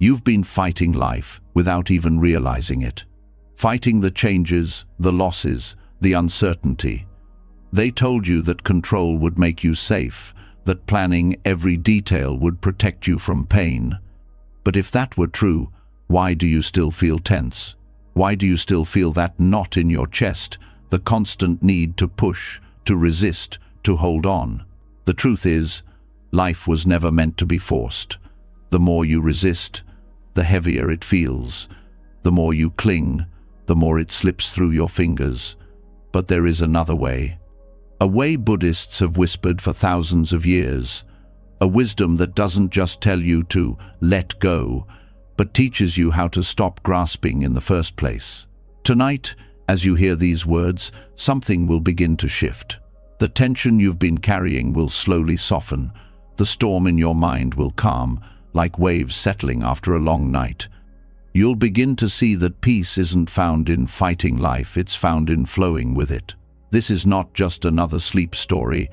You've been fighting life without even realizing it. Fighting the changes, the losses, the uncertainty. They told you that control would make you safe, that planning every detail would protect you from pain. But if that were true, why do you still feel tense? Why do you still feel that knot in your chest, the constant need to push, to resist, to hold on? The truth is, life was never meant to be forced. The more you resist, the heavier it feels. The more you cling, the more it slips through your fingers. But there is another way. A way Buddhists have whispered for thousands of years. A wisdom that doesn't just tell you to let go, but teaches you how to stop grasping in the first place. Tonight, as you hear these words, something will begin to shift. The tension you've been carrying will slowly soften. The storm in your mind will calm, like waves settling after a long night. You'll begin to see that peace isn't found in fighting life, it's found in flowing with it. This is not just another sleep story.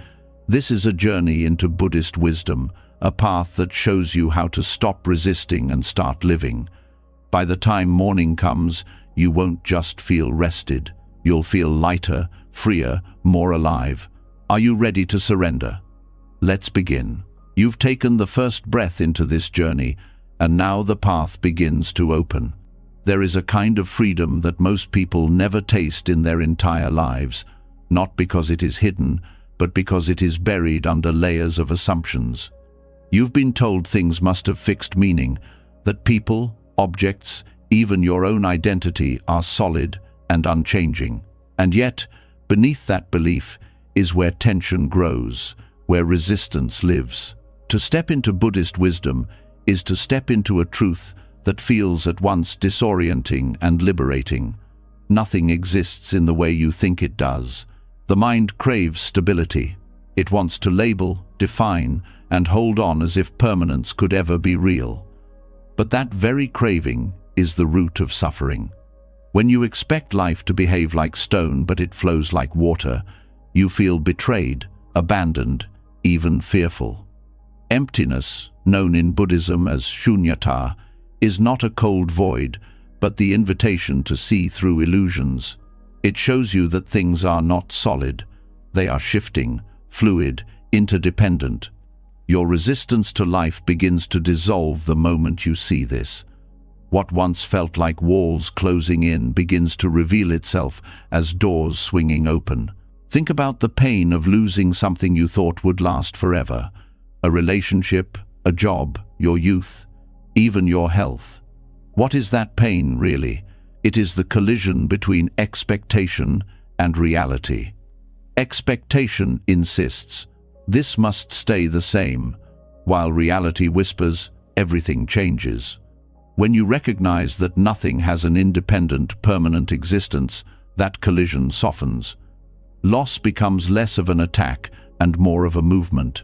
This is a journey into Buddhist wisdom, a path that shows you how to stop resisting and start living. By the time morning comes, you won't just feel rested. You'll feel lighter, freer, more alive. Are you ready to surrender? Let's begin. You've taken the first breath into this journey, and now the path begins to open. There is a kind of freedom that most people never taste in their entire lives, not because it is hidden, but because it is buried under layers of assumptions. You've been told things must have fixed meaning, that people, objects, even your own identity are solid and unchanging. And yet, beneath that belief is where tension grows, where resistance lives. To step into Buddhist wisdom is to step into a truth that feels at once disorienting and liberating. Nothing exists in the way you think it does. The mind craves stability. It wants to label, define, and hold on as if permanence could ever be real. But that very craving is the root of suffering. When you expect life to behave like stone but it flows like water, you feel betrayed, abandoned, even fearful. Emptiness, known in Buddhism as shunyata, is not a cold void, but the invitation to see through illusions. It shows you that things are not solid. They are shifting, fluid, interdependent. Your resistance to life begins to dissolve the moment you see this. What once felt like walls closing in begins to reveal itself as doors swinging open. Think about the pain of losing something you thought would last forever. A relationship, a job, your youth, even your health. What is that pain, really? It is the collision between expectation and reality. Expectation insists, this must stay the same, while reality whispers, everything changes. When you recognize that nothing has an independent, permanent existence, that collision softens. Loss becomes less of an attack and more of a movement.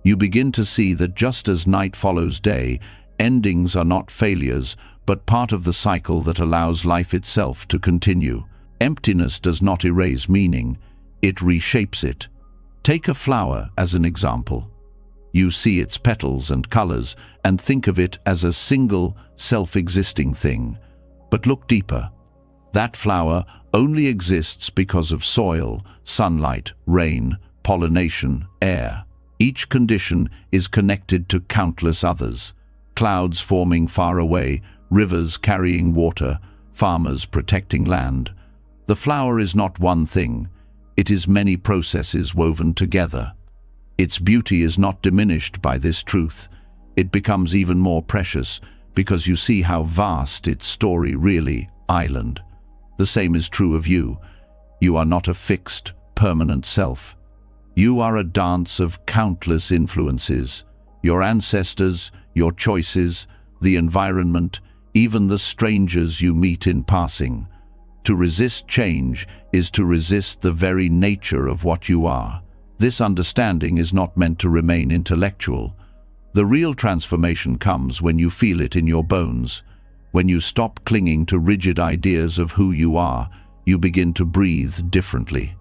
You begin to see that just as night follows day, endings are not failures, but part of the cycle that allows life itself to continue. Emptiness does not erase meaning, it reshapes it. Take a flower as an example. You see its petals and colors and think of it as a single, self-existing thing. But look deeper. That flower only exists because of soil, sunlight, rain, pollination, air. Each condition is connected to countless others. Clouds forming far away, rivers carrying water, farmers protecting land. The flower is not one thing. It is many processes woven together. Its beauty is not diminished by this truth. It becomes even more precious because you see how vast its story really island. The same is true of you. You are not a fixed, permanent self. You are a dance of countless influences. Your ancestors, your choices, the environment, even the strangers you meet in passing. To resist change is to resist the very nature of what you are. This understanding is not meant to remain intellectual. The real transformation comes when you feel it in your bones. When you stop clinging to rigid ideas of who you are, you begin to breathe differently.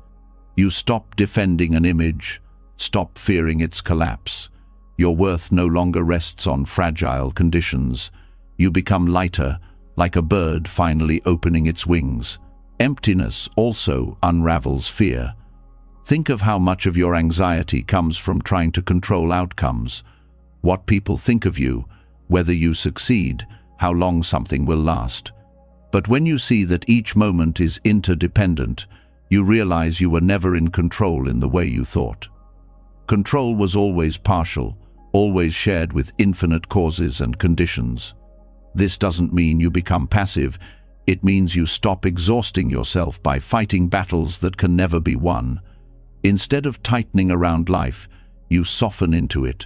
You stop defending an image, stop fearing its collapse. Your worth no longer rests on fragile conditions. You become lighter, like a bird finally opening its wings. Emptiness also unravels fear. Think of how much of your anxiety comes from trying to control outcomes. What people think of you, whether you succeed, how long something will last. But when you see that each moment is interdependent, you realize you were never in control in the way you thought. Control was always partial, always shared with infinite causes and conditions. This doesn't mean you become passive. It means you stop exhausting yourself by fighting battles that can never be won. Instead of tightening around life, you soften into it.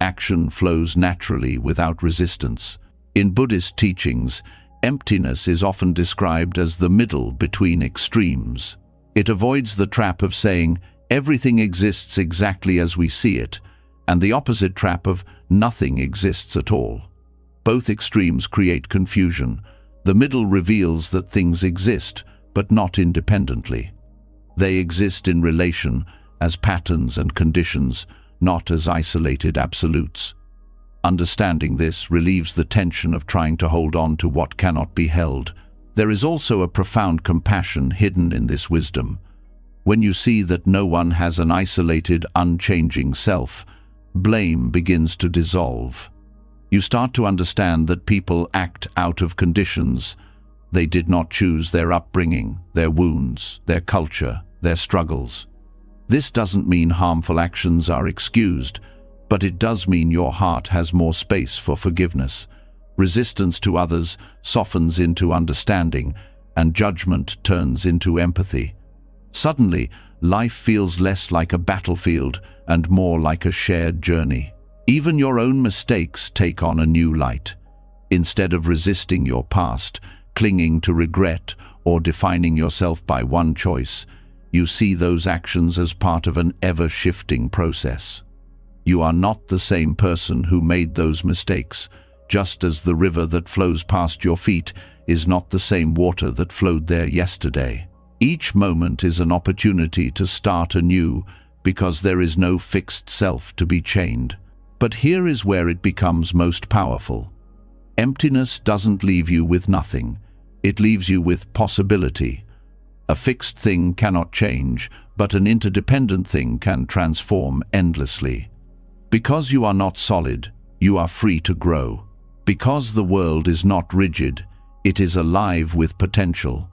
Action flows naturally without resistance. In Buddhist teachings, emptiness is often described as the middle between extremes. It avoids the trap of saying, everything exists exactly as we see it, and the opposite trap of nothing exists at all. Both extremes create confusion. The middle reveals that things exist, but not independently. They exist in relation, as patterns and conditions, not as isolated absolutes. Understanding this relieves the tension of trying to hold on to what cannot be held. There is also a profound compassion hidden in this wisdom. When you see that no one has an isolated, unchanging self, blame begins to dissolve. You start to understand that people act out of conditions. They did not choose their upbringing, their wounds, their culture, their struggles. This doesn't mean harmful actions are excused, but it does mean your heart has more space for forgiveness. Resistance to others softens into understanding, and judgment turns into empathy. Suddenly, life feels less like a battlefield and more like a shared journey. Even your own mistakes take on a new light. Instead of resisting your past, clinging to regret, or defining yourself by one choice, you see those actions as part of an ever-shifting process. You are not the same person who made those mistakes, just as the river that flows past your feet is not the same water that flowed there yesterday. Each moment is an opportunity to start anew, because there is no fixed self to be chained. But here is where it becomes most powerful. Emptiness doesn't leave you with nothing. It leaves you with possibility. A fixed thing cannot change, but an interdependent thing can transform endlessly. Because you are not solid, you are free to grow. Because the world is not rigid, it is alive with potential.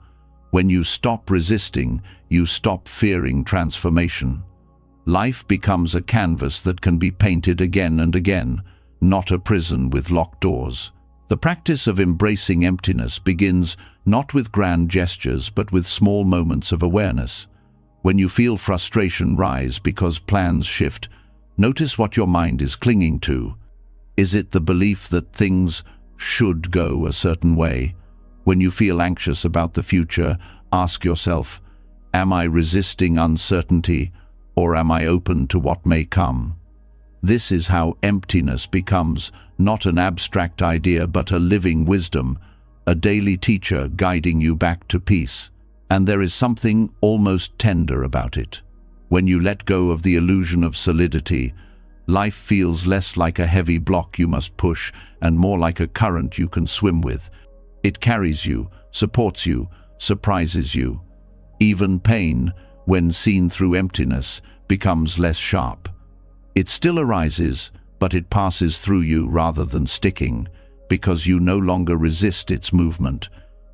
When you stop resisting, you stop fearing transformation. Life becomes a canvas that can be painted again and again, not a prison with locked doors. The practice of embracing emptiness begins not with grand gestures but with small moments of awareness. When you feel frustration rise because plans shift, notice what your mind is clinging to. Is it the belief that things should go a certain way? When you feel anxious about the future, ask yourself, am I resisting uncertainty, or am I open to what may come? This is how emptiness becomes not an abstract idea but a living wisdom, a daily teacher guiding you back to peace. And there is something almost tender about it. When you let go of the illusion of solidity, life feels less like a heavy block you must push and more like a current you can swim with. It carries you, supports you, surprises you. Even pain, when seen through emptiness, becomes less sharp. It still arises, but it passes through you rather than sticking, because you no longer resist its movement.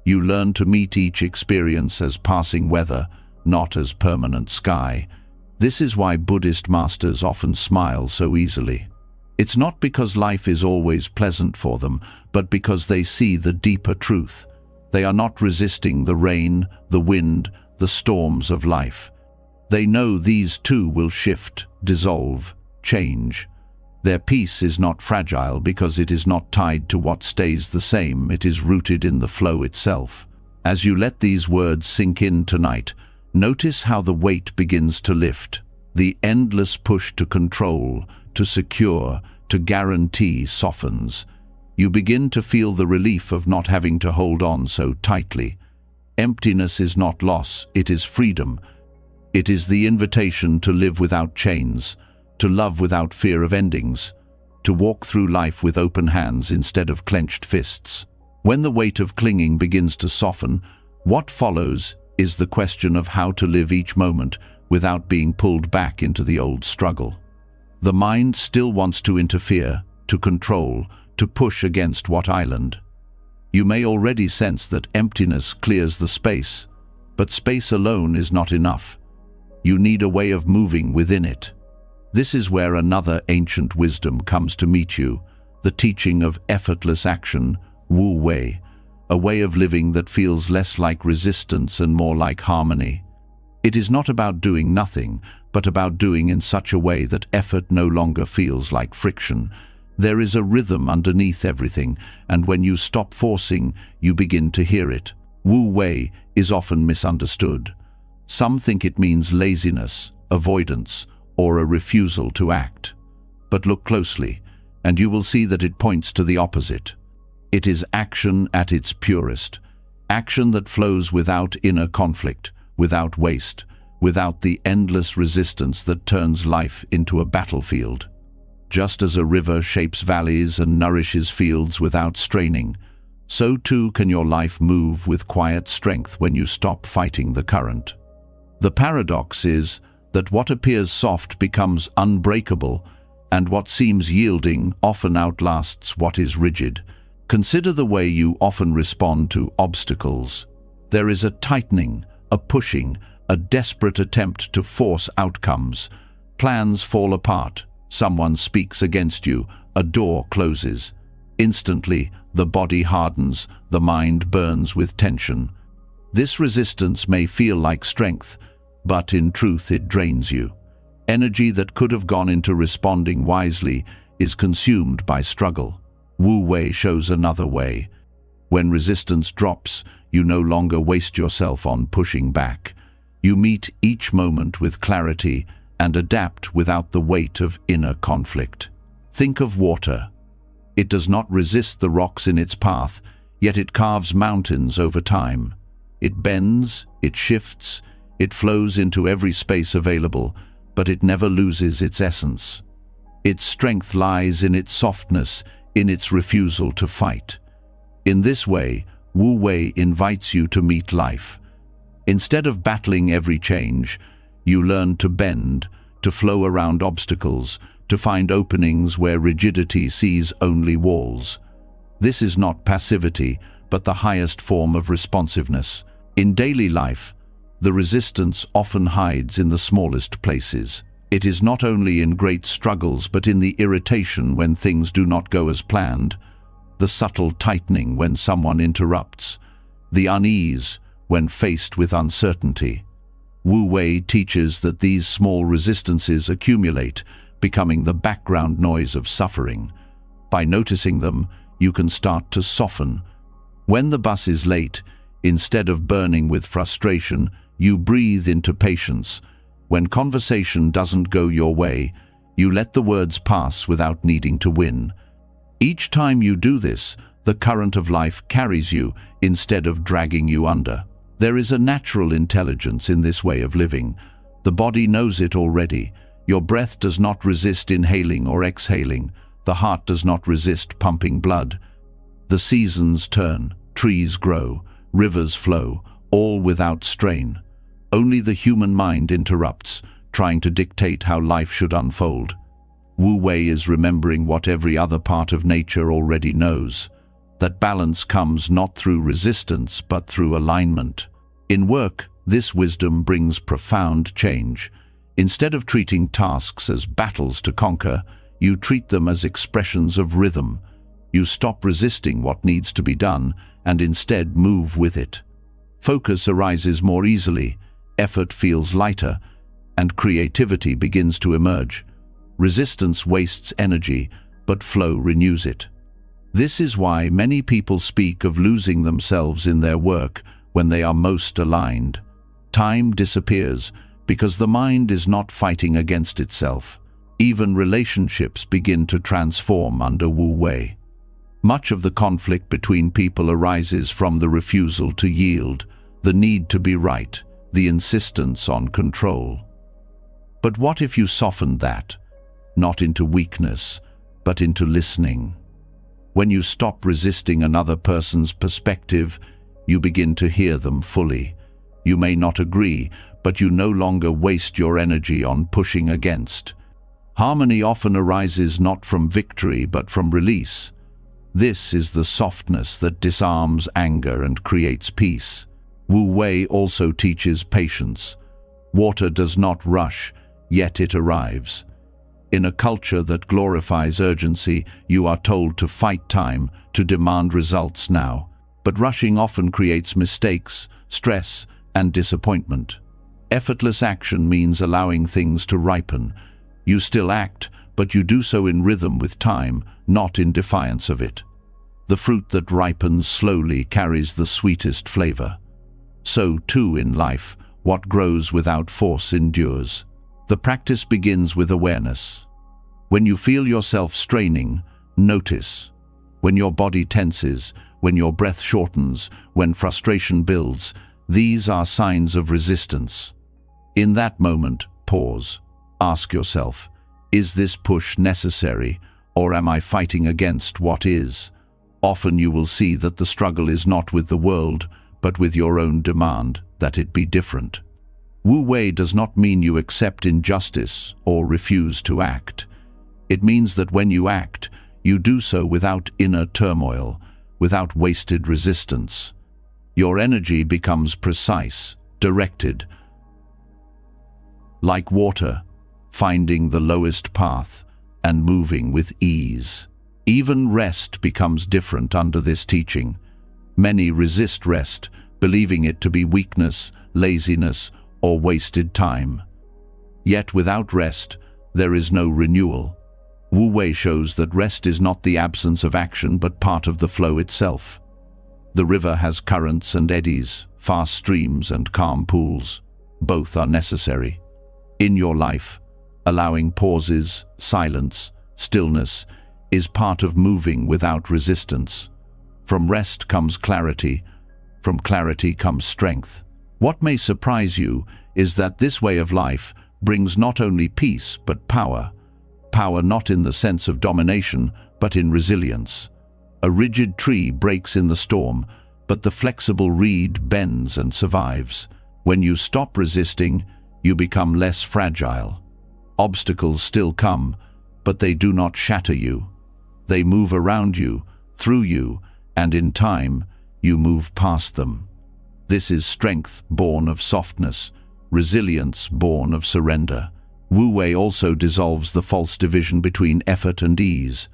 You learn to meet each experience as passing weather, not as permanent sky. This is why Buddhist masters often smile so easily. It's not because life is always pleasant for them, but because they see the deeper truth. They are not resisting the rain, the wind, the storms of life. They know these too will shift, dissolve, change. Their peace is not fragile because it is not tied to what stays the same. It is rooted in the flow itself. As you let these words sink in tonight, notice how the weight begins to lift. The endless push to control, to secure, to guarantee softens. You begin to feel the relief of not having to hold on so tightly. Emptiness is not loss, it is freedom. It is the invitation to live without chains, to love without fear of endings, to walk through life with open hands instead of clenched fists. When the weight of clinging begins to soften, what follows is the question of how to live each moment without being pulled back into the old struggle. The mind still wants to interfere, to control, to push against what island. You may already sense that emptiness clears the space, but space alone is not enough. You need a way of moving within it. This is where another ancient wisdom comes to meet you, the teaching of effortless action, Wu Wei, a way of living that feels less like resistance and more like harmony. It is not about doing nothing, but about doing in such a way that effort no longer feels like friction. There is a rhythm underneath everything, and when you stop forcing, you begin to hear it. Wu Wei is often misunderstood. Some think it means laziness, avoidance, or a refusal to act. But look closely, and you will see that it points to the opposite. It is action at its purest, action that flows without inner conflict, without waste, without the endless resistance that turns life into a battlefield. Just as a river shapes valleys and nourishes fields without straining, so too can your life move with quiet strength when you stop fighting the current. The paradox is that what appears soft becomes unbreakable, and what seems yielding often outlasts what is rigid. Consider the way you often respond to obstacles. There is a tightening, a pushing, a desperate attempt to force outcomes. Plans fall apart, someone speaks against you, a door closes. Instantly, the body hardens, the mind burns with tension. This resistance may feel like strength, but in truth it drains you. Energy that could have gone into responding wisely is consumed by struggle. Wu Wei shows another way. When resistance drops, you no longer waste yourself on pushing back. You meet each moment with clarity and adapt without the weight of inner conflict. Think of water. It does not resist the rocks in its path, yet it carves mountains over time. It bends, it shifts, it flows into every space available, but it never loses its essence. Its strength lies in its softness, in its refusal to fight. In this way, Wu Wei invites you to meet life. Instead of battling every change, you learn to bend, to flow around obstacles, to find openings where rigidity sees only walls. This is not passivity, but the highest form of responsiveness. In daily life, the resistance often hides in the smallest places. It is not only in great struggles, but in the irritation when things do not go as planned, the subtle tightening when someone interrupts, the unease when faced with uncertainty. Wu Wei teaches that these small resistances accumulate, becoming the background noise of suffering. By noticing them, you can start to soften. When the bus is late, instead of burning with frustration, you breathe into patience. When conversation doesn't go your way, you let the words pass without needing to win. Each time you do this, the current of life carries you instead of dragging you under. There is a natural intelligence in this way of living. The body knows it already. Your breath does not resist inhaling or exhaling. The heart does not resist pumping blood. The seasons turn, trees grow, rivers flow, all without strain. Only the human mind interrupts, trying to dictate how life should unfold. Wu Wei is remembering what every other part of nature already knows. That balance comes not through resistance, but through alignment. In work, this wisdom brings profound change. Instead of treating tasks as battles to conquer, you treat them as expressions of rhythm. You stop resisting what needs to be done and instead move with it. Focus arises more easily, effort feels lighter, and creativity begins to emerge. Resistance wastes energy, but flow renews it. This is why many people speak of losing themselves in their work when they are most aligned. Time disappears because the mind is not fighting against itself. Even relationships begin to transform under Wu Wei. Much of the conflict between people arises from the refusal to yield, the need to be right, the insistence on control. But what if you softened that, not into weakness, but into listening. When you stop resisting another person's perspective, you begin to hear them fully. You may not agree, but you no longer waste your energy on pushing against. Harmony often arises not from victory, but from release. This is the softness that disarms anger and creates peace. Wu Wei also teaches patience. Water does not rush, yet it arrives. In a culture that glorifies urgency, you are told to fight time, to demand results now. But rushing often creates mistakes, stress, and disappointment. Effortless action means allowing things to ripen. You still act, but you do so in rhythm with time, not in defiance of it. The fruit that ripens slowly carries the sweetest flavor. So, too, in life, what grows without force endures. The practice begins with awareness. When you feel yourself straining, notice. When your body tenses, when your breath shortens, when frustration builds, these are signs of resistance. In that moment, pause. Ask yourself, is this push necessary, or am I fighting against what is? Often you will see that the struggle is not with the world, but with your own demand that it be different. Wu Wei does not mean you accept injustice or refuse to act. It means that when you act, you do so without inner turmoil, without wasted resistance. Your energy becomes precise, directed, like water, finding the lowest path and moving with ease. Even rest becomes different under this teaching. Many resist rest, believing it to be weakness, laziness, or wasted time. Yet without rest, there is no renewal. Wu Wei shows that rest is not the absence of action but part of the flow itself. The river has currents and eddies, fast streams and calm pools. Both are necessary. In your life, allowing pauses, silence, stillness, is part of moving without resistance. From rest comes clarity. From clarity comes strength. What may surprise you is that this way of life brings not only peace but power. Power not in the sense of domination, but in resilience. A rigid tree breaks in the storm, but the flexible reed bends and survives. When you stop resisting, you become less fragile. Obstacles still come, but they do not shatter you. They move around you, through you, and in time, you move past them. This is strength born of softness, resilience born of surrender. Wu Wei also dissolves the false division between effort and ease.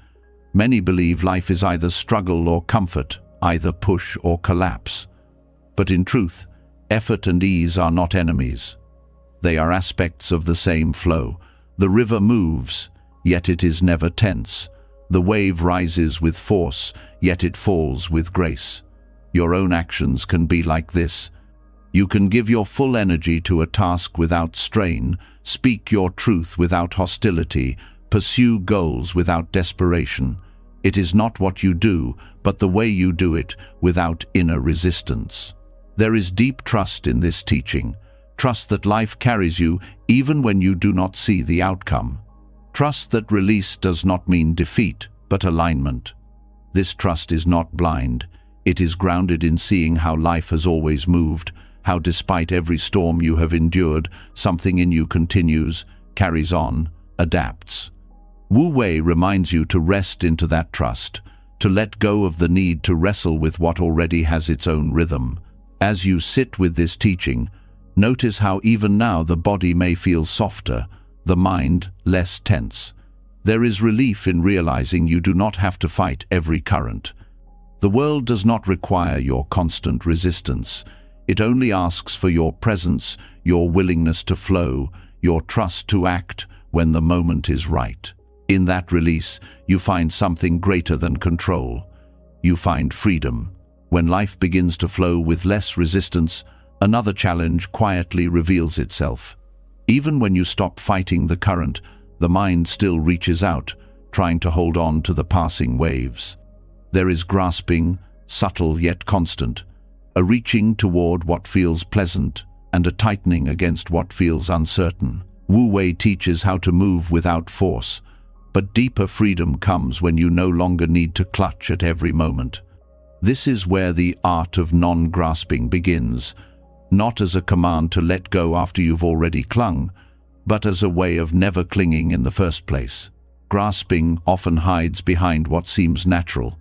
Many believe life is either struggle or comfort, either push or collapse. But in truth, effort and ease are not enemies. They are aspects of the same flow. The river moves, yet it is never tense. The wave rises with force, yet it falls with grace. Your own actions can be like this. You can give your full energy to a task without strain, speak your truth without hostility, pursue goals without desperation. It is not what you do, but the way you do it without inner resistance. There is deep trust in this teaching. Trust that life carries you even when you do not see the outcome. Trust that release does not mean defeat, but alignment. This trust is not blind. It is grounded in seeing how life has always moved, how despite every storm you have endured, something in you continues, carries on, adapts. Wu Wei reminds you to rest into that trust, to let go of the need to wrestle with what already has its own rhythm. As you sit with this teaching, notice how even now the body may feel softer, the mind less tense. There is relief in realizing you do not have to fight every current. The world does not require your constant resistance. It only asks for your presence, your willingness to flow, your trust to act when the moment is right. In that release, you find something greater than control. You find freedom. When life begins to flow with less resistance, another challenge quietly reveals itself. Even when you stop fighting the current, the mind still reaches out, trying to hold on to the passing waves. There is grasping, subtle yet constant, a reaching toward what feels pleasant and a tightening against what feels uncertain. Wu Wei teaches how to move without force, But deeper freedom comes when you no longer need to clutch at every moment. This is where the art of non-grasping begins, not as a command to let go after you've already clung, but as a way of never clinging in the first place. Grasping often hides behind what seems natural.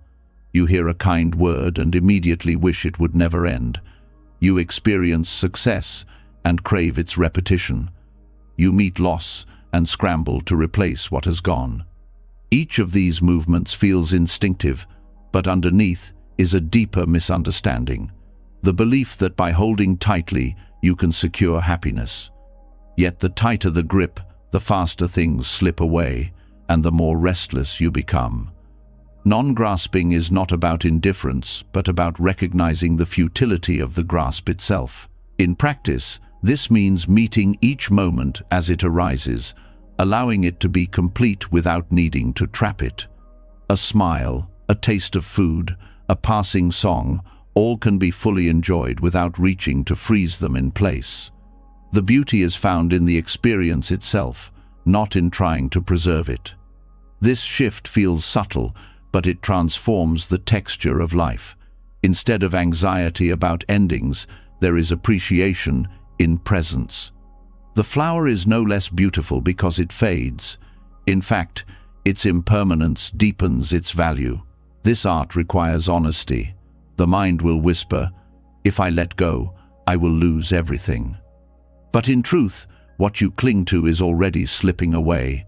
You hear a kind word and immediately wish it would never end. You experience success and crave its repetition. You meet loss and scramble to replace what has gone. Each of these movements feels instinctive, but underneath is a deeper misunderstanding. The belief that by holding tightly, you can secure happiness. Yet the tighter the grip, the faster things slip away, and the more restless you become. Non-grasping is not about indifference, but about recognizing the futility of the grasp itself. In practice, this means meeting each moment as it arises, allowing it to be complete without needing to trap it. A smile, a taste of food, a passing song, all can be fully enjoyed without reaching to freeze them in place. The beauty is found in the experience itself, not in trying to preserve it. This shift feels subtle, but it transforms the texture of life. Instead of anxiety about endings, there is appreciation in presence. The flower is no less beautiful because it fades. In fact, its impermanence deepens its value. This art requires honesty. The mind will whisper, "If I let go, I will lose everything." But in truth, what you cling to is already slipping away.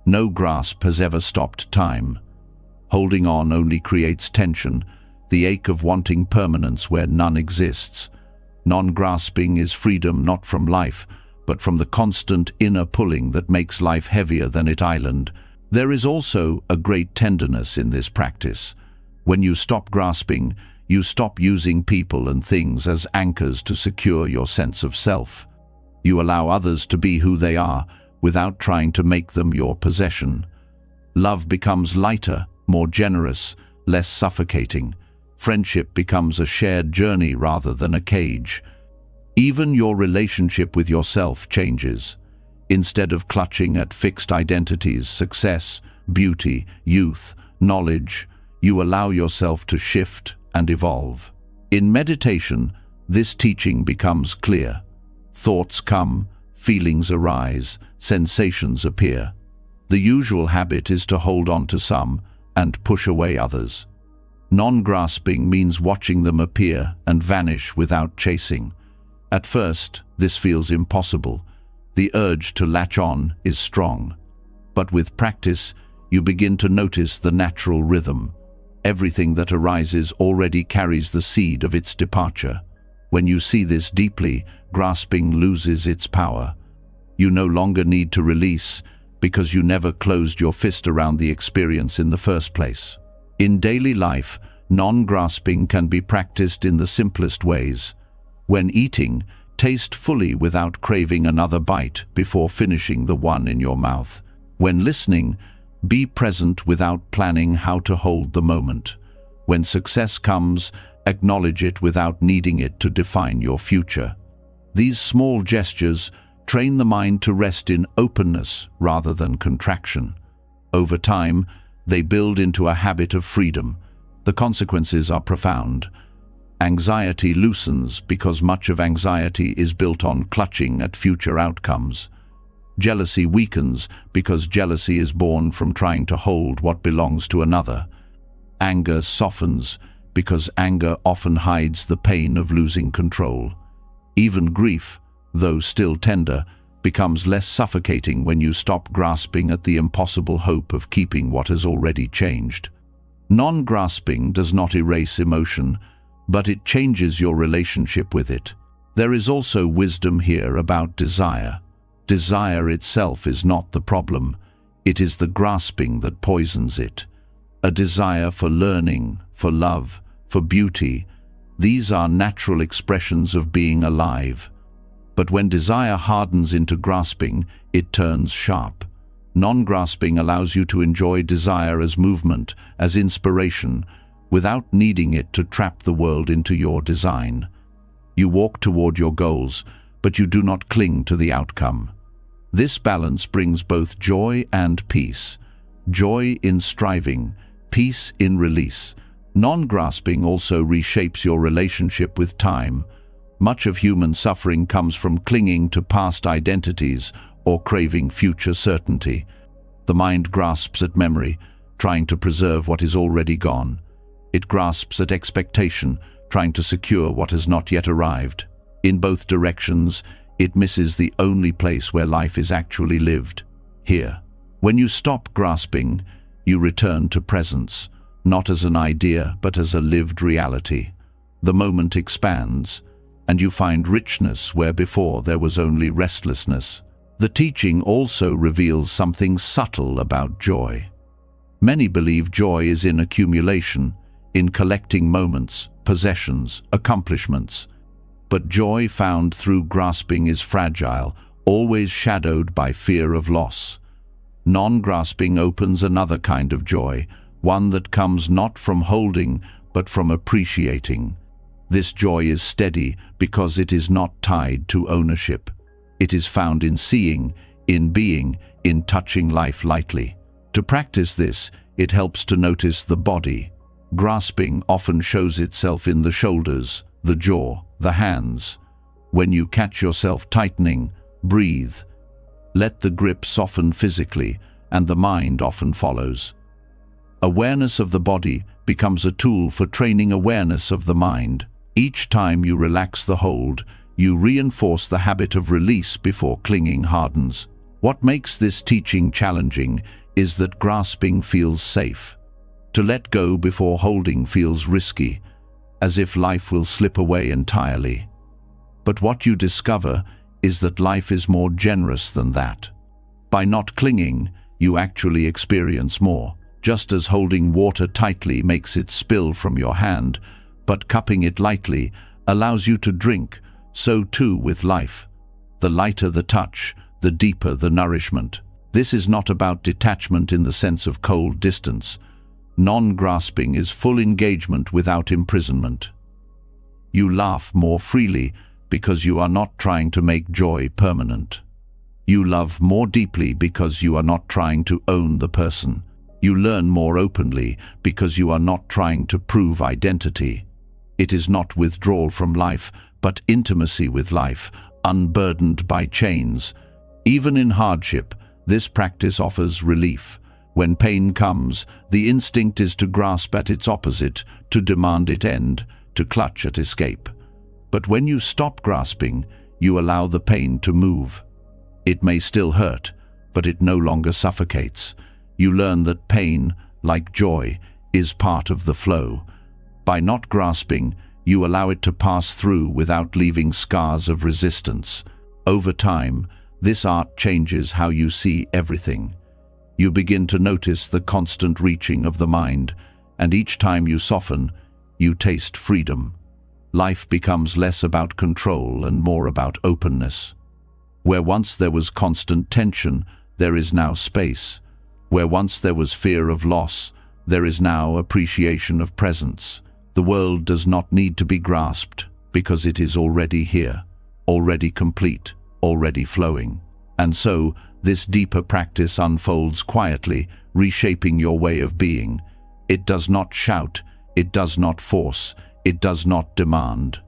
No grasp has ever stopped time. Holding on only creates tension, the ache of wanting permanence where none exists. Non-grasping is freedom not from life, but from the constant inner pulling that makes life heavier than its island. There is also a great tenderness in this practice. When you stop grasping, you stop using people and things as anchors to secure your sense of self. You allow others to be who they are, without trying to make them your possession. Love becomes lighter, more generous, less suffocating. Friendship becomes a shared journey rather than a cage. Even your relationship with yourself changes. Instead of clutching at fixed identities, success, beauty, youth, knowledge, you allow yourself to shift and evolve. In meditation, this teaching becomes clear. Thoughts come, feelings arise, sensations appear. The usual habit is to hold on to some and push away others. Non-grasping means watching them appear and vanish without chasing. At first, this feels impossible. The urge to latch on is strong. But with practice, you begin to notice the natural rhythm. Everything that arises already carries the seed of its departure. When you see this deeply, grasping loses its power. You no longer need to release, because you never closed your fist around the experience in the first place. In daily life, non-grasping can be practiced in the simplest ways. When eating, taste fully without craving another bite before finishing the one in your mouth. When listening, be present without planning how to hold the moment. When success comes, acknowledge it without needing it to define your future. These small gestures train the mind to rest in openness rather than contraction. Over time, they build into a habit of freedom. The consequences are profound. Anxiety loosens because much of anxiety is built on clutching at future outcomes. Jealousy weakens because jealousy is born from trying to hold what belongs to another. Anger softens because anger often hides the pain of losing control. Even grief, though still tender, becomes less suffocating when you stop grasping at the impossible hope of keeping what has already changed. Non-grasping does not erase emotion, but it changes your relationship with it. There is also wisdom here about desire. Desire itself is not the problem. It is the grasping that poisons it. A desire for learning, for love, for beauty, these are natural expressions of being alive. But when desire hardens into grasping, it turns sharp. Non-grasping allows you to enjoy desire as movement, as inspiration, without needing it to trap the world into your design. You walk toward your goals, but you do not cling to the outcome. This balance brings both joy and peace. joy in striving, peace in release. Non-grasping also reshapes your relationship with time. Much of human suffering comes from clinging to past identities or craving future certainty. The mind grasps at memory, trying to preserve what is already gone. It grasps at expectation, trying to secure what has not yet arrived. In both directions, it misses the only place where life is actually lived, here. When you stop grasping, you return to presence, not as an idea, but as a lived reality. The moment expands, and you find richness where before there was only restlessness. The teaching also reveals something subtle about joy. Many believe joy is in accumulation, in collecting moments, possessions, accomplishments. But joy found through grasping is fragile, always shadowed by fear of loss. Non-grasping opens another kind of joy, one that comes not from holding, but from appreciating. This joy is steady because it is not tied to ownership. It is found in seeing, in being, in touching life lightly. To practice this, it helps to notice the body. Grasping often shows itself in the shoulders, the jaw, the hands. When you catch yourself tightening, breathe. Let the grip soften physically, and the mind often follows. Awareness of the body becomes a tool for training awareness of the mind. Each time you relax the hold, you reinforce the habit of release before clinging hardens. What makes this teaching challenging is that grasping feels safe. To let go before holding feels risky, as if life will slip away entirely. But what you discover is that life is more generous than that. By not clinging, you actually experience more. Just as holding water tightly makes it spill from your hand, but cupping it lightly allows you to drink, so too with life. The lighter the touch, the deeper the nourishment. This is not about detachment in the sense of cold distance. Non-grasping is full engagement without imprisonment. You laugh more freely because you are not trying to make joy permanent. You love more deeply because you are not trying to own the person. You learn more openly because you are not trying to prove identity. It is not withdrawal from life, but intimacy with life, unburdened by chains. Even in hardship, this practice offers relief. When pain comes, the instinct is to grasp at its opposite, to demand it end, to clutch at escape. But when you stop grasping, you allow the pain to move. It may still hurt, but it no longer suffocates. You learn that pain, like joy, is part of the flow. By not grasping, you allow it to pass through without leaving scars of resistance. Over time, this art changes how you see everything. You begin to notice the constant reaching of the mind, and each time you soften, you taste freedom. Life becomes less about control and more about openness. Where once there was constant tension, there is now space. Where once there was fear of loss, there is now appreciation of presence. The world does not need to be grasped because it is already here, already complete, already flowing. And so, this deeper practice unfolds quietly, reshaping your way of being. It does not shout, it does not force, it does not demand.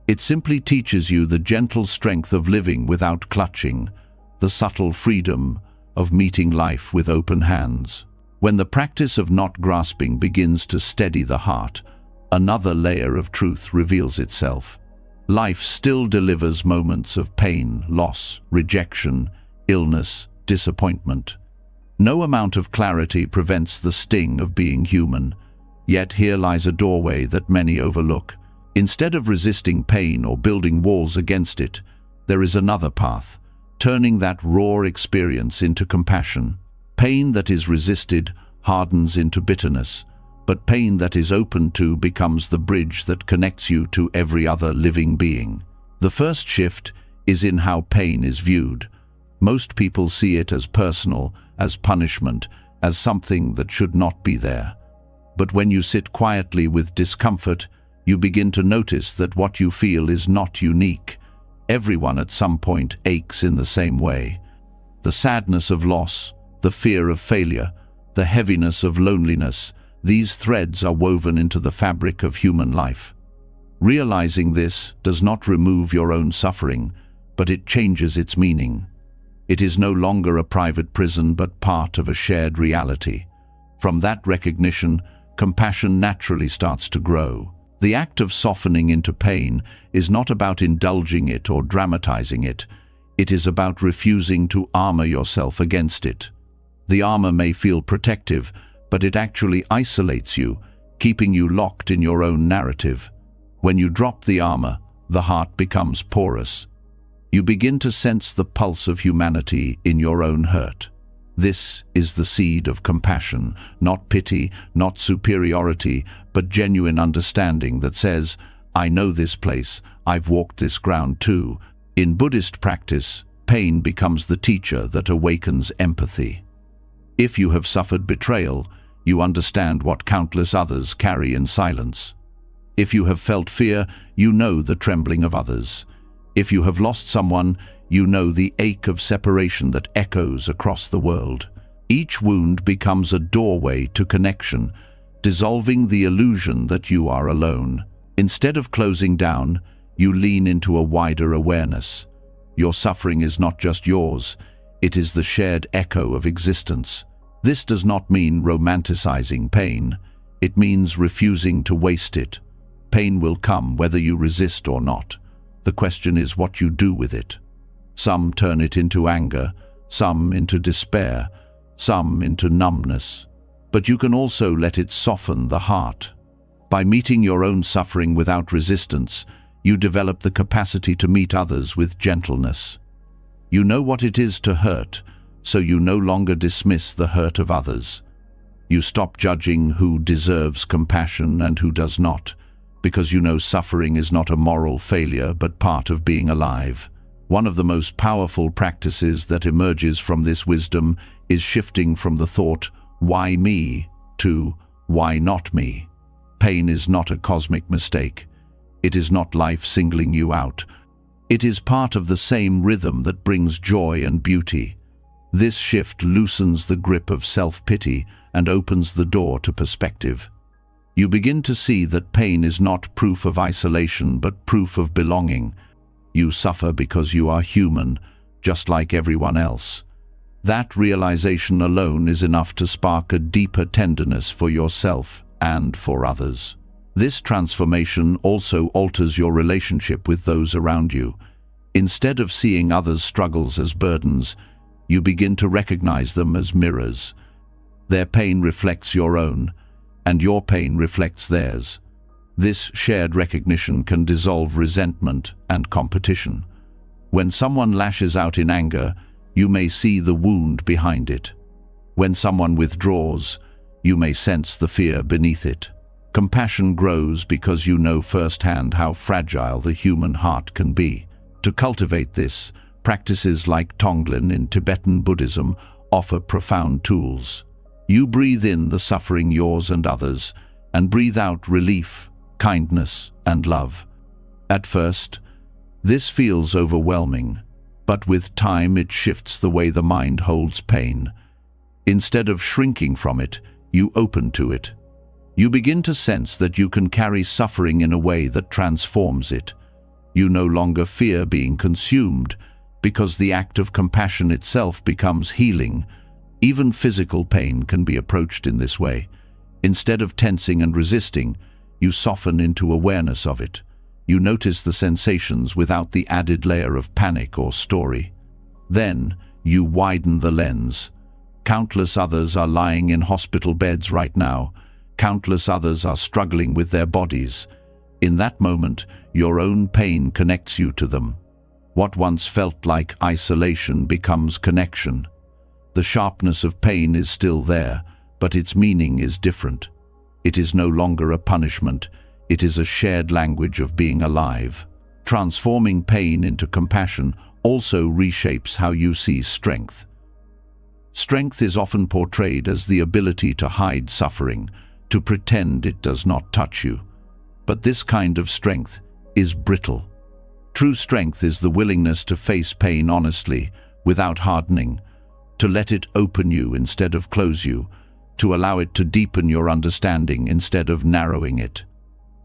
It simply teaches you the gentle strength of living without clutching, the subtle freedom of meeting life with open hands. When the practice of not grasping begins to steady the heart, another layer of truth reveals itself. Life still delivers moments of pain, loss, rejection, illness, disappointment. No amount of clarity prevents the sting of being human, yet here lies a doorway that many overlook. Instead of resisting pain or building walls against it, there is another path, turning that raw experience into compassion. Pain that is resisted hardens into bitterness, but pain that is open to becomes the bridge that connects you to every other living being. The first shift is in how pain is viewed. Most people see it as personal, as punishment, as something that should not be there. But when you sit quietly with discomfort, you begin to notice that what you feel is not unique. Everyone at some point aches in the same way. The sadness of loss, the fear of failure, the heaviness of loneliness. These threads are woven into the fabric of human life. Realizing this does not remove your own suffering, but it changes its meaning. It is no longer a private prison, but part of a shared reality. From that recognition, compassion naturally starts to grow. The act of softening into pain is not about indulging it or dramatizing it. It is about refusing to armor yourself against it. The armor may feel protective, but it actually isolates you, keeping you locked in your own narrative. When you drop the armor, the heart becomes porous. You begin to sense the pulse of humanity in your own hurt. This is the seed of compassion, not pity, not superiority, but genuine understanding that says, I know this place, I've walked this ground too. In Buddhist practice, pain becomes the teacher that awakens empathy. If you have suffered betrayal, you understand what countless others carry in silence. If you have felt fear, you know the trembling of others. If you have lost someone, you know the ache of separation that echoes across the world. Each wound becomes a doorway to connection, dissolving the illusion that you are alone. Instead of closing down, you lean into a wider awareness. Your suffering is not just yours, it is the shared echo of existence. This does not mean romanticizing pain. It means refusing to waste it. Pain will come whether you resist or not. The question is what you do with it. Some turn it into anger, some into despair, some into numbness. But you can also let it soften the heart. By meeting your own suffering without resistance, you develop the capacity to meet others with gentleness. You know what it is to hurt, so you no longer dismiss the hurt of others. You stop judging who deserves compassion and who does not, because you know suffering is not a moral failure but part of being alive. One of the most powerful practices that emerges from this wisdom is shifting from the thought, why me, to why not me. Pain is not a cosmic mistake. It is not life singling you out. It is part of the same rhythm that brings joy and beauty. This shift loosens the grip of self-pity and opens the door to perspective. You begin to see that pain is not proof of isolation but proof of belonging. You suffer because you are human, just like everyone else. That realization alone is enough to spark a deeper tenderness for yourself and for others. This transformation also alters your relationship with those around you. Instead of seeing others' struggles as burdens, you begin to recognize them as mirrors. Their pain reflects your own, and your pain reflects theirs. This shared recognition can dissolve resentment and competition. When someone lashes out in anger, you may see the wound behind it. When someone withdraws, you may sense the fear beneath it. Compassion grows because you know firsthand how fragile the human heart can be. To cultivate this, practices like Tonglen in Tibetan Buddhism offer profound tools. You breathe in the suffering yours and others, and breathe out relief, kindness, and love. At first, this feels overwhelming, but with time it shifts the way the mind holds pain. Instead of shrinking from it, you open to it. You begin to sense that you can carry suffering in a way that transforms it. You no longer fear being consumed, because the act of compassion itself becomes healing. Even physical pain can be approached in this way. Instead of tensing and resisting, you soften into awareness of it. You notice the sensations without the added layer of panic or story. Then, you widen the lens. Countless others are lying in hospital beds right now. Countless others are struggling with their bodies. In that moment, your own pain connects you to them. What once felt like isolation becomes connection. The sharpness of pain is still there, but its meaning is different. It is no longer a punishment. It is a shared language of being alive. Transforming pain into compassion also reshapes how you see strength. Strength is often portrayed as the ability to hide suffering, to pretend it does not touch you. But this kind of strength is brittle. True strength is the willingness to face pain honestly, without hardening, to let it open you instead of close you, to allow it to deepen your understanding instead of narrowing it.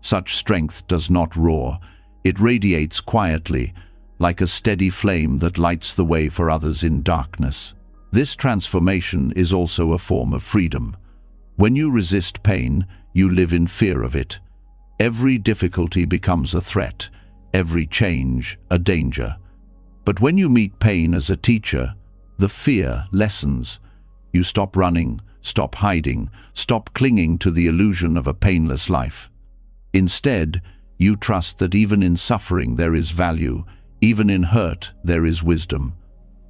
Such strength does not roar. It radiates quietly, like a steady flame that lights the way for others in darkness. This transformation is also a form of freedom. When you resist pain, you live in fear of it. Every difficulty becomes a threat, every change a danger. But when you meet pain as a teacher, the fear lessens. You stop running, stop hiding, stop clinging to the illusion of a painless life. Instead, you trust that even in suffering there is value, even in hurt there is wisdom.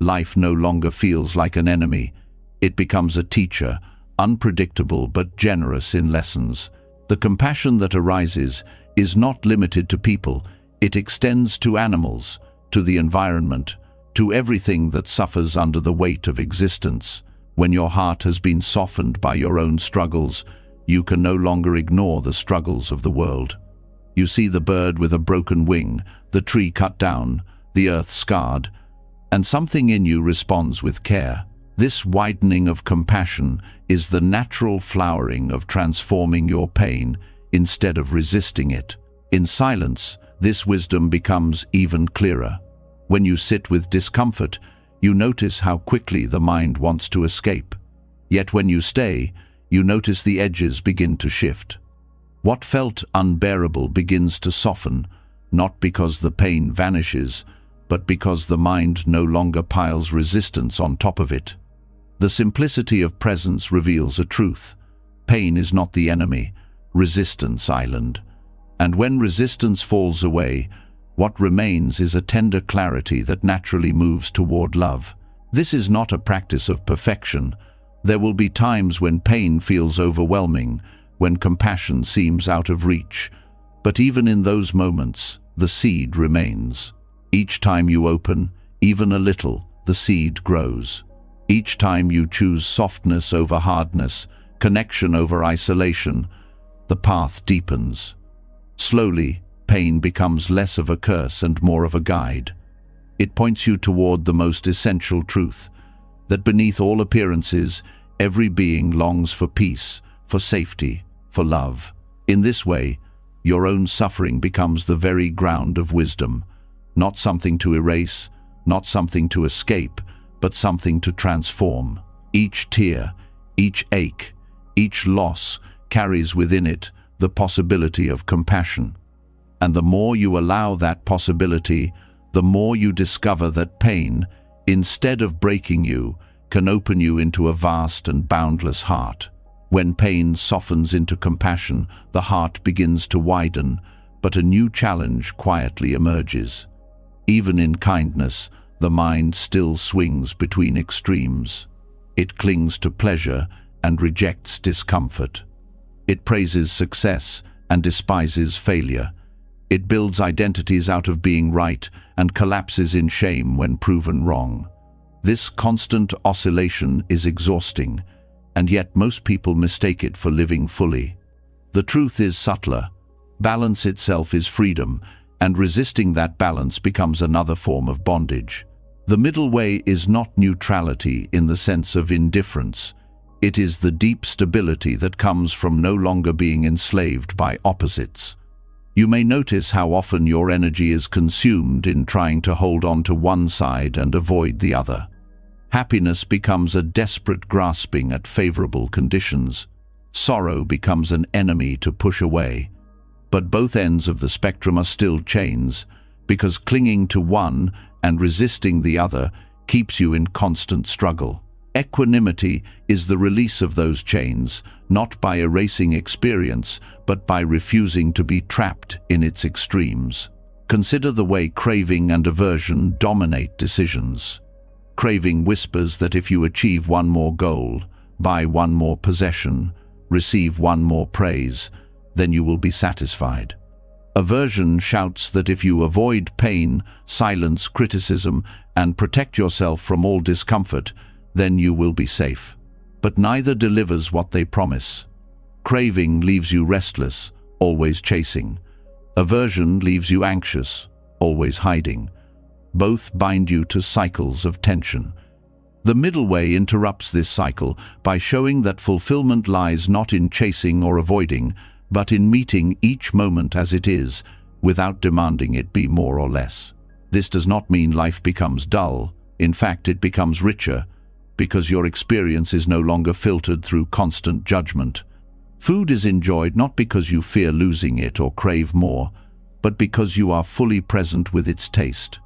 Life no longer feels like an enemy. It becomes a teacher, unpredictable but generous in lessons. The compassion that arises is not limited to people. It extends to animals, to the environment, to everything that suffers under the weight of existence. When your heart has been softened by your own struggles, you can no longer ignore the struggles of the world. You see the bird with a broken wing, the tree cut down, the earth scarred, and something in you responds with care. This widening of compassion is the natural flowering of transforming your pain instead of resisting it. In silence, this wisdom becomes even clearer. When you sit with discomfort, you notice how quickly the mind wants to escape. Yet when you stay, you notice the edges begin to shift. What felt unbearable begins to soften, not because the pain vanishes, but because the mind no longer piles resistance on top of it. The simplicity of presence reveals a truth. Pain is not the enemy, resistance island. And when resistance falls away, what remains is a tender clarity that naturally moves toward love. This is not a practice of perfection. There will be times when pain feels overwhelming, when compassion seems out of reach. But even in those moments, the seed remains. Each time you open, even a little, the seed grows. Each time you choose softness over hardness, connection over isolation, the path deepens. Slowly, pain becomes less of a curse and more of a guide. It points you toward the most essential truth, that beneath all appearances, every being longs for peace, for safety, for love. In this way, your own suffering becomes the very ground of wisdom, not something to erase, not something to escape, but something to transform. Each tear, each ache, each loss carries within it the possibility of compassion. And the more you allow that possibility, the more you discover that pain, instead of breaking you, can open you into a vast and boundless heart. When pain softens into compassion, the heart begins to widen, but a new challenge quietly emerges. Even in kindness, the mind still swings between extremes. It clings to pleasure and rejects discomfort. It praises success and despises failure. It builds identities out of being right and collapses in shame when proven wrong. This constant oscillation is exhausting, and yet most people mistake it for living fully. The truth is subtler. Balance itself is freedom, and resisting that balance becomes another form of bondage. The middle way is not neutrality in the sense of indifference. It is the deep stability that comes from no longer being enslaved by opposites. You may notice how often your energy is consumed in trying to hold on to one side and avoid the other. Happiness becomes a desperate grasping at favorable conditions. Sorrow becomes an enemy to push away. But both ends of the spectrum are still chains, because clinging to one and resisting the other keeps you in constant struggle. Equanimity is the release of those chains, not by erasing experience, but by refusing to be trapped in its extremes. Consider the way craving and aversion dominate decisions. Craving whispers that if you achieve one more goal, buy one more possession, receive one more praise, then you will be satisfied. Aversion shouts that if you avoid pain, silence criticism, and protect yourself from all discomfort, then you will be safe. But neither delivers what they promise. Craving leaves you restless, always chasing. Aversion leaves you anxious, always hiding. Both bind you to cycles of tension. The middle way interrupts this cycle by showing that fulfillment lies not in chasing or avoiding, but in meeting each moment as it is, without demanding it be more or less. This does not mean life becomes dull. In fact, it becomes richer, because your experience is no longer filtered through constant judgment. Food is enjoyed not because you fear losing it or crave more, but because you are fully present with its taste.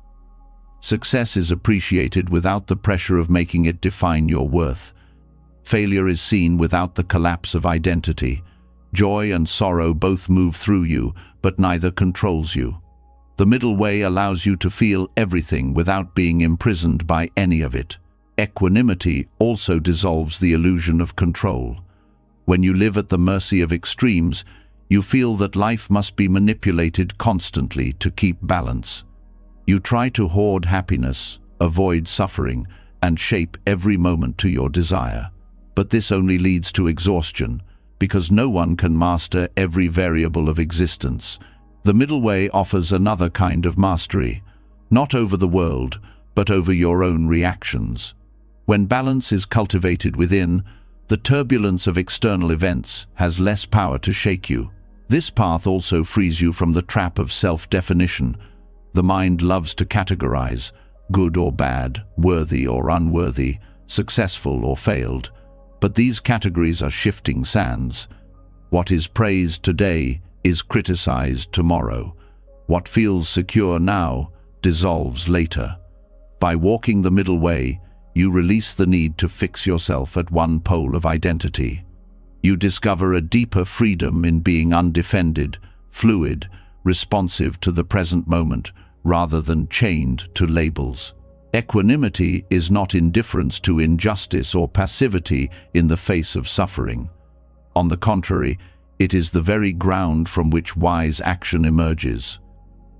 Success is appreciated without the pressure of making it define your worth. Failure is seen without the collapse of identity. Joy and sorrow both move through you, but neither controls you. The middle way allows you to feel everything without being imprisoned by any of it. Equanimity also dissolves the illusion of control. When you live at the mercy of extremes, you feel that life must be manipulated constantly to keep balance. You try to hoard happiness, avoid suffering, and shape every moment to your desire. But this only leads to exhaustion, because no one can master every variable of existence. The middle way offers another kind of mastery, not over the world, but over your own reactions. When balance is cultivated within, the turbulence of external events has less power to shake you. This path also frees you from the trap of self-definition. The mind loves to categorize, good or bad, worthy or unworthy, successful or failed. But these categories are shifting sands. What is praised today is criticized tomorrow. What feels secure now dissolves later. By walking the middle way, you release the need to fix yourself at one pole of identity. You discover a deeper freedom in being undefended, fluid, responsive to the present moment, rather than chained to labels. Equanimity is not indifference to injustice or passivity in the face of suffering. On the contrary, it is the very ground from which wise action emerges.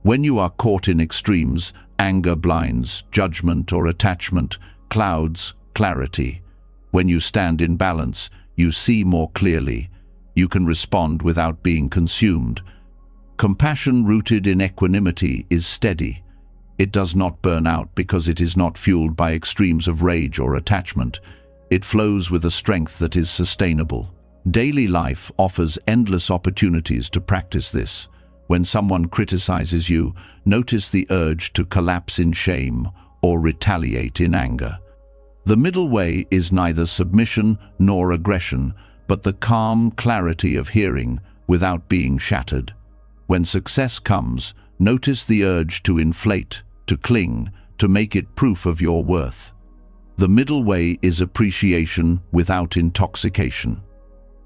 When you are caught in extremes, anger blinds, judgment or attachment clouds clarity. When you stand in balance, you see more clearly. You can respond without being consumed. Compassion rooted in equanimity is steady. It does not burn out because it is not fueled by extremes of rage or attachment. It flows with a strength that is sustainable. Daily life offers endless opportunities to practice this. When someone criticizes you, notice the urge to collapse in shame or retaliate in anger. The middle way is neither submission nor aggression, but the calm clarity of hearing without being shattered. When success comes, notice the urge to inflate, to cling, to make it proof of your worth. The middle way is appreciation without intoxication.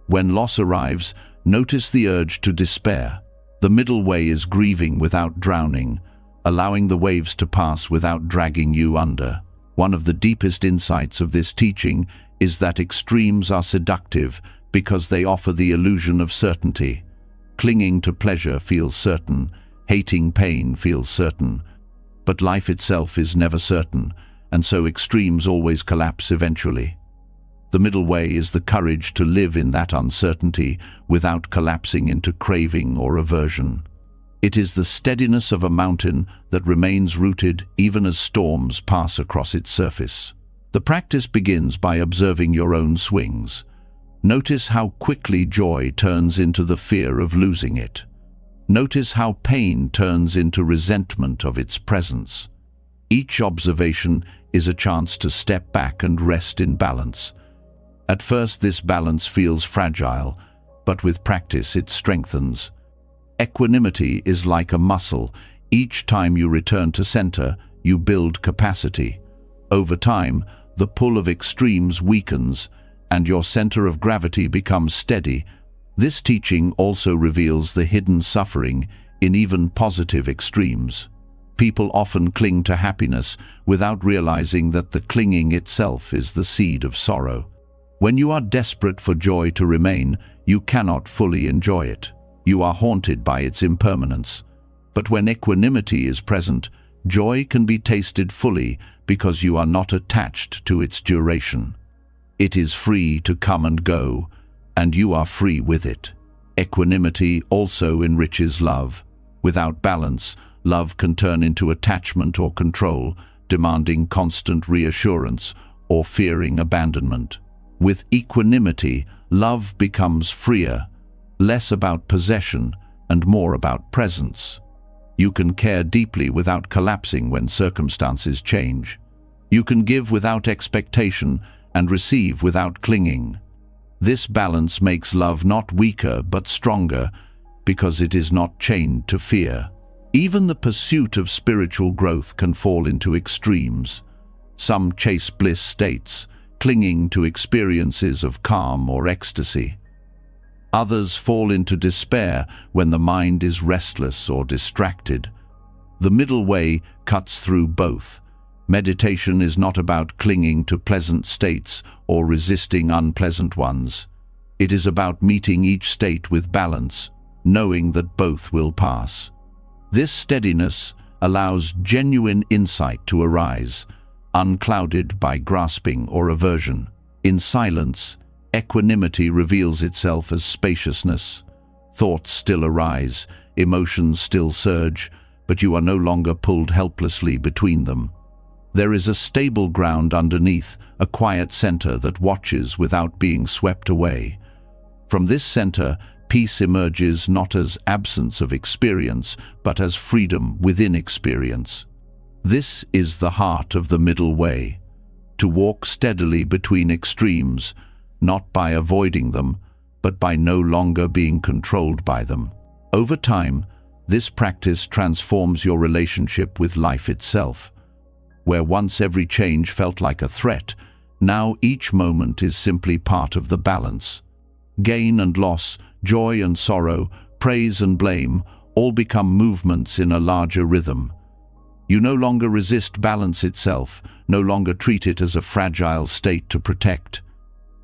When loss arrives, notice the urge to despair. The middle way is grieving without drowning, allowing the waves to pass without dragging you under. One of the deepest insights of this teaching is that extremes are seductive because they offer the illusion of certainty. Clinging to pleasure feels certain, hating pain feels certain. But life itself is never certain, and so extremes always collapse eventually. The middle way is the courage to live in that uncertainty without collapsing into craving or aversion. It is the steadiness of a mountain that remains rooted even as storms pass across its surface. The practice begins by observing your own swings. Notice how quickly joy turns into the fear of losing it. Notice how pain turns into resentment of its presence. Each observation is a chance to step back and rest in balance. At first, this balance feels fragile, but with practice it strengthens. Equanimity is like a muscle. Each time you return to center, you build capacity. Over time, the pull of extremes weakens, and your center of gravity becomes steady. This teaching also reveals the hidden suffering in even positive extremes. People often cling to happiness without realizing that the clinging itself is the seed of sorrow. When you are desperate for joy to remain, you cannot fully enjoy it. You are haunted by its impermanence. But when equanimity is present, joy can be tasted fully because you are not attached to its duration. It is free to come and go, and you are free with it. Equanimity also enriches love. Without balance, love can turn into attachment or control, demanding constant reassurance, or fearing abandonment. With equanimity, love becomes freer, less about possession and more about presence. You can care deeply without collapsing when circumstances change. You can give without expectation and receive without clinging. This balance makes love not weaker but stronger because it is not chained to fear. Even the pursuit of spiritual growth can fall into extremes. Some chase bliss states, clinging to experiences of calm or ecstasy. Others fall into despair when the mind is restless or distracted. The middle way cuts through both. Meditation is not about clinging to pleasant states or resisting unpleasant ones. It is about meeting each state with balance, knowing that both will pass. This steadiness allows genuine insight to arise, unclouded by grasping or aversion. In silence, equanimity reveals itself as spaciousness. Thoughts still arise, emotions still surge, but you are no longer pulled helplessly between them. There is a stable ground underneath, a quiet center that watches without being swept away. From this center, peace emerges not as absence of experience, but as freedom within experience. This is the heart of the middle way, to walk steadily between extremes, not by avoiding them, but by no longer being controlled by them. Over time, this practice transforms your relationship with life itself. Where once every change felt like a threat, now each moment is simply part of the balance. Gain and loss, joy and sorrow, praise and blame, all become movements in a larger rhythm. You no longer resist balance itself, no longer treat it as a fragile state to protect.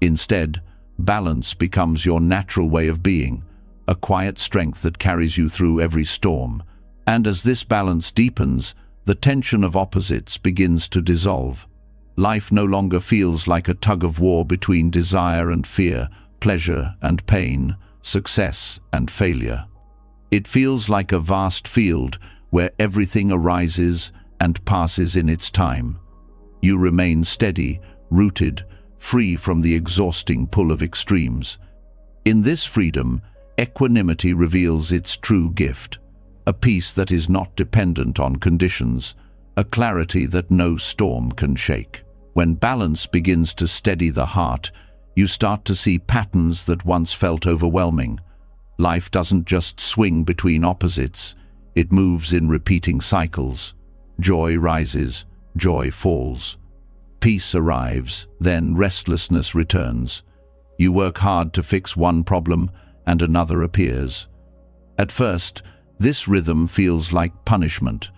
Instead, balance becomes your natural way of being, a quiet strength that carries you through every storm. And as this balance deepens, the tension of opposites begins to dissolve. Life no longer feels like a tug-of-war between desire and fear, pleasure and pain, success and failure. It feels like a vast field where everything arises and passes in its time. You remain steady, rooted, free from the exhausting pull of extremes. In this freedom, equanimity reveals its true gift, a peace that is not dependent on conditions, a clarity that no storm can shake. When balance begins to steady the heart, you start to see patterns that once felt overwhelming. Life doesn't just swing between opposites, it moves in repeating cycles. Joy rises, joy falls. Peace arrives, then restlessness returns. You work hard to fix one problem, and another appears. At first, this rhythm feels like punishment,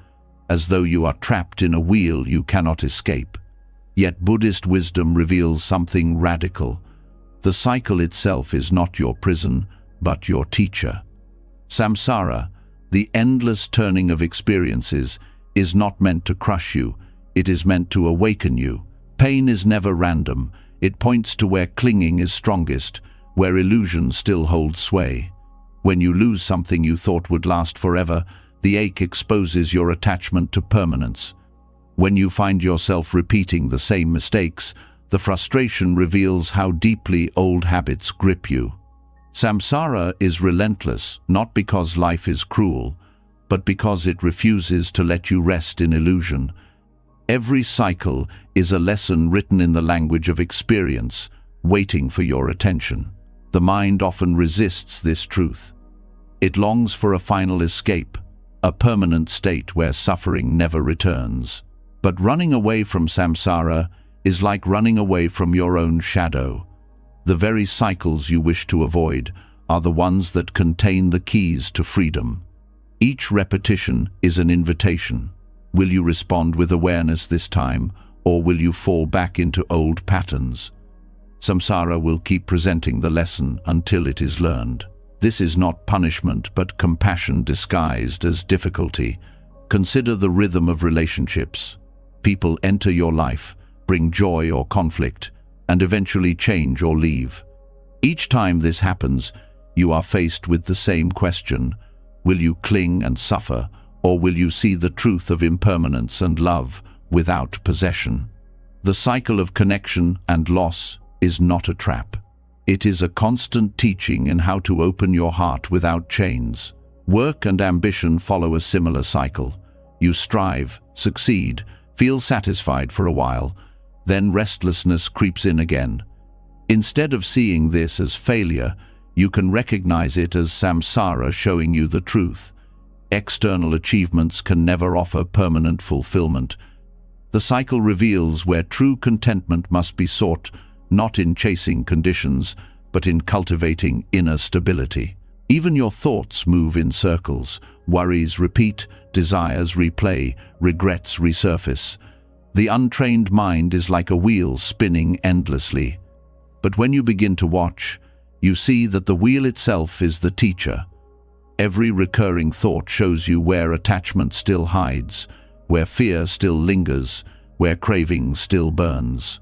as though you are trapped in a wheel you cannot escape. Yet Buddhist wisdom reveals something radical. The cycle itself is not your prison, but your teacher. Samsara, the endless turning of experiences, is not meant to crush you, it is meant to awaken you. Pain is never random, it points to where clinging is strongest, where illusion still holds sway. When you lose something you thought would last forever, the ache exposes your attachment to permanence. When you find yourself repeating the same mistakes, the frustration reveals how deeply old habits grip you. Samsara is relentless, not because life is cruel, but because it refuses to let you rest in illusion. Every cycle is a lesson written in the language of experience, waiting for your attention. The mind often resists this truth. It longs for a final escape, a permanent state where suffering never returns. But running away from samsara is like running away from your own shadow. The very cycles you wish to avoid are the ones that contain the keys to freedom. Each repetition is an invitation. Will you respond with awareness this time, or will you fall back into old patterns? Samsara will keep presenting the lesson until it is learned. This is not punishment, but compassion disguised as difficulty. Consider the rhythm of relationships. People enter your life, bring joy or conflict, and eventually change or leave. Each time this happens, you are faced with the same question. Will you cling and suffer, or will you see the truth of impermanence and love without possession? The cycle of connection and loss is not a trap. It is a constant teaching in how to open your heart without chains. Work and ambition follow a similar cycle. You strive, succeed, feel satisfied for a while, then restlessness creeps in again. Instead of seeing this as failure, you can recognize it as samsara showing you the truth. External achievements can never offer permanent fulfillment. The cycle reveals where true contentment must be sought, not in chasing conditions, but in cultivating inner stability. Even your thoughts move in circles. Worries repeat, desires replay, regrets resurface. The untrained mind is like a wheel spinning endlessly. But when you begin to watch, you see that the wheel itself is the teacher. Every recurring thought shows you where attachment still hides, where fear still lingers, where craving still burns.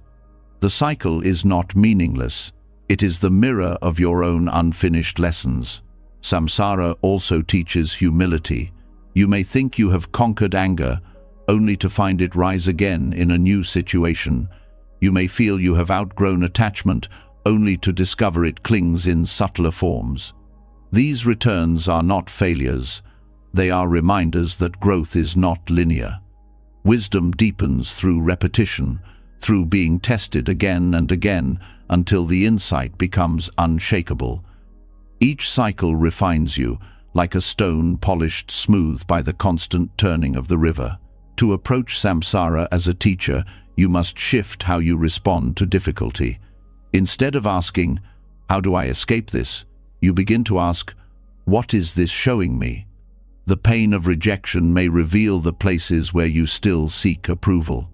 The cycle is not meaningless. It is the mirror of your own unfinished lessons. Samsara also teaches humility. You may think you have conquered anger, only to find it rise again in a new situation. You may feel you have outgrown attachment, only to discover it clings in subtler forms. These returns are not failures. They are reminders that growth is not linear. Wisdom deepens through repetition, through being tested again and again until the insight becomes unshakable. Each cycle refines you, like a stone polished smooth by the constant turning of the river. To approach samsara as a teacher, you must shift how you respond to difficulty. Instead of asking, "How do I escape this?" you begin to ask, "What is this showing me?" The pain of rejection may reveal the places where you still seek approval.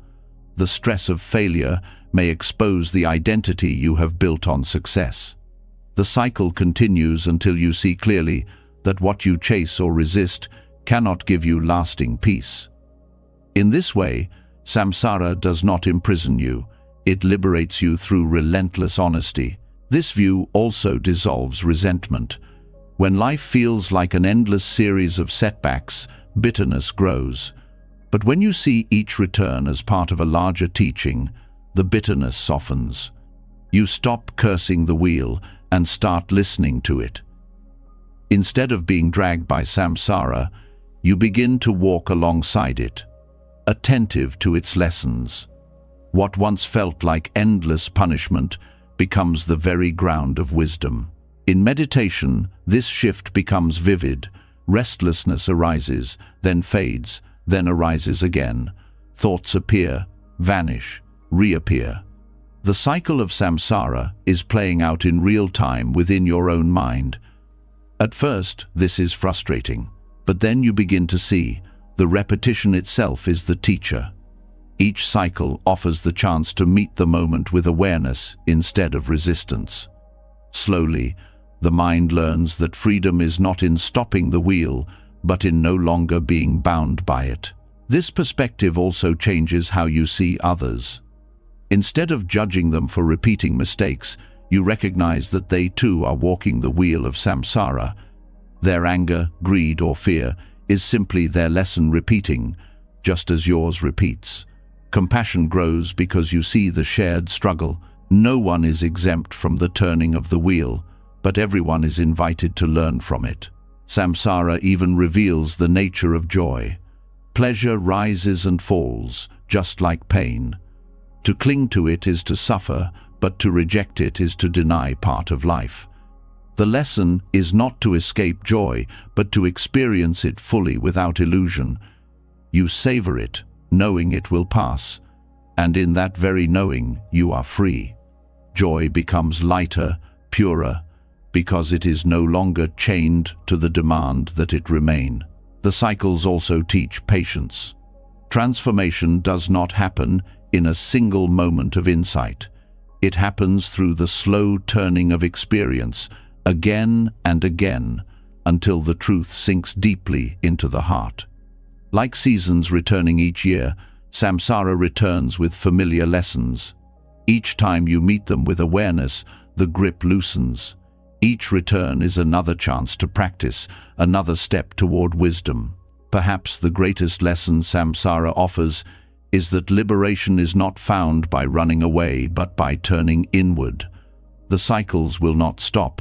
The stress of failure may expose the identity you have built on success. The cycle continues until you see clearly that what you chase or resist cannot give you lasting peace. In this way, samsara does not imprison you. It liberates you through relentless honesty. This view also dissolves resentment. When life feels like an endless series of setbacks, bitterness grows. But when you see each return as part of a larger teaching, the bitterness softens. You stop cursing the wheel and start listening to it. Instead of being dragged by samsara, you begin to walk alongside it, attentive to its lessons. What once felt like endless punishment becomes the very ground of wisdom. In meditation, this shift becomes vivid. Restlessness arises, then fades, then arises again. Thoughts appear, vanish, reappear. The cycle of samsara is playing out in real time within your own mind. At first, this is frustrating, but then you begin to see the repetition itself is the teacher. Each cycle offers the chance to meet the moment with awareness instead of resistance. Slowly, the mind learns that freedom is not in stopping the wheel, but in no longer being bound by it. This perspective also changes how you see others. Instead of judging them for repeating mistakes, you recognize that they too are walking the wheel of samsara. Their anger, greed, or fear is simply their lesson repeating, just as yours repeats. Compassion grows because you see the shared struggle. No one is exempt from the turning of the wheel, but everyone is invited to learn from it. Samsara even reveals the nature of joy. Pleasure rises and falls, just like pain. To cling to it is to suffer, but to reject it is to deny part of life. The lesson is not to escape joy, but to experience it fully without illusion. You savor it, knowing it will pass, and in that very knowing you are free. Joy becomes lighter, purer, because it is no longer chained to the demand that it remain. The cycles also teach patience. Transformation does not happen in a single moment of insight. It happens through the slow turning of experience, again and again, until the truth sinks deeply into the heart. Like seasons returning each year, samsara returns with familiar lessons. Each time you meet them with awareness, the grip loosens. Each return is another chance to practice, another step toward wisdom. Perhaps the greatest lesson samsara offers is that liberation is not found by running away, but by turning inward. The cycles will not stop.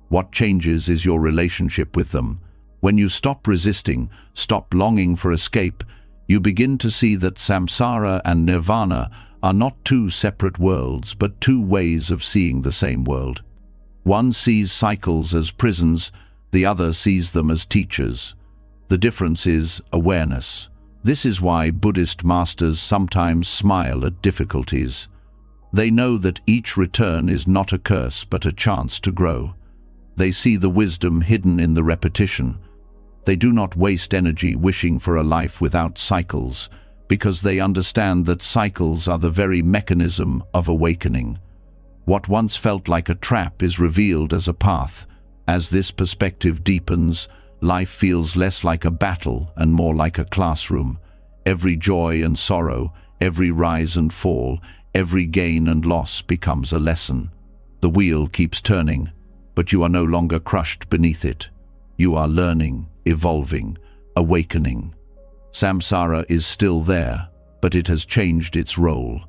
What changes is your relationship with them. When you stop resisting, stop longing for escape, you begin to see that samsara and nirvana are not two separate worlds, but two ways of seeing the same world. One sees cycles as prisons, the other sees them as teachers. The difference is awareness. This is why Buddhist masters sometimes smile at difficulties. They know that each return is not a curse, but a chance to grow. They see the wisdom hidden in the repetition. They do not waste energy wishing for a life without cycles, because they understand that cycles are the very mechanism of awakening. What once felt like a trap is revealed as a path. As this perspective deepens, life feels less like a battle and more like a classroom. Every joy and sorrow, every rise and fall, every gain and loss becomes a lesson. The wheel keeps turning, but you are no longer crushed beneath it. You are learning, evolving, awakening. Samsara is still there, but it has changed its role.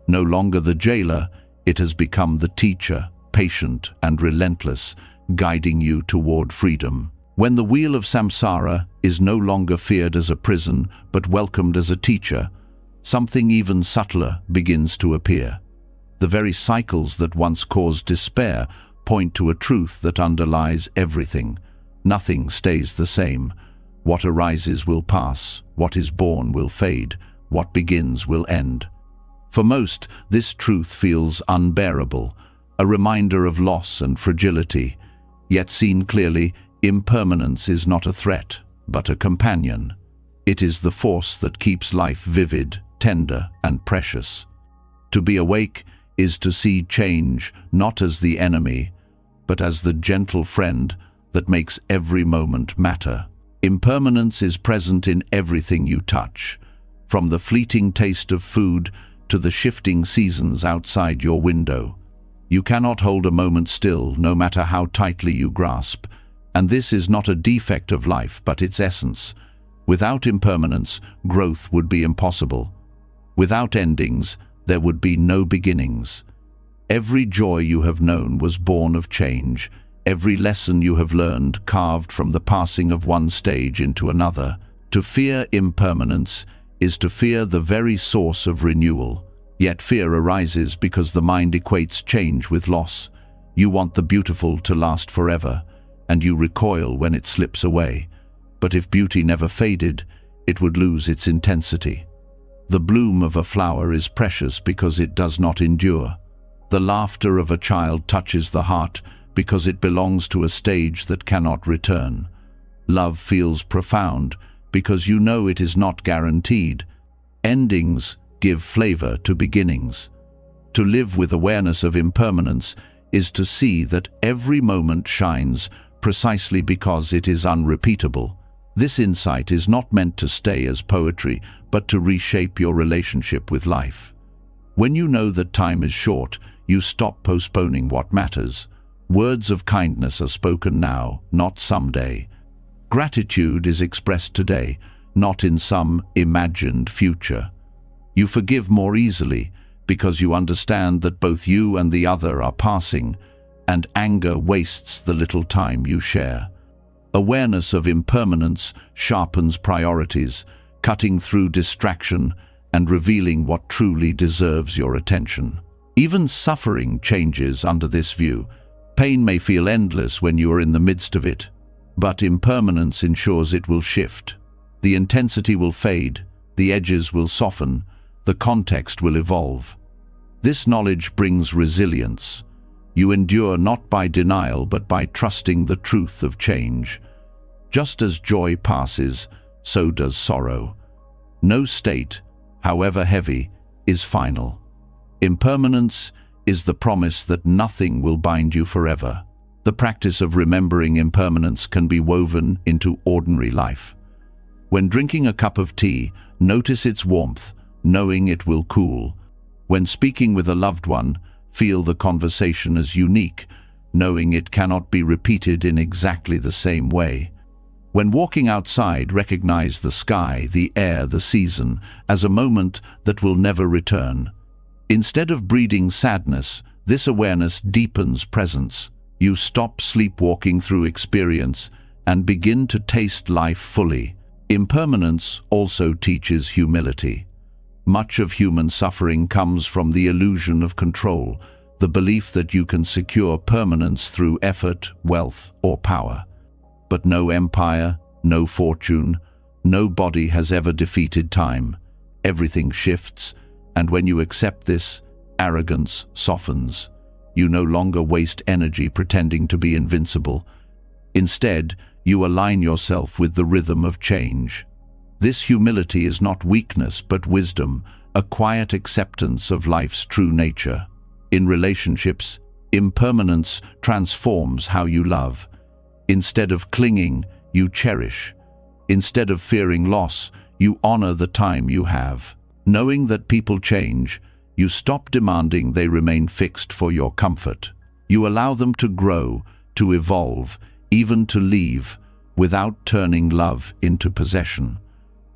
No longer the jailer, it has become the teacher, patient and relentless, guiding you toward freedom. When the wheel of samsara is no longer feared as a prison, but welcomed as a teacher, something even subtler begins to appear. The very cycles that once caused despair point to a truth that underlies everything. Nothing stays the same. What arises will pass, what is born will fade, what begins will end. For most, this truth feels unbearable, a reminder of loss and fragility. Yet seen clearly, impermanence is not a threat, but a companion. It is the force that keeps life vivid, tender, and precious. To be awake is to see change not as the enemy, but as the gentle friend that makes every moment matter. Impermanence is present in everything you touch, from the fleeting taste of food to the shifting seasons outside your window. You cannot hold a moment still, no matter how tightly you grasp, and this is not a defect of life, but its essence. Without impermanence, growth would be impossible. Without endings, there would be no beginnings. Every joy you have known was born of change. Every lesson you have learned carved from the passing of one stage into another. To fear impermanence is to fear the very source of renewal. Yet fear arises because the mind equates change with loss. You want the beautiful to last forever, and you recoil when it slips away. But if beauty never faded, it would lose its intensity. The bloom of a flower is precious because it does not endure. The laughter of a child touches the heart because it belongs to a stage that cannot return. Love feels profound because you know it is not guaranteed. Endings give flavor to beginnings. To live with awareness of impermanence is to see that every moment shines precisely because it is unrepeatable. This insight is not meant to stay as poetry, but to reshape your relationship with life. When you know that time is short, you stop postponing what matters. Words of kindness are spoken now, not someday. Gratitude is expressed today, not in some imagined future. You forgive more easily because you understand that both you and the other are passing, and anger wastes the little time you share. Awareness of impermanence sharpens priorities, cutting through distraction and revealing what truly deserves your attention. Even suffering changes under this view. Pain may feel endless when you are in the midst of it, but impermanence ensures it will shift. The intensity will fade, the edges will soften, the context will evolve. This knowledge brings resilience. You endure not by denial, but by trusting the truth of change. Just as joy passes, so does sorrow. No state, however heavy, is final. Impermanence is the promise that nothing will bind you forever. The practice of remembering impermanence can be woven into ordinary life. When drinking a cup of tea, notice its warmth, knowing it will cool. When speaking with a loved one, feel the conversation as unique, knowing it cannot be repeated in exactly the same way. When walking outside, recognize the sky, the air, the season as a moment that will never return. Instead of breeding sadness, this awareness deepens presence. You stop sleepwalking through experience and begin to taste life fully. Impermanence also teaches humility. Much of human suffering comes from the illusion of control, the belief that you can secure permanence through effort, wealth, or power. But no empire, no fortune, no body has ever defeated time. Everything shifts, and when you accept this, arrogance softens. You no longer waste energy pretending to be invincible. Instead, you align yourself with the rhythm of change. This humility is not weakness but wisdom, a quiet acceptance of life's true nature. In relationships, impermanence transforms how you love. Instead of clinging, you cherish. Instead of fearing loss, you honor the time you have. Knowing that people change, you stop demanding they remain fixed for your comfort. You allow them to grow, to evolve, even to leave, without turning love into possession.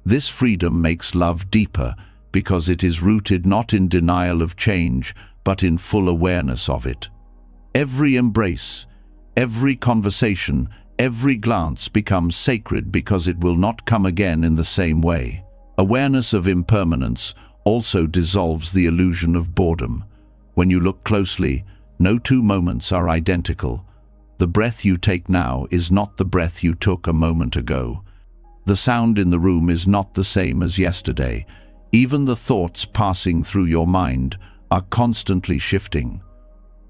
This freedom makes love deeper because it is rooted not in denial of change, but in full awareness of it. Every embrace, every conversation, every glance becomes sacred because it will not come again in the same way. Awareness of impermanence also dissolves the illusion of boredom. When you look closely, no two moments are identical. The breath you take now is not the breath you took a moment ago. The sound in the room is not the same as yesterday. Even the thoughts passing through your mind are constantly shifting.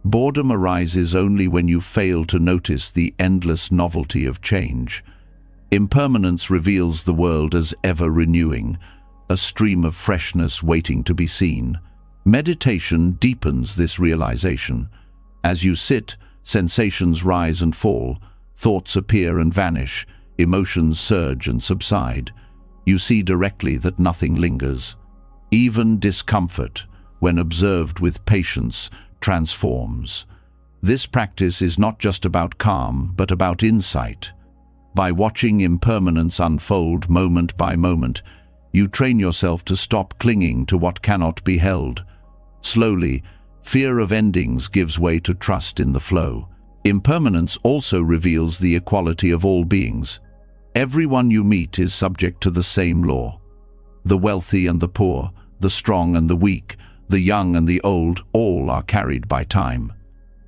Boredom arises only when you fail to notice the endless novelty of change. Impermanence reveals the world as ever-renewing, a stream of freshness waiting to be seen. Meditation deepens this realization. As you sit, sensations rise and fall, thoughts appear and vanish, emotions surge and subside. You see directly that nothing lingers. Even discomfort, when observed with patience, transforms. This practice is not just about calm, but about insight. By watching impermanence unfold moment by moment, you train yourself to stop clinging to what cannot be held. Slowly, fear of endings gives way to trust in the flow. Impermanence also reveals the equality of all beings. Everyone you meet is subject to the same law. The wealthy and the poor, the strong and the weak, the young and the old, all are carried by time.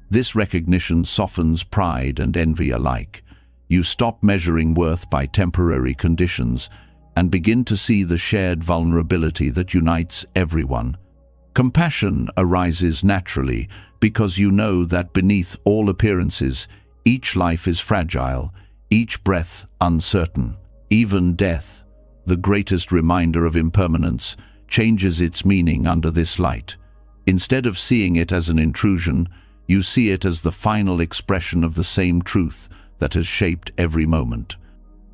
This recognition softens pride and envy alike. You stop measuring worth by temporary conditions and begin to see the shared vulnerability that unites everyone. Compassion arises naturally because you know that beneath all appearances, each life is fragile, each breath uncertain. Even death, the greatest reminder of impermanence, changes its meaning under this light. Instead of seeing it as an intrusion, you see it as the final expression of the same truth that has shaped every moment.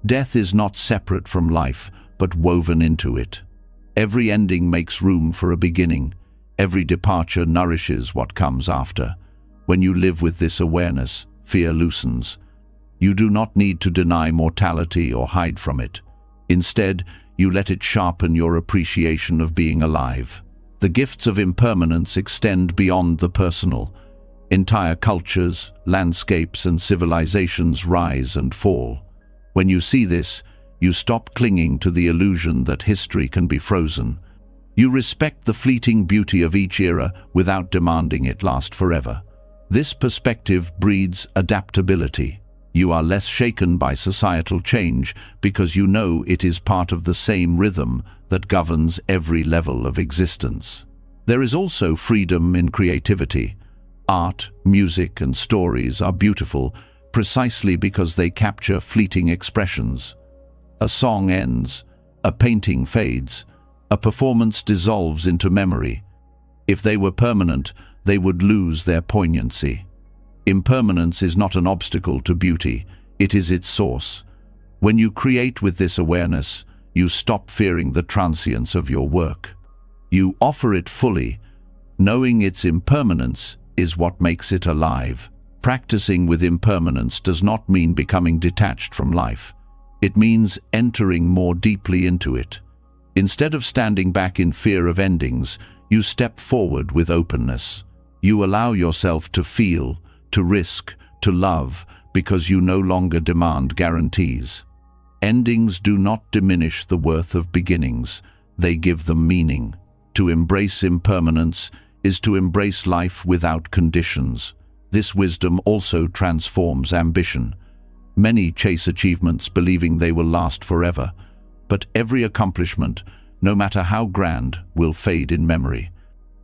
Death is not separate from life, but woven into it. Every ending makes room for a beginning. Every departure nourishes what comes after. When you live with this awareness, fear loosens. You do not need to deny mortality or hide from it. Instead, you let it sharpen your appreciation of being alive. The gifts of impermanence extend beyond the personal. Entire cultures, landscapes, and civilizations rise and fall. When you see this, you stop clinging to the illusion that history can be frozen. You respect the fleeting beauty of each era without demanding it last forever. This perspective breeds adaptability. You are less shaken by societal change because you know it is part of the same rhythm that governs every level of existence. There is also freedom in creativity. Art, music, and stories are beautiful precisely because they capture fleeting expressions. A song ends, a painting fades, a performance dissolves into memory. If they were permanent, they would lose their poignancy. Impermanence is not an obstacle to beauty, it is its source. When you create with this awareness, you stop fearing the transience of your work. You offer it fully, knowing its impermanence is what makes it alive. Practicing with impermanence does not mean becoming detached from life. It means entering more deeply into it. Instead of standing back in fear of endings, you step forward with openness. You allow yourself to feel, to risk, to love, because you no longer demand guarantees. Endings do not diminish the worth of beginnings, they give them meaning. To embrace impermanence is to embrace life without conditions. This wisdom also transforms ambition. Many chase achievements believing they will last forever, but every accomplishment, no matter how grand, will fade in memory.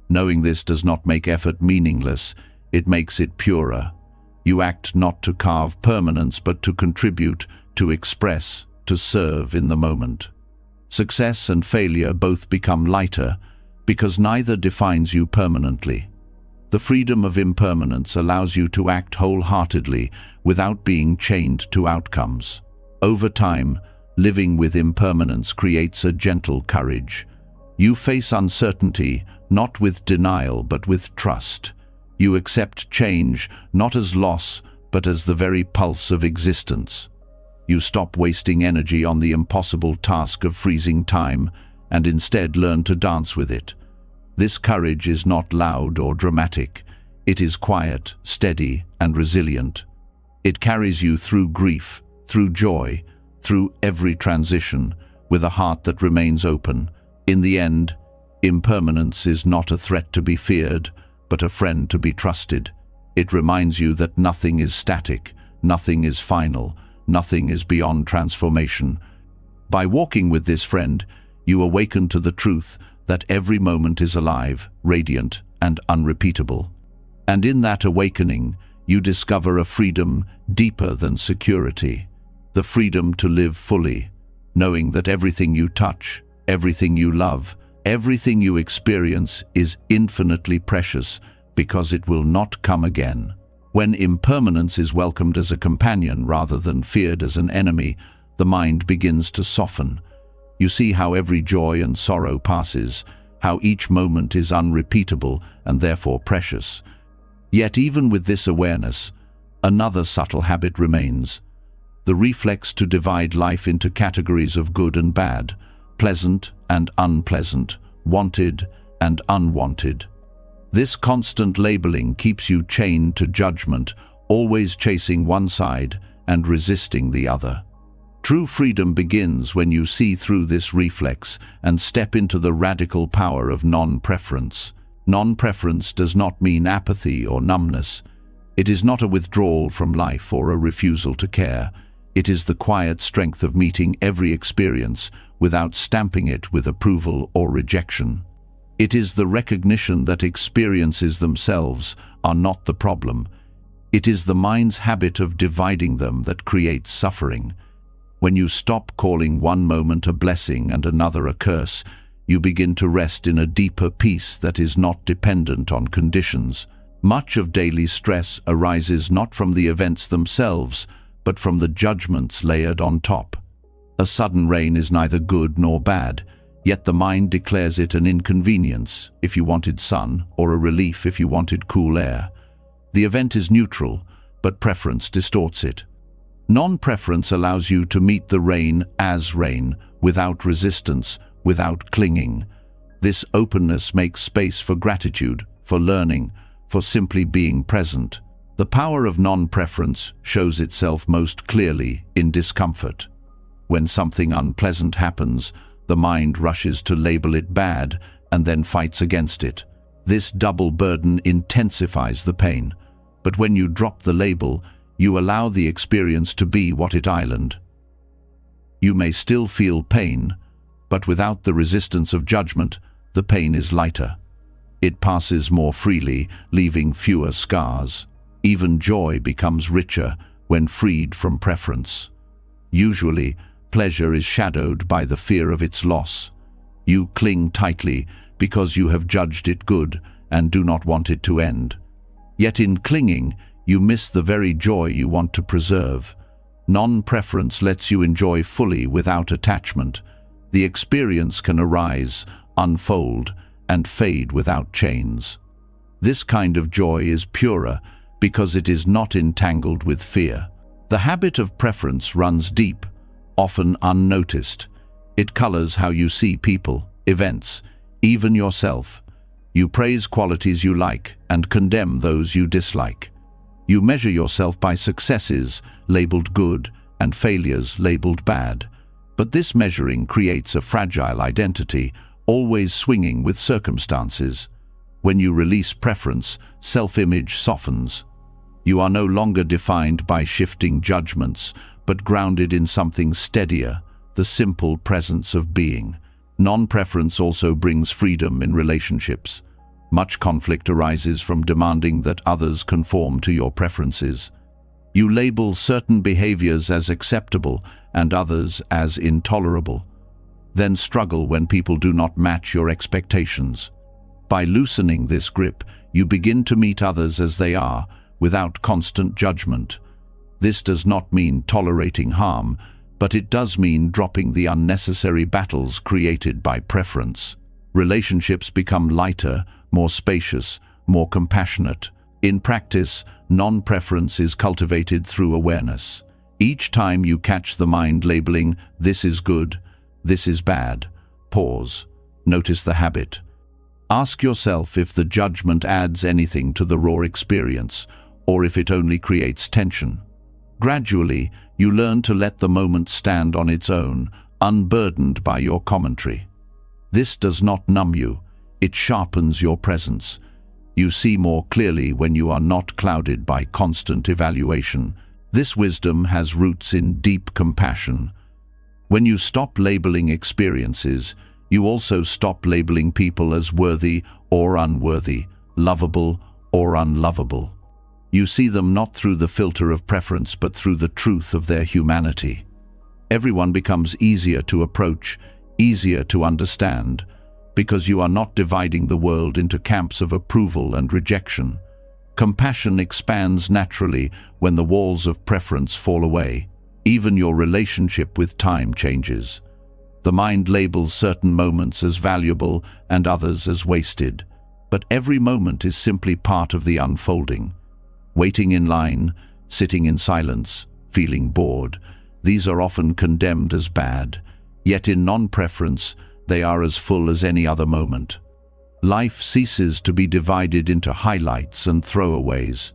Knowing this does not make effort meaningless, it makes it purer. You act not to carve permanence, but to contribute, to express, to serve in the moment. Success and failure both become lighter, because neither defines you permanently. The freedom of impermanence allows you to act wholeheartedly without being chained to outcomes. Over time, living with impermanence creates a gentle courage. You face uncertainty, not with denial but with trust. You accept change, not as loss, but as the very pulse of existence. You stop wasting energy on the impossible task of freezing time, and instead learn to dance with it. This courage is not loud or dramatic. It is quiet, steady, and resilient. It carries you through grief, through joy, through every transition, with a heart that remains open. In the end, impermanence is not a threat to be feared, but a friend to be trusted. It reminds you that nothing is static, nothing is final, nothing is beyond transformation. By walking with this friend, you awaken to the truth that every moment is alive, radiant, and unrepeatable. And in that awakening, you discover a freedom deeper than security. The freedom to live fully, knowing that everything you touch, everything you love, everything you experience is infinitely precious because it will not come again. When impermanence is welcomed as a companion rather than feared as an enemy, the mind begins to soften. You see how every joy and sorrow passes, how each moment is unrepeatable and therefore precious. Yet even with this awareness, another subtle habit remains: the reflex to divide life into categories of good and bad, pleasant and unpleasant, wanted and unwanted. This constant labeling keeps you chained to judgment, always chasing one side and resisting the other. True freedom begins when you see through this reflex and step into the radical power of non-preference. Non-preference does not mean apathy or numbness. It is not a withdrawal from life or a refusal to care. It is the quiet strength of meeting every experience without stamping it with approval or rejection. It is the recognition that experiences themselves are not the problem. It is the mind's habit of dividing them that creates suffering. When you stop calling one moment a blessing and another a curse, you begin to rest in a deeper peace that is not dependent on conditions. Much of daily stress arises not from the events themselves, but from the judgments layered on top. A sudden rain is neither good nor bad, yet the mind declares it an inconvenience if you wanted sun, or a relief if you wanted cool air. The event is neutral, but preference distorts it. Non-preference allows you to meet the rain as rain, without resistance, without clinging. This openness makes space for gratitude, for learning, for simply being present. The power of non-preference shows itself most clearly in discomfort. When something unpleasant happens, the mind rushes to label it bad and then fights against it. This double burden intensifies the pain. But when you drop the label, you allow the experience to be what it island. You may still feel pain, but without the resistance of judgment, the pain is lighter. It passes more freely, leaving fewer scars. Even joy becomes richer when freed from preference. Usually, pleasure is shadowed by the fear of its loss. You cling tightly because you have judged it good and do not want it to end. Yet in clinging, you miss the very joy you want to preserve. Non-preference lets you enjoy fully without attachment. The experience can arise, unfold, and fade without chains. This kind of joy is purer because it is not entangled with fear. The habit of preference runs deep, often unnoticed. It colors how you see people, events, even yourself. You praise qualities you like and condemn those you dislike. You measure yourself by successes labeled good and failures labeled bad. But this measuring creates a fragile identity, always swinging with circumstances. When you release preference, self-image softens. You are no longer defined by shifting judgments, but grounded in something steadier, the simple presence of being. Non-preference also brings freedom in relationships. Much conflict arises from demanding that others conform to your preferences. You label certain behaviors as acceptable and others as intolerable, then struggle when people do not match your expectations. By loosening this grip, you begin to meet others as they are, without constant judgment. This does not mean tolerating harm, but it does mean dropping the unnecessary battles created by preference. Relationships become lighter, more spacious, more compassionate. In practice, non-preference is cultivated through awareness. Each time you catch the mind labeling, "This is good, this is bad," pause. Notice the habit. Ask yourself if the judgment adds anything to the raw experience, or if it only creates tension. Gradually, you learn to let the moment stand on its own, unburdened by your commentary. This does not numb you, it sharpens your presence. You see more clearly when you are not clouded by constant evaluation. This wisdom has roots in deep compassion. When you stop labeling experiences, you also stop labeling people as worthy or unworthy, lovable or unlovable. You see them not through the filter of preference, but through the truth of their humanity. Everyone becomes easier to approach, easier to understand, because you are not dividing the world into camps of approval and rejection. Compassion expands naturally when the walls of preference fall away. Even your relationship with time changes. The mind labels certain moments as valuable and others as wasted, but every moment is simply part of the unfolding. Waiting in line, sitting in silence, feeling bored, these are often condemned as bad, yet in non-preference, they are as full as any other moment. Life ceases to be divided into highlights and throwaways.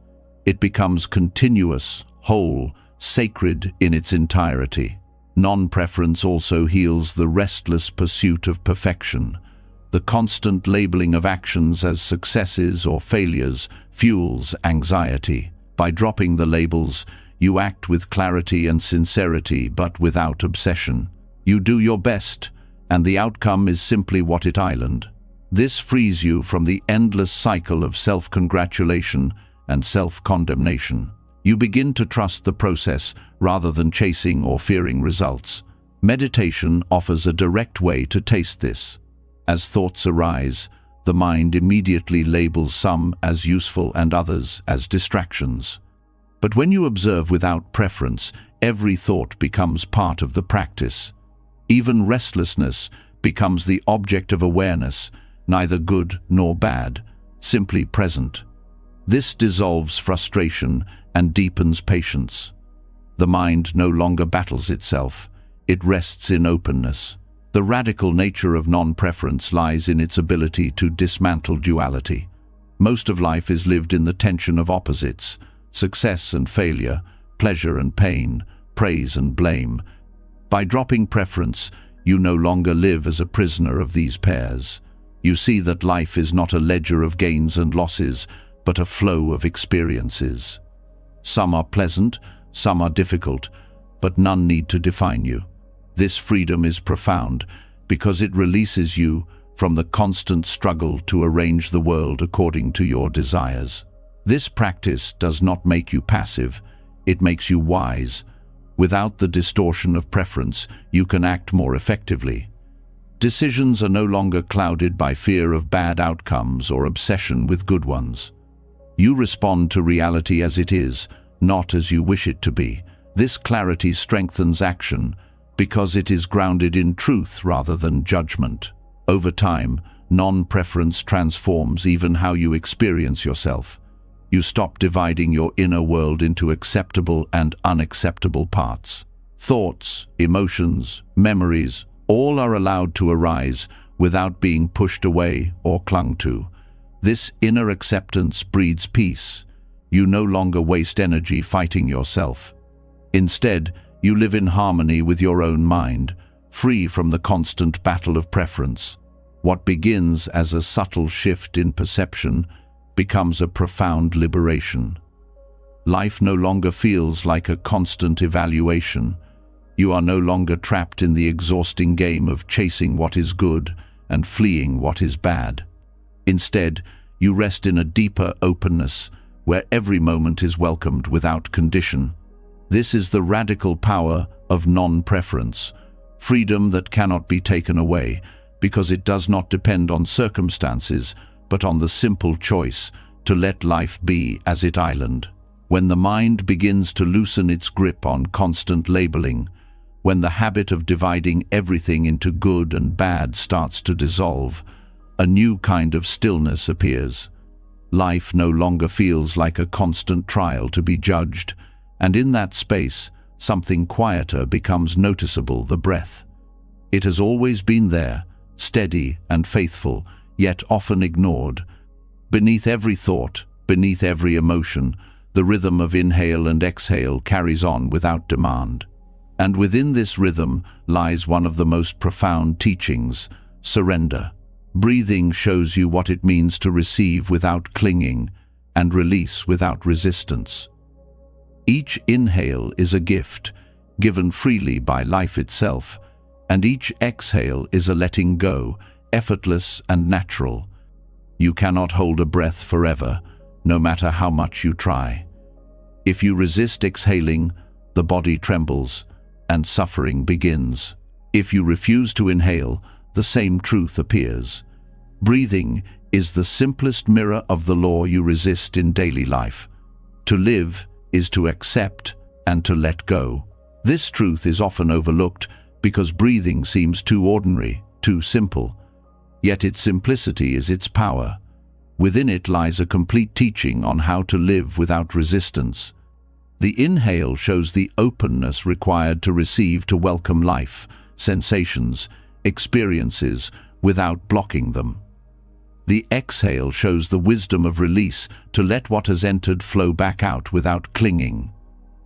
It becomes continuous, whole, sacred in its entirety. Non-preference also heals the restless pursuit of perfection. The constant labeling of actions as successes or failures fuels anxiety. By dropping the labels, you act with clarity and sincerity, but without obsession. You do your best, and the outcome is simply what it island. This frees you from the endless cycle of self-congratulation and self-condemnation. You begin to trust the process rather than chasing or fearing results. Meditation offers a direct way to taste this. As thoughts arise, the mind immediately labels some as useful and others as distractions. But when you observe without preference, every thought becomes part of the practice. Even restlessness becomes the object of awareness, neither good nor bad, simply present. This dissolves frustration and deepens patience. The mind no longer battles itself, it rests in openness. The radical nature of non-preference lies in its ability to dismantle duality. Most of life is lived in the tension of opposites, success and failure, pleasure and pain, praise and blame. By dropping preference, you no longer live as a prisoner of these pairs. You see that life is not a ledger of gains and losses, but a flow of experiences. Some are pleasant, some are difficult, but none need to define you. This freedom is profound because it releases you from the constant struggle to arrange the world according to your desires. This practice does not make you passive, it makes you wise. Without the distortion of preference, you can act more effectively. Decisions are no longer clouded by fear of bad outcomes or obsession with good ones. You respond to reality as it is, not as you wish it to be. This clarity strengthens action because it is grounded in truth rather than judgment. Over time, non-preference transforms even how you experience yourself. You stop dividing your inner world into acceptable and unacceptable parts. Thoughts, emotions, memories, all are allowed to arise without being pushed away or clung to. This inner acceptance breeds peace. You no longer waste energy fighting yourself. Instead, you live in harmony with your own mind, free from the constant battle of preference. What begins as a subtle shift in perception becomes a profound liberation. Life no longer feels like a constant evaluation. You are no longer trapped in the exhausting game of chasing what is good and fleeing what is bad. Instead, you rest in a deeper openness where every moment is welcomed without condition. This is the radical power of non-preference, freedom that cannot be taken away, because it does not depend on circumstances, but on the simple choice to let life be as it island. When the mind begins to loosen its grip on constant labeling, when the habit of dividing everything into good and bad starts to dissolve, a new kind of stillness appears. Life no longer feels like a constant trial to be judged, and in that space, something quieter becomes noticeable: the breath. It has always been there, steady and faithful, yet often ignored. Beneath every thought, beneath every emotion, the rhythm of inhale and exhale carries on without demand. And within this rhythm lies one of the most profound teachings: surrender. Breathing shows you what it means to receive without clinging and release without resistance. Each inhale is a gift, given freely by life itself, and each exhale is a letting go, effortless and natural. You cannot hold a breath forever, no matter how much you try. If you resist exhaling, the body trembles and suffering begins. If you refuse to inhale, the same truth appears. Breathing is the simplest mirror of the law you resist in daily life. To live is to accept and to let go. This truth is often overlooked because breathing seems too ordinary, too simple. Yet its simplicity is its power. Within it lies a complete teaching on how to live without resistance. The inhale shows the openness required to receive, to welcome life, sensations, experiences, without blocking them. The exhale shows the wisdom of release, to let what has entered flow back out without clinging.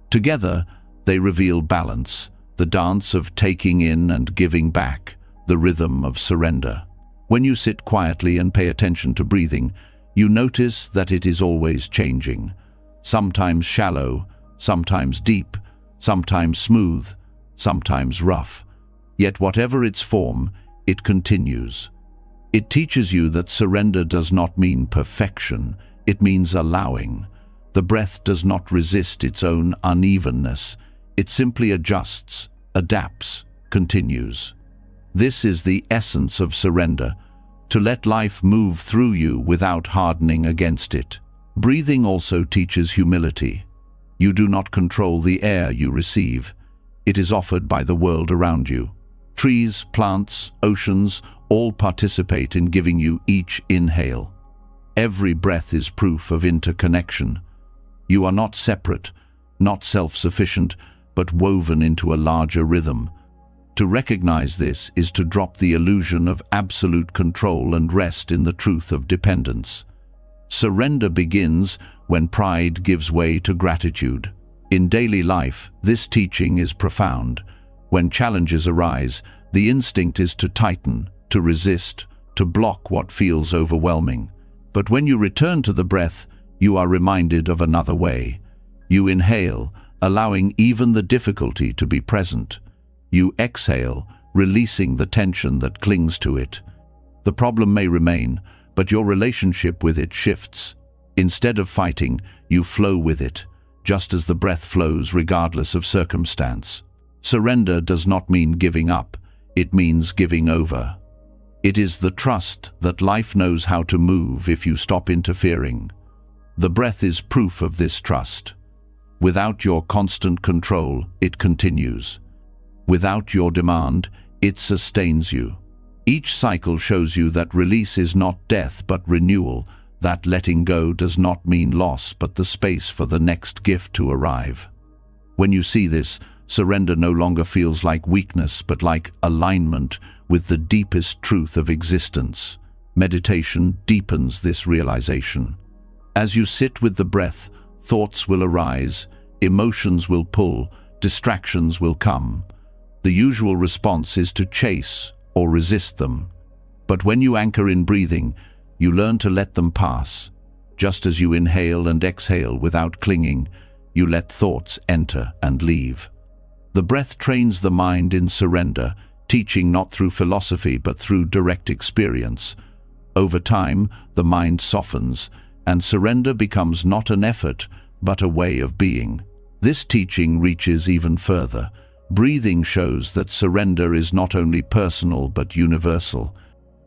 Together, they reveal balance, the dance of taking in and giving back, the rhythm of surrender. When you sit quietly and pay attention to breathing, you notice that it is always changing. Sometimes shallow, sometimes deep, sometimes smooth, sometimes rough. Yet whatever its form, it continues. It teaches you that surrender does not mean perfection, it means allowing. The breath does not resist its own unevenness, it simply adjusts, adapts, continues. This is the essence of surrender, to let life move through you without hardening against it. Breathing also teaches humility. You do not control the air you receive. It is offered by the world around you. Trees, plants, oceans, all participate in giving you each inhale. Every breath is proof of interconnection. You are not separate, not self-sufficient, but woven into a larger rhythm. To recognize this is to drop the illusion of absolute control and rest in the truth of dependence. Surrender begins when pride gives way to gratitude. In daily life, this teaching is profound. When challenges arise, the instinct is to tighten, to resist, to block what feels overwhelming. But when you return to the breath, you are reminded of another way. You inhale, allowing even the difficulty to be present. You exhale, releasing the tension that clings to it. The problem may remain, but your relationship with it shifts. Instead of fighting, you flow with it, just as the breath flows regardless of circumstance. Surrender does not mean giving up, it means giving over. It is the trust that life knows how to move if you stop interfering. The breath is proof of this trust. Without your constant control, it continues. Without your demand, it sustains you. Each cycle shows you that release is not death but renewal, that letting go does not mean loss but the space for the next gift to arrive. When you see this, surrender no longer feels like weakness but like alignment with the deepest truth of existence. Meditation deepens this realization. As you sit with the breath, thoughts will arise, emotions will pull, distractions will come. The usual response is to chase or resist them. But when you anchor in breathing, you learn to let them pass. Just as you inhale and exhale without clinging, you let thoughts enter and leave. The breath trains the mind in surrender, teaching not through philosophy but through direct experience. Over time, the mind softens, and surrender becomes not an effort, but a way of being. This teaching reaches even further. Breathing shows that surrender is not only personal but universal.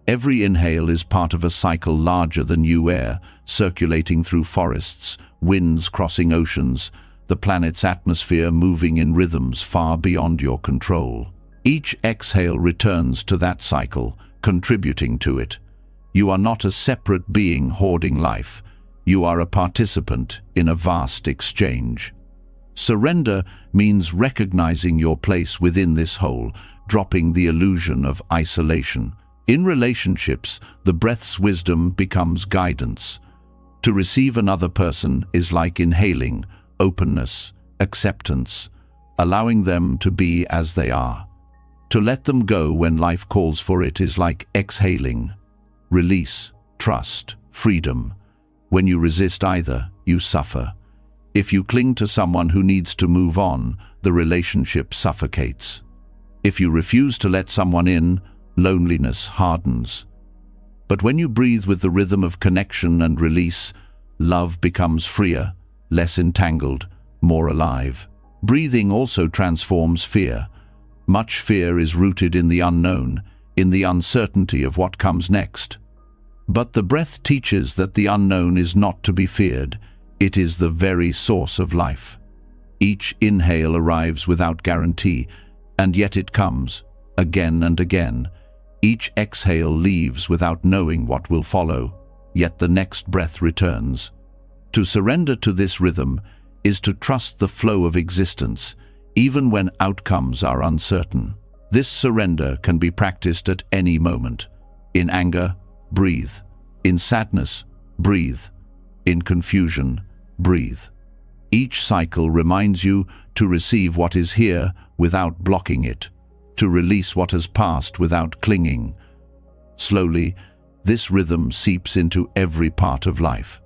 Every inhale is part of a cycle larger than new air, circulating through forests, winds crossing oceans, the planet's atmosphere moving in rhythms far beyond your control. Each exhale returns to that cycle, contributing to it. You are not a separate being hoarding life. You are a participant in a vast exchange. Surrender means recognizing your place within this whole, dropping the illusion of isolation. In relationships, the breath's wisdom becomes guidance. To receive another person is like inhaling openness, acceptance, allowing them to be as they are. To let them go when life calls for it is like exhaling release, trust, freedom. When you resist either, you suffer. If you cling to someone who needs to move on, the relationship suffocates. If you refuse to let someone in, loneliness hardens. But when you breathe with the rhythm of connection and release, love becomes freer, less entangled, more alive. Breathing also transforms fear. Much fear is rooted in the unknown, in the uncertainty of what comes next. But the breath teaches that the unknown is not to be feared. It is the very source of life. Each inhale arrives without guarantee, and yet it comes, again and again. Each exhale leaves without knowing what will follow, yet the next breath returns. To surrender to this rhythm is to trust the flow of existence, even when outcomes are uncertain. This surrender can be practiced at any moment. In anger, breathe. In sadness, breathe. In confusion, breathe. Each cycle reminds you to receive what is here without blocking it, to release what has passed without clinging. Slowly, this rhythm seeps into every part of life.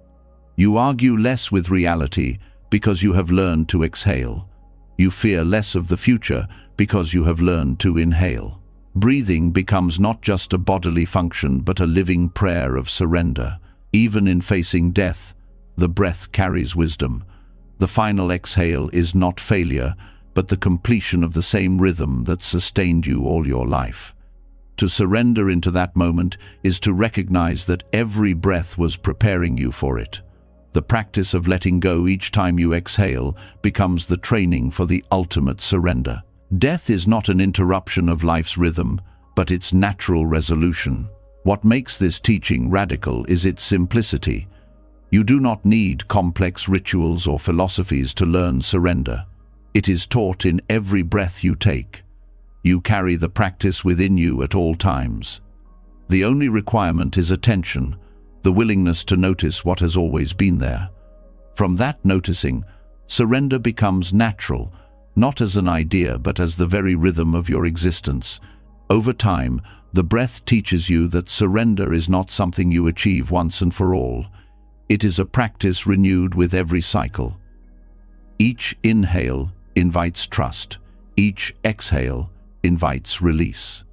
You argue less with reality because you have learned to exhale. You fear less of the future because you have learned to inhale. Breathing becomes not just a bodily function but a living prayer of surrender. Even in facing death, the breath carries wisdom. The final exhale is not failure, but the completion of the same rhythm that sustained you all your life. To surrender into that moment is to recognize that every breath was preparing you for it. The practice of letting go each time you exhale becomes the training for the ultimate surrender. Death is not an interruption of life's rhythm, but its natural resolution. What makes this teaching radical is its simplicity. You do not need complex rituals or philosophies to learn surrender. It is taught in every breath you take. You carry the practice within you at all times. The only requirement is attention, the willingness to notice what has always been there. From that noticing, surrender becomes natural, not as an idea but as the very rhythm of your existence. Over time, the breath teaches you that surrender is not something you achieve once and for all. It is a practice renewed with every cycle. Each inhale invites trust. Each exhale invites release.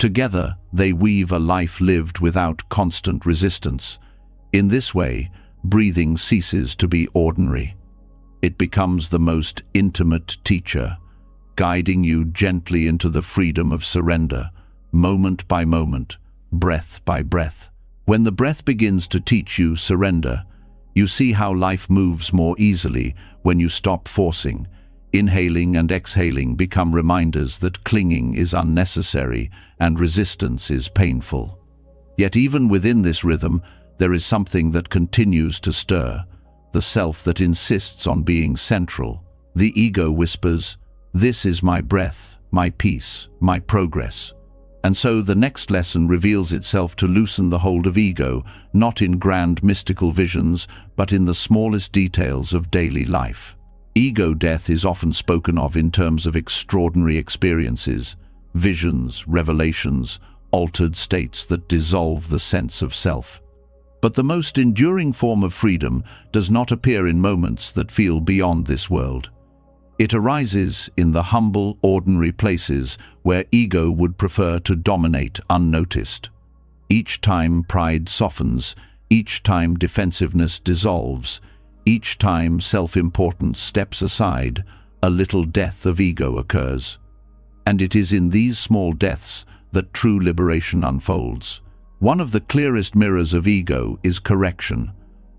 Together, they weave a life lived without constant resistance. In this way, breathing ceases to be ordinary. It becomes the most intimate teacher, guiding you gently into the freedom of surrender, moment by moment, breath by breath. When the breath begins to teach you surrender, you see how life moves more easily when you stop forcing. Inhaling and exhaling become reminders that clinging is unnecessary and resistance is painful. Yet even within this rhythm, there is something that continues to stir, the self that insists on being central. The ego whispers, This is my breath, my peace, my progress. And so the next lesson reveals itself to loosen the hold of ego, not in grand mystical visions, but in the smallest details of daily life. Ego death is often spoken of in terms of extraordinary experiences, visions, revelations, altered states that dissolve the sense of self. But the most enduring form of freedom does not appear in moments that feel beyond this world. It arises in the humble, ordinary places where ego would prefer to dominate unnoticed. Each time pride softens, each time defensiveness dissolves, each time self-importance steps aside, a little death of ego occurs. And it is in these small deaths that true liberation unfolds. One of the clearest mirrors of ego is correction.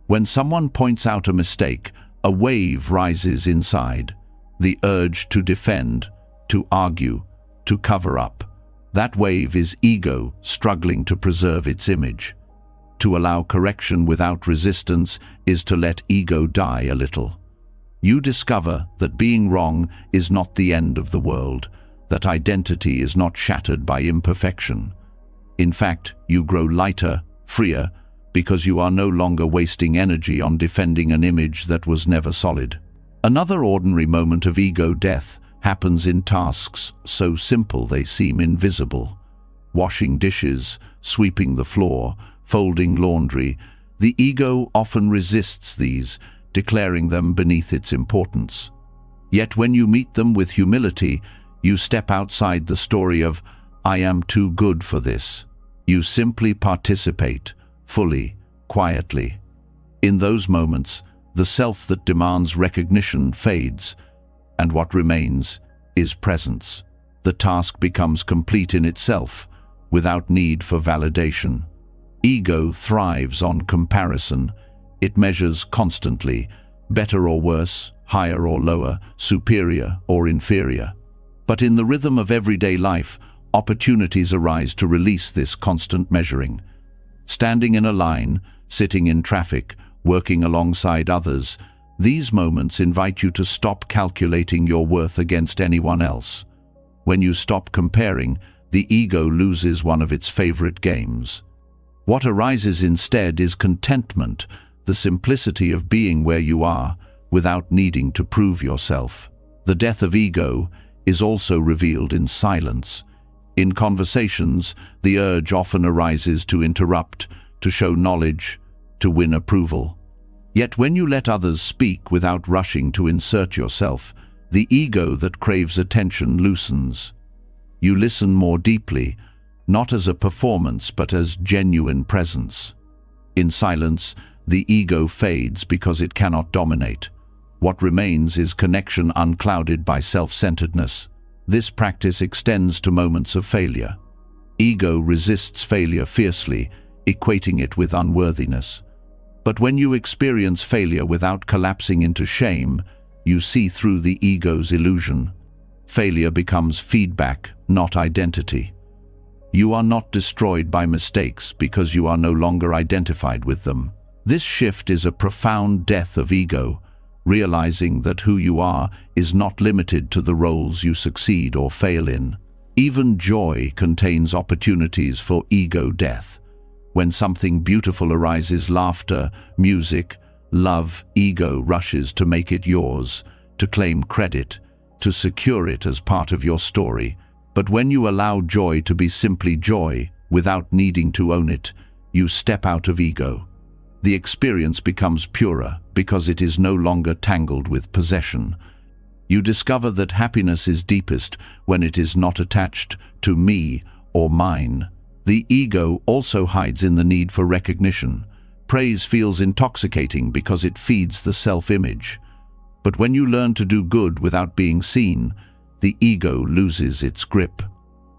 When someone points out a mistake, a wave rises inside. The urge to defend, to argue, to cover up. That wave is ego struggling to preserve its image. To allow correction without resistance is to let ego die a little. You discover that being wrong is not the end of the world, that identity is not shattered by imperfection. In fact, you grow lighter, freer, because you are no longer wasting energy on defending an image that was never solid. Another ordinary moment of ego death happens in tasks so simple they seem invisible. Washing dishes, sweeping the floor, folding laundry. The ego often resists these, declaring them beneath its importance. Yet when you meet them with humility, you step outside the story of, "I am too good for this." You simply participate, fully, quietly. In those moments, the self that demands recognition fades, and what remains is presence. The task becomes complete in itself, without need for validation. Ego thrives on comparison. It measures constantly, better or worse, higher or lower, superior or inferior. But in the rhythm of everyday life, opportunities arise to release this constant measuring. Standing in a line, sitting in traffic, working alongside others, these moments invite you to stop calculating your worth against anyone else. When you stop comparing, the ego loses one of its favorite games. What arises instead is contentment, the simplicity of being where you are, without needing to prove yourself. The death of ego is also revealed in silence. In conversations, the urge often arises to interrupt, to show knowledge, to win approval. Yet when you let others speak without rushing to insert yourself, the ego that craves attention loosens. You listen more deeply, not as a performance but as genuine presence. In silence, the ego fades because it cannot dominate. What remains is connection unclouded by self-centeredness. This practice extends to moments of failure. Ego resists failure fiercely, equating it with unworthiness. But when you experience failure without collapsing into shame, you see through the ego's illusion. Failure becomes feedback, not identity. You are not destroyed by mistakes because you are no longer identified with them. This shift is a profound death of ego, realizing that who you are is not limited to the roles you succeed or fail in. Even joy contains opportunities for ego death. When something beautiful arises, laughter, music, love, ego rushes to make it yours, to claim credit, to secure it as part of your story. But when you allow joy to be simply joy, without needing to own it, you step out of ego. The experience becomes purer because it is no longer tangled with possession. You discover that happiness is deepest when it is not attached to me or mine. The ego also hides in the need for recognition. Praise feels intoxicating because it feeds the self-image. But when you learn to do good without being seen, the ego loses its grip.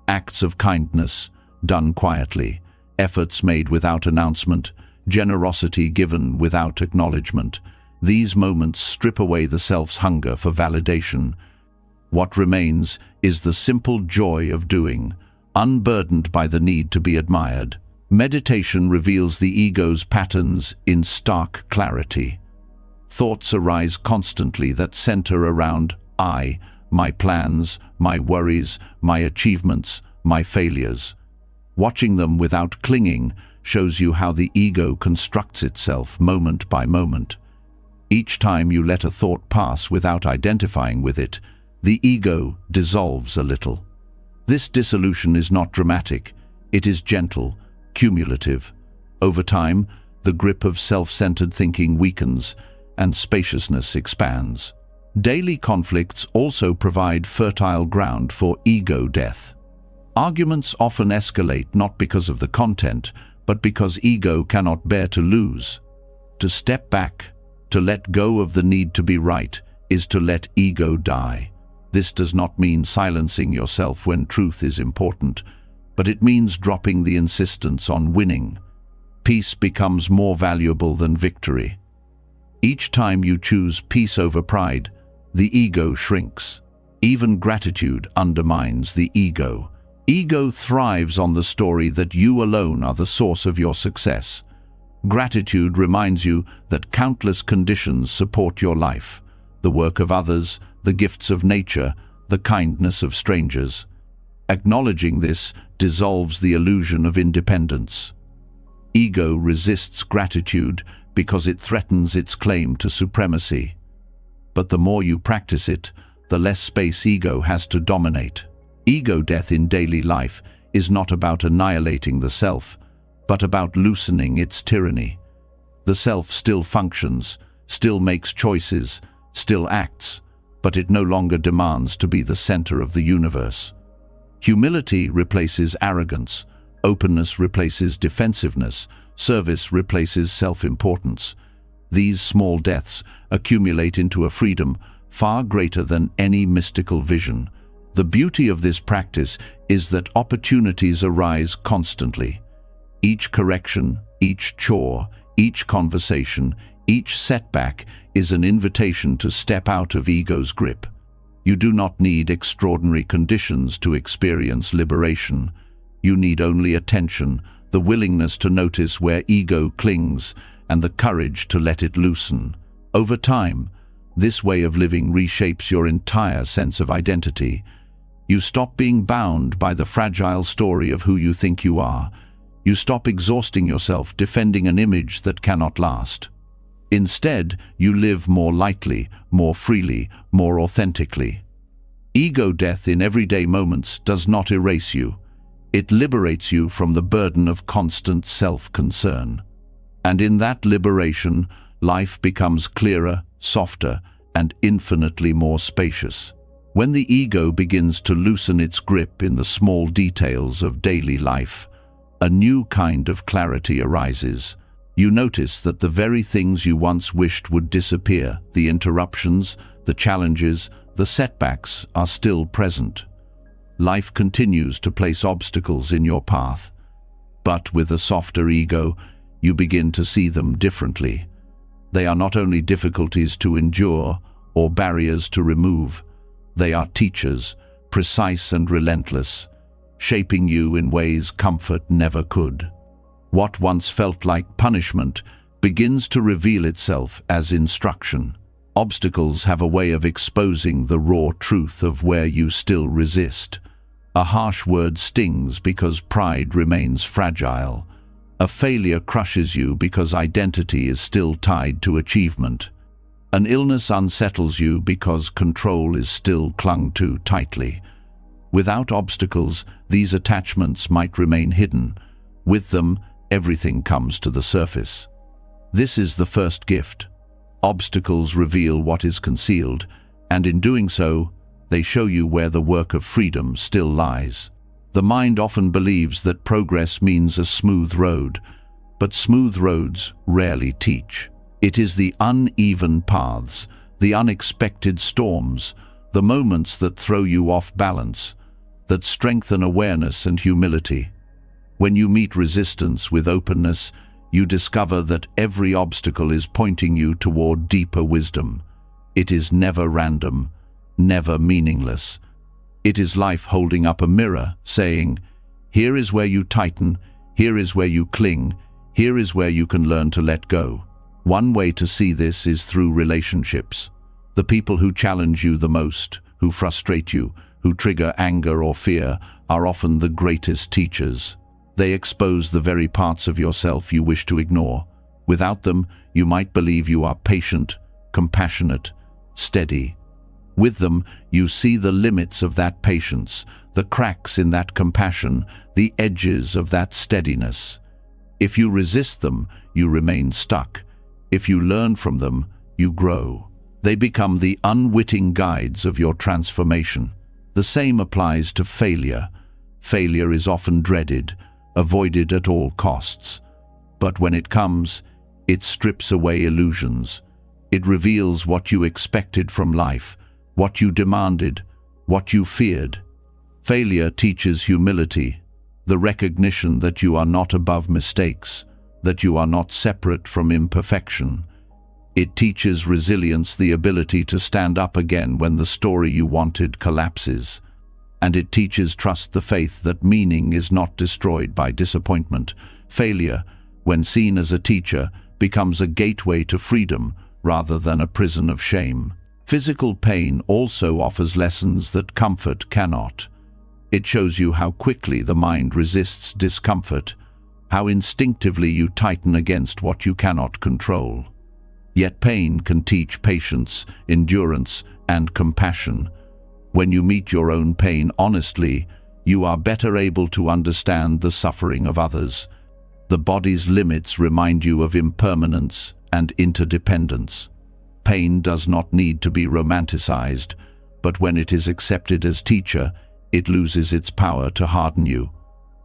Acts of kindness, done quietly, efforts made without announcement, generosity given without acknowledgement. These moments strip away the self's hunger for validation. What remains is the simple joy of doing, unburdened by the need to be admired. Meditation reveals the ego's patterns in stark clarity. Thoughts arise constantly that center around I, my plans, my worries, my achievements, my failures. Watching them without clinging shows you how the ego constructs itself moment by moment. Each time you let a thought pass without identifying with it, the ego dissolves a little. This dissolution is not dramatic, it is gentle, cumulative. Over time, the grip of self-centered thinking weakens and spaciousness expands. Daily conflicts also provide fertile ground for ego death. Arguments often escalate not because of the content, but because ego cannot bear to lose. To step back, to let go of the need to be right, is to let ego die. This does not mean silencing yourself when truth is important, but it means dropping the insistence on winning. Peace becomes more valuable than victory. Each time you choose peace over pride, the ego shrinks. Even gratitude undermines the ego. Ego thrives on the story that you alone are the source of your success. Gratitude reminds you that countless conditions support your life: the work of others, the gifts of nature, the kindness of strangers. Acknowledging this dissolves the illusion of independence. Ego resists gratitude because it threatens its claim to supremacy. But the more you practice it, the less space ego has to dominate. Ego death in daily life is not about annihilating the self, but about loosening its tyranny. The self still functions, still makes choices, still acts, but it no longer demands to be the center of the universe. Humility replaces arrogance, openness replaces defensiveness, service replaces self-importance. These small deaths accumulate into a freedom far greater than any mystical vision. The beauty of this practice is that opportunities arise constantly. Each correction, each chore, each conversation, each setback is an invitation to step out of ego's grip. You do not need extraordinary conditions to experience liberation. You need only attention, the willingness to notice where ego clings, and the courage to let it loosen. Over time, this way of living reshapes your entire sense of identity. You stop being bound by the fragile story of who you think you are. You stop exhausting yourself defending an image that cannot last. Instead, you live more lightly, more freely, more authentically. Ego death in everyday moments does not erase you. It liberates you from the burden of constant self-concern. And in that liberation, life becomes clearer, softer, and infinitely more spacious. When the ego begins to loosen its grip in the small details of daily life, a new kind of clarity arises. You notice that the very things you once wished would disappear, the interruptions, the challenges, the setbacks, are still present. Life continues to place obstacles in your path, but with a softer ego, you begin to see them differently. They are not only difficulties to endure or barriers to remove, they are teachers, precise and relentless, shaping you in ways comfort never could. What once felt like punishment begins to reveal itself as instruction. Obstacles have a way of exposing the raw truth of where you still resist. A harsh word stings because pride remains fragile. A failure crushes you because identity is still tied to achievement. An illness unsettles you because control is still clung to tightly. Without obstacles, these attachments might remain hidden. With them, everything comes to the surface. This is the first gift. Obstacles reveal what is concealed, and in doing so, they show you where the work of freedom still lies. The mind often believes that progress means a smooth road, but smooth roads rarely teach. It is the uneven paths, the unexpected storms, the moments that throw you off balance, that strengthen awareness and humility. When you meet resistance with openness, you discover that every obstacle is pointing you toward deeper wisdom. It is never random, never meaningless. It is life holding up a mirror, saying, "Here is where you tighten, here is where you cling, here is where you can learn to let go." One way to see this is through relationships. The people who challenge you the most, who frustrate you, who trigger anger or fear, are often the greatest teachers. They expose the very parts of yourself you wish to ignore. Without them, you might believe you are patient, compassionate, steady. With them, you see the limits of that patience, the cracks in that compassion, the edges of that steadiness. If you resist them, you remain stuck. If you learn from them, you grow. They become the unwitting guides of your transformation. The same applies to failure. Failure is often dreaded, avoided at all costs. But when it comes, it strips away illusions. It reveals what you expected from life, what you demanded, what you feared. Failure teaches humility, the recognition that you are not above mistakes, that you are not separate from imperfection. It teaches resilience, the ability to stand up again when the story you wanted collapses. And it teaches trust, the faith that meaning is not destroyed by disappointment. Failure, when seen as a teacher, becomes a gateway to freedom rather than a prison of shame. Physical pain also offers lessons that comfort cannot. It shows you how quickly the mind resists discomfort, how instinctively you tighten against what you cannot control. Yet pain can teach patience, endurance, and compassion. When you meet your own pain honestly, you are better able to understand the suffering of others. The body's limits remind you of impermanence and interdependence. Pain does not need to be romanticized, but when it is accepted as teacher, it loses its power to harden you.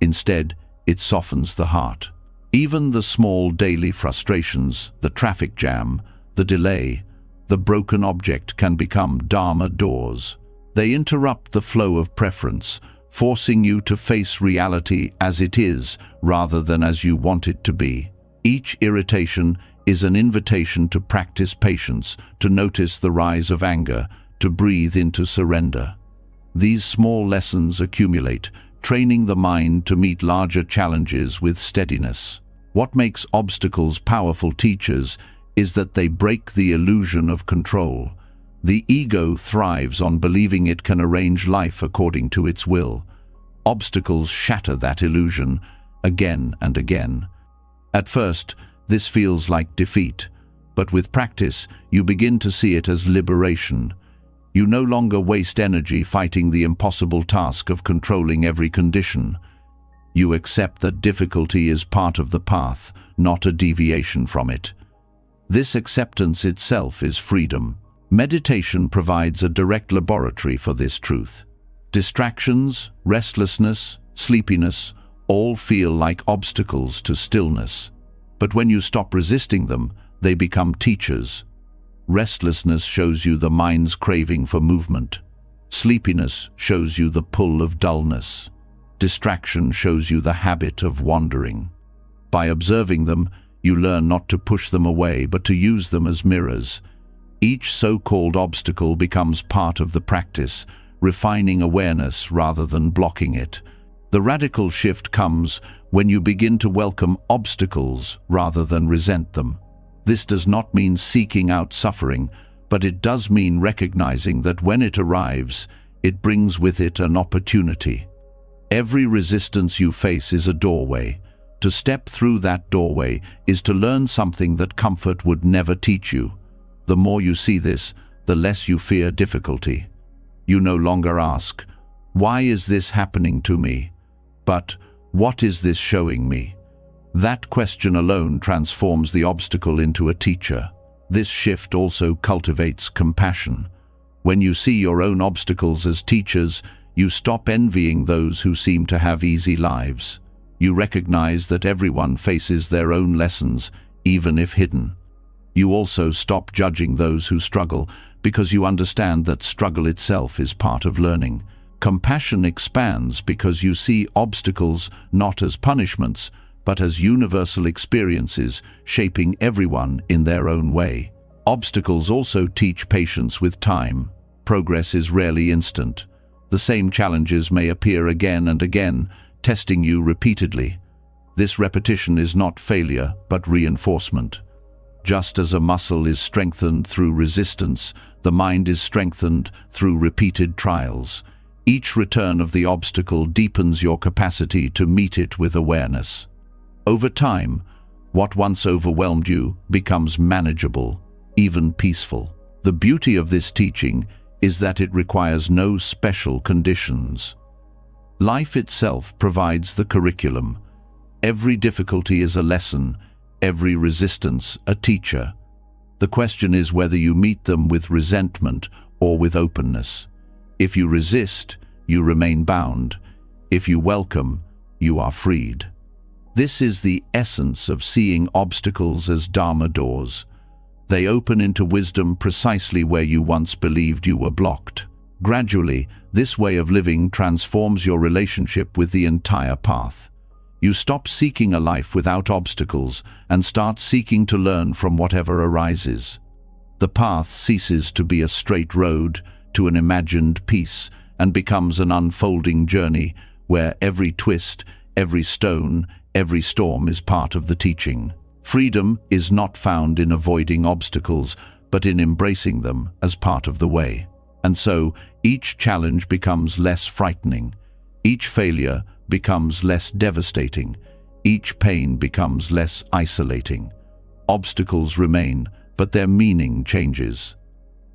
Instead, it softens the heart. Even the small daily frustrations, the traffic jam, the delay, the broken object can become Dharma doors. They interrupt the flow of preference, forcing you to face reality as it is rather than as you want it to be. Each irritation is an invitation to practice patience, to notice the rise of anger, to breathe into surrender. These small lessons accumulate, training the mind to meet larger challenges with steadiness. What makes obstacles powerful teachers is that they break the illusion of control. The ego thrives on believing it can arrange life according to its will. Obstacles shatter that illusion again and again. At first, this feels like defeat, but with practice, you begin to see it as liberation. You no longer waste energy fighting the impossible task of controlling every condition. You accept that difficulty is part of the path, not a deviation from it. This acceptance itself is freedom. Meditation provides a direct laboratory for this truth. Distractions, restlessness, sleepiness, all feel like obstacles to stillness. But when you stop resisting them, they become teachers. Restlessness shows you the mind's craving for movement. Sleepiness shows you the pull of dullness. Distraction shows you the habit of wandering. By observing them, you learn not to push them away, but to use them as mirrors. Each so-called obstacle becomes part of the practice, refining awareness rather than blocking it. The radical shift comes when you begin to welcome obstacles rather than resent them. This does not mean seeking out suffering, but it does mean recognizing that when it arrives, it brings with it an opportunity. Every resistance you face is a doorway. To step through that doorway is to learn something that comfort would never teach you. The more you see this, the less you fear difficulty. You no longer ask, "Why is this happening to me?" but "What is this showing me?" That question alone transforms the obstacle into a teacher. This shift also cultivates compassion. When you see your own obstacles as teachers, you stop envying those who seem to have easy lives. You recognize that everyone faces their own lessons, even if hidden. You also stop judging those who struggle, because you understand that struggle itself is part of learning. Compassion expands because you see obstacles not as punishments, but as universal experiences shaping everyone in their own way. Obstacles also teach patience with time. Progress is rarely instant. The same challenges may appear again and again, testing you repeatedly. This repetition is not failure, but reinforcement. Just as a muscle is strengthened through resistance, the mind is strengthened through repeated trials. Each return of the obstacle deepens your capacity to meet it with awareness. Over time, what once overwhelmed you becomes manageable, even peaceful. The beauty of this teaching is that it requires no special conditions. Life itself provides the curriculum. Every difficulty is a lesson, every resistance a teacher. The question is whether you meet them with resentment or with openness. If you resist, you remain bound. If you welcome, you are freed. This is the essence of seeing obstacles as Dharma doors. They open into wisdom precisely where you once believed you were blocked. Gradually, this way of living transforms your relationship with the entire path. You stop seeking a life without obstacles and start seeking to learn from whatever arises. The path ceases to be a straight road to an imagined peace and becomes an unfolding journey where every twist, every stone, every storm is part of the teaching. Freedom is not found in avoiding obstacles, but in embracing them as part of the way. And so, each challenge becomes less frightening. Each failure becomes less devastating. Each pain becomes less isolating. Obstacles remain, but their meaning changes.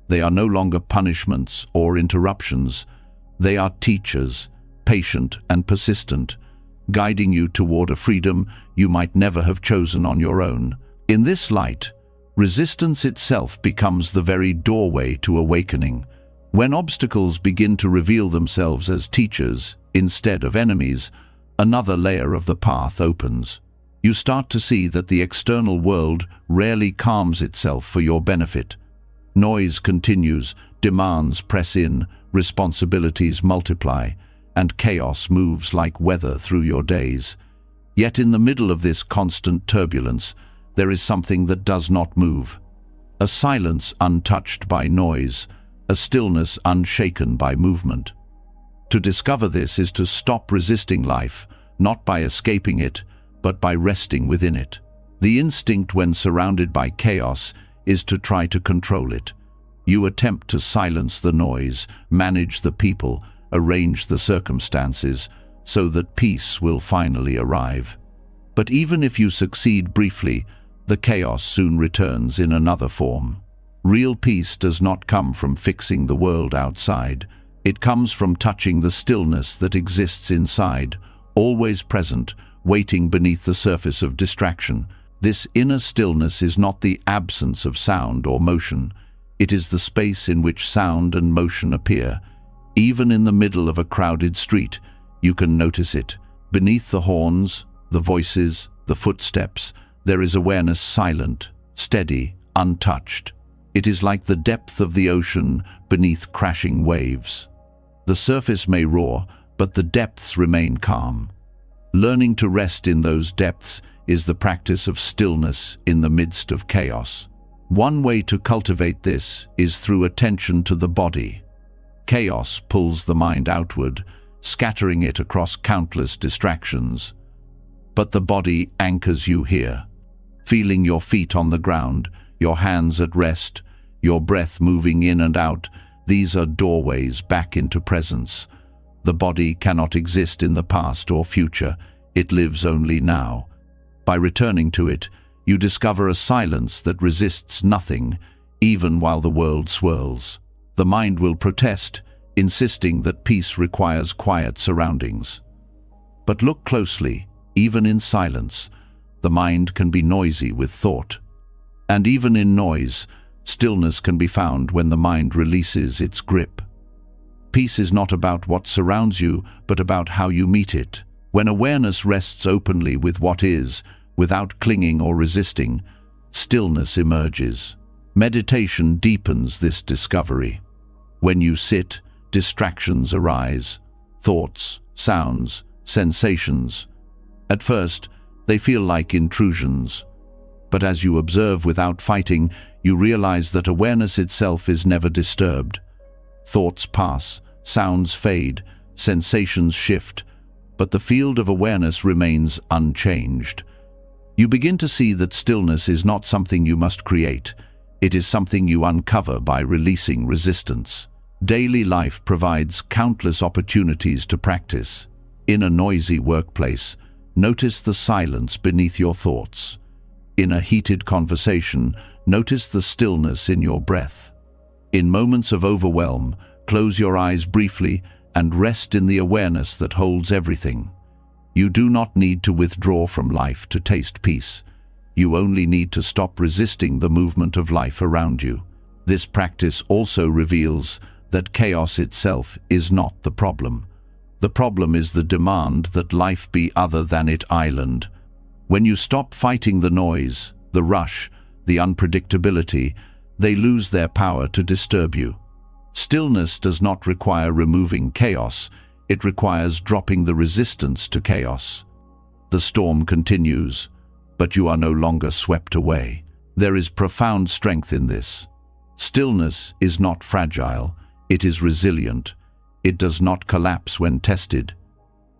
They are no longer punishments or interruptions. They are teachers, patient and persistent, guiding you toward a freedom you might never have chosen on your own. In this light, resistance itself becomes the very doorway to awakening. When obstacles begin to reveal themselves as teachers instead of enemies, another layer of the path opens. You start to see that the external world rarely calms itself for your benefit. Noise continues, demands press in, responsibilities multiply, and chaos moves like weather through your days. Yet in the middle of this constant turbulence, there is something that does not move. A silence untouched by noise, a stillness unshaken by movement. To discover this is to stop resisting life, not by escaping it, but by resting within it. The instinct when surrounded by chaos is to try to control it. You attempt to silence the noise, manage the people, arrange the circumstances, so that peace will finally arrive. But even if you succeed briefly, the chaos soon returns in another form. Real peace does not come from fixing the world outside. It comes from touching the stillness that exists inside, always present, waiting beneath the surface of distraction. This inner stillness is not the absence of sound or motion. It is the space in which sound and motion appear. Even in the middle of a crowded street, you can notice it. Beneath the horns, the voices, the footsteps, there is awareness silent, steady, untouched. It is like the depth of the ocean beneath crashing waves. The surface may roar, but the depths remain calm. Learning to rest in those depths is the practice of stillness in the midst of chaos. One way to cultivate this is through attention to the body. Chaos pulls the mind outward, scattering it across countless distractions. But the body anchors you here. Feeling your feet on the ground, your hands at rest, your breath moving in and out, these are doorways back into presence. The body cannot exist in the past or future, it lives only now. By returning to it, you discover a silence that resists nothing, even while the world swirls. The mind will protest, insisting that peace requires quiet surroundings. But look closely, even in silence, the mind can be noisy with thought. And even in noise, stillness can be found when the mind releases its grip. Peace is not about what surrounds you, but about how you meet it. When awareness rests openly with what is, without clinging or resisting, stillness emerges. Meditation deepens this discovery. When you sit, distractions arise, thoughts, sounds, sensations. At first, they feel like intrusions. But as you observe without fighting, you realize that awareness itself is never disturbed. Thoughts pass, sounds fade, sensations shift, but the field of awareness remains unchanged. You begin to see that stillness is not something you must create. It is something you uncover by releasing resistance. Daily life provides countless opportunities to practice. In a noisy workplace, notice the silence beneath your thoughts. In a heated conversation, notice the stillness in your breath. In moments of overwhelm, close your eyes briefly and rest in the awareness that holds everything. You do not need to withdraw from life to taste peace. You only need to stop resisting the movement of life around you. This practice also reveals that chaos itself is not the problem. The problem is the demand that life be other than its island. When you stop fighting the noise, the rush, the unpredictability, they lose their power to disturb you. Stillness does not require removing chaos, it requires dropping the resistance to chaos. The storm continues, but you are no longer swept away. There is profound strength in this. Stillness is not fragile, it is resilient. It does not collapse when tested.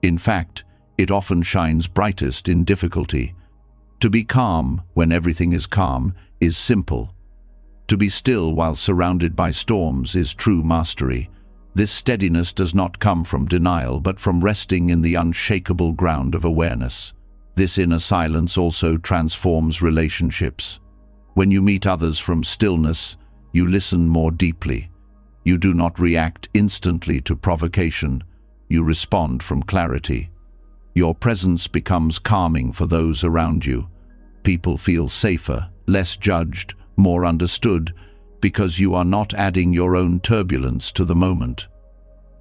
In fact, it often shines brightest in difficulty. To be calm when everything is calm is simple. To be still while surrounded by storms is true mastery. This steadiness does not come from denial, but from resting in the unshakable ground of awareness. This inner silence also transforms relationships. When you meet others from stillness, you listen more deeply. You do not react instantly to provocation. You respond from clarity. Your presence becomes calming for those around you. People feel safer, less judged, more understood, because you are not adding your own turbulence to the moment.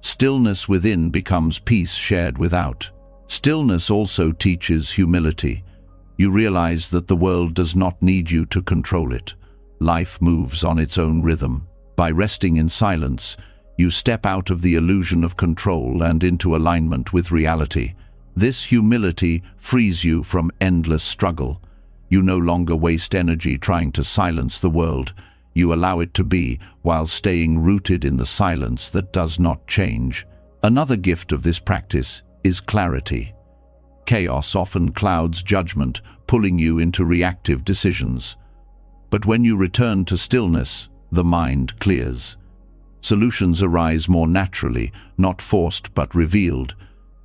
Stillness within becomes peace shared without. Stillness also teaches humility. You realize that the world does not need you to control it. Life moves on its own rhythm. By resting in silence, you step out of the illusion of control and into alignment with reality. This humility frees you from endless struggle. You no longer waste energy trying to silence the world. You allow it to be, while staying rooted in the silence that does not change. Another gift of this practice is clarity. Chaos often clouds judgment, pulling you into reactive decisions. But when you return to stillness, the mind clears. Solutions arise more naturally, not forced but revealed.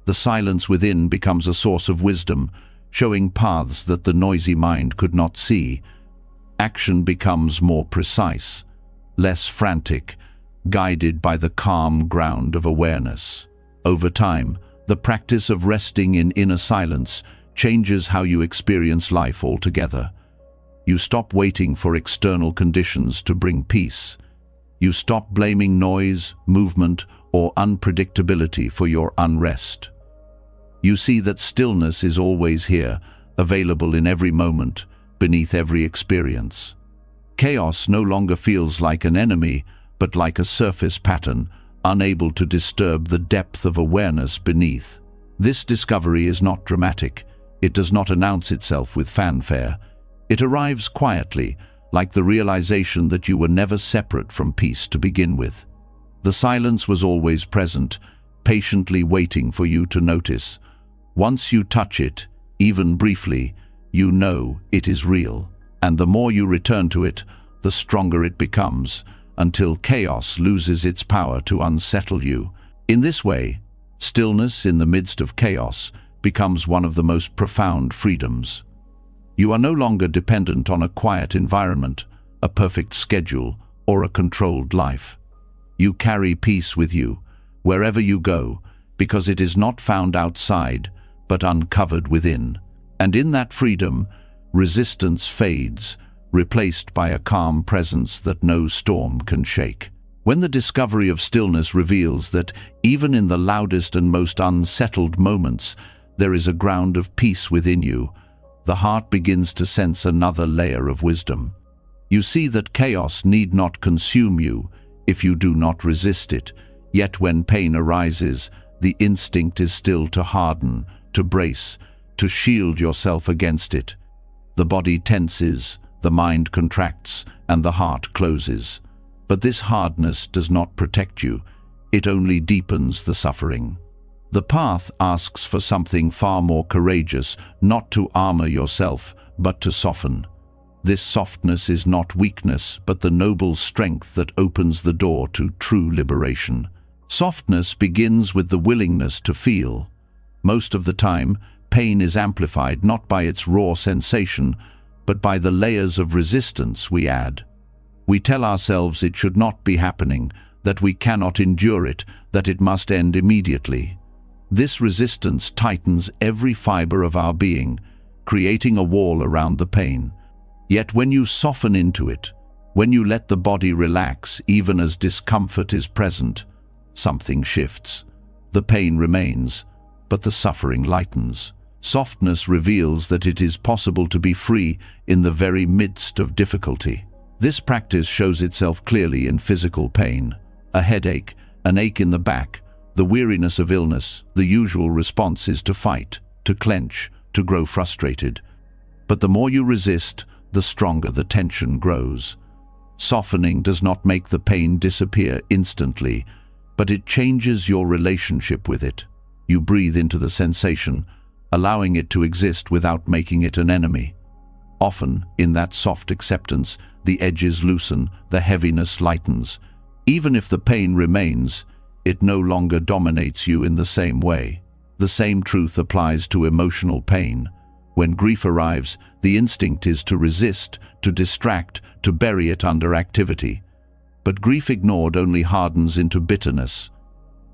The silence within becomes a source of wisdom, showing paths that the noisy mind could not see. Action becomes more precise, less frantic, guided by the calm ground of awareness. Over time, the practice of resting in inner silence changes how you experience life altogether. You stop waiting for external conditions to bring peace. You stop blaming noise, movement, or unpredictability for your unrest. You see that stillness is always here, available in every moment, beneath every experience. Chaos no longer feels like an enemy, but like a surface pattern, unable to disturb the depth of awareness beneath. This discovery is not dramatic. It does not announce itself with fanfare. It arrives quietly, like the realization that you were never separate from peace to begin with. The silence was always present, patiently waiting for you to notice. Once you touch it, even briefly, you know it is real. And the more you return to it, the stronger it becomes, until chaos loses its power to unsettle you. In this way, stillness in the midst of chaos becomes one of the most profound freedoms. You are no longer dependent on a quiet environment, a perfect schedule, or a controlled life. You carry peace with you, wherever you go, because it is not found outside, but uncovered within. And in that freedom, resistance fades, replaced by a calm presence that no storm can shake. When the discovery of stillness reveals that even in the loudest and most unsettled moments, there is a ground of peace within you, the heart begins to sense another layer of wisdom. You see that chaos need not consume you if you do not resist it, yet when pain arises, the instinct is still to harden, to brace, to shield yourself against it. The body tenses, the mind contracts, and the heart closes. But this hardness does not protect you, it only deepens the suffering. The path asks for something far more courageous, not to armor yourself, but to soften. This softness is not weakness, but the noble strength that opens the door to true liberation. Softness begins with the willingness to feel. Most of the time, pain is amplified not by its raw sensation, but by the layers of resistance we add. We tell ourselves it should not be happening, that we cannot endure it, that it must end immediately. This resistance tightens every fiber of our being, creating a wall around the pain. Yet when you soften into it, when you let the body relax even as discomfort is present, something shifts. The pain remains, but the suffering lightens. Softness reveals that it is possible to be free in the very midst of difficulty. This practice shows itself clearly in physical pain. A headache, an ache in the back, the weariness of illness. The usual response is to fight, to clench, to grow frustrated. But the more you resist, the stronger the tension grows. Softening does not make the pain disappear instantly, but it changes your relationship with it. You breathe into the sensation, allowing it to exist without making it an enemy. Often, in that soft acceptance, the edges loosen, the heaviness lightens. Even if the pain remains, it no longer dominates you in the same way. The same truth applies to emotional pain. When grief arrives, the instinct is to resist, to distract, to bury it under activity. But grief ignored only hardens into bitterness.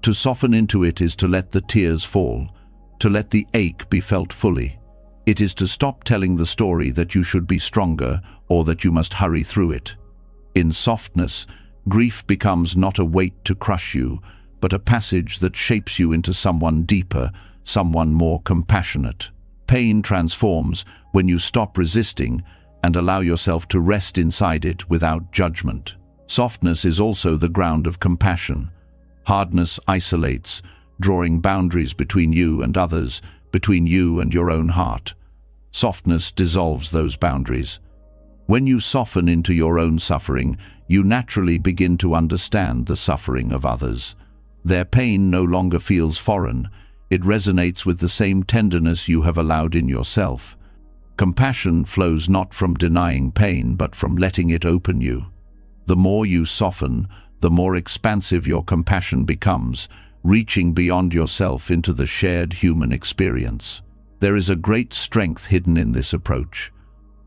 To soften into it is to let the tears fall, to let the ache be felt fully. It is to stop telling the story that you should be stronger or that you must hurry through it. In softness, grief becomes not a weight to crush you, but a passage that shapes you into someone deeper, someone more compassionate. Pain transforms when you stop resisting and allow yourself to rest inside it without judgment. Softness is also the ground of compassion. Hardness isolates, drawing boundaries between you and others, between you and your own heart. Softness dissolves those boundaries. When you soften into your own suffering, you naturally begin to understand the suffering of others. Their pain no longer feels foreign. It resonates with the same tenderness you have allowed in yourself. Compassion flows not from denying pain, but from letting it open you. The more you soften, the more expansive your compassion becomes, reaching beyond yourself into the shared human experience. There is a great strength hidden in this approach.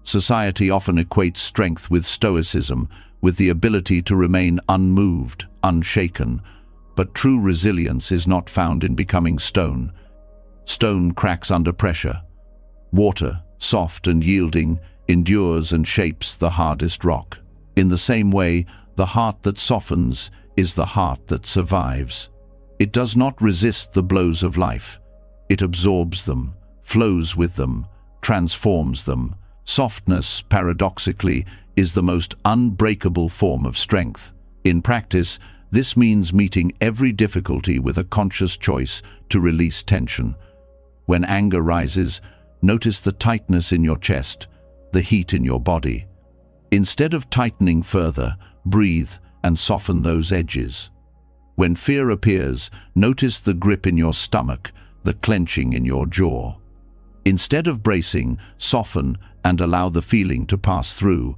Society often equates strength with stoicism, with the ability to remain unmoved, unshaken. But true resilience is not found in becoming stone. Stone cracks under pressure. Water, soft and yielding, endures and shapes the hardest rock. In the same way, the heart that softens is the heart that survives. It does not resist the blows of life. It absorbs them, flows with them, transforms them. Softness, paradoxically, is the most unbreakable form of strength. In practice, this means meeting every difficulty with a conscious choice to release tension. When anger rises, notice the tightness in your chest, the heat in your body. Instead of tightening further, breathe and soften those edges. When fear appears, notice the grip in your stomach, the clenching in your jaw. Instead of bracing, soften and allow the feeling to pass through.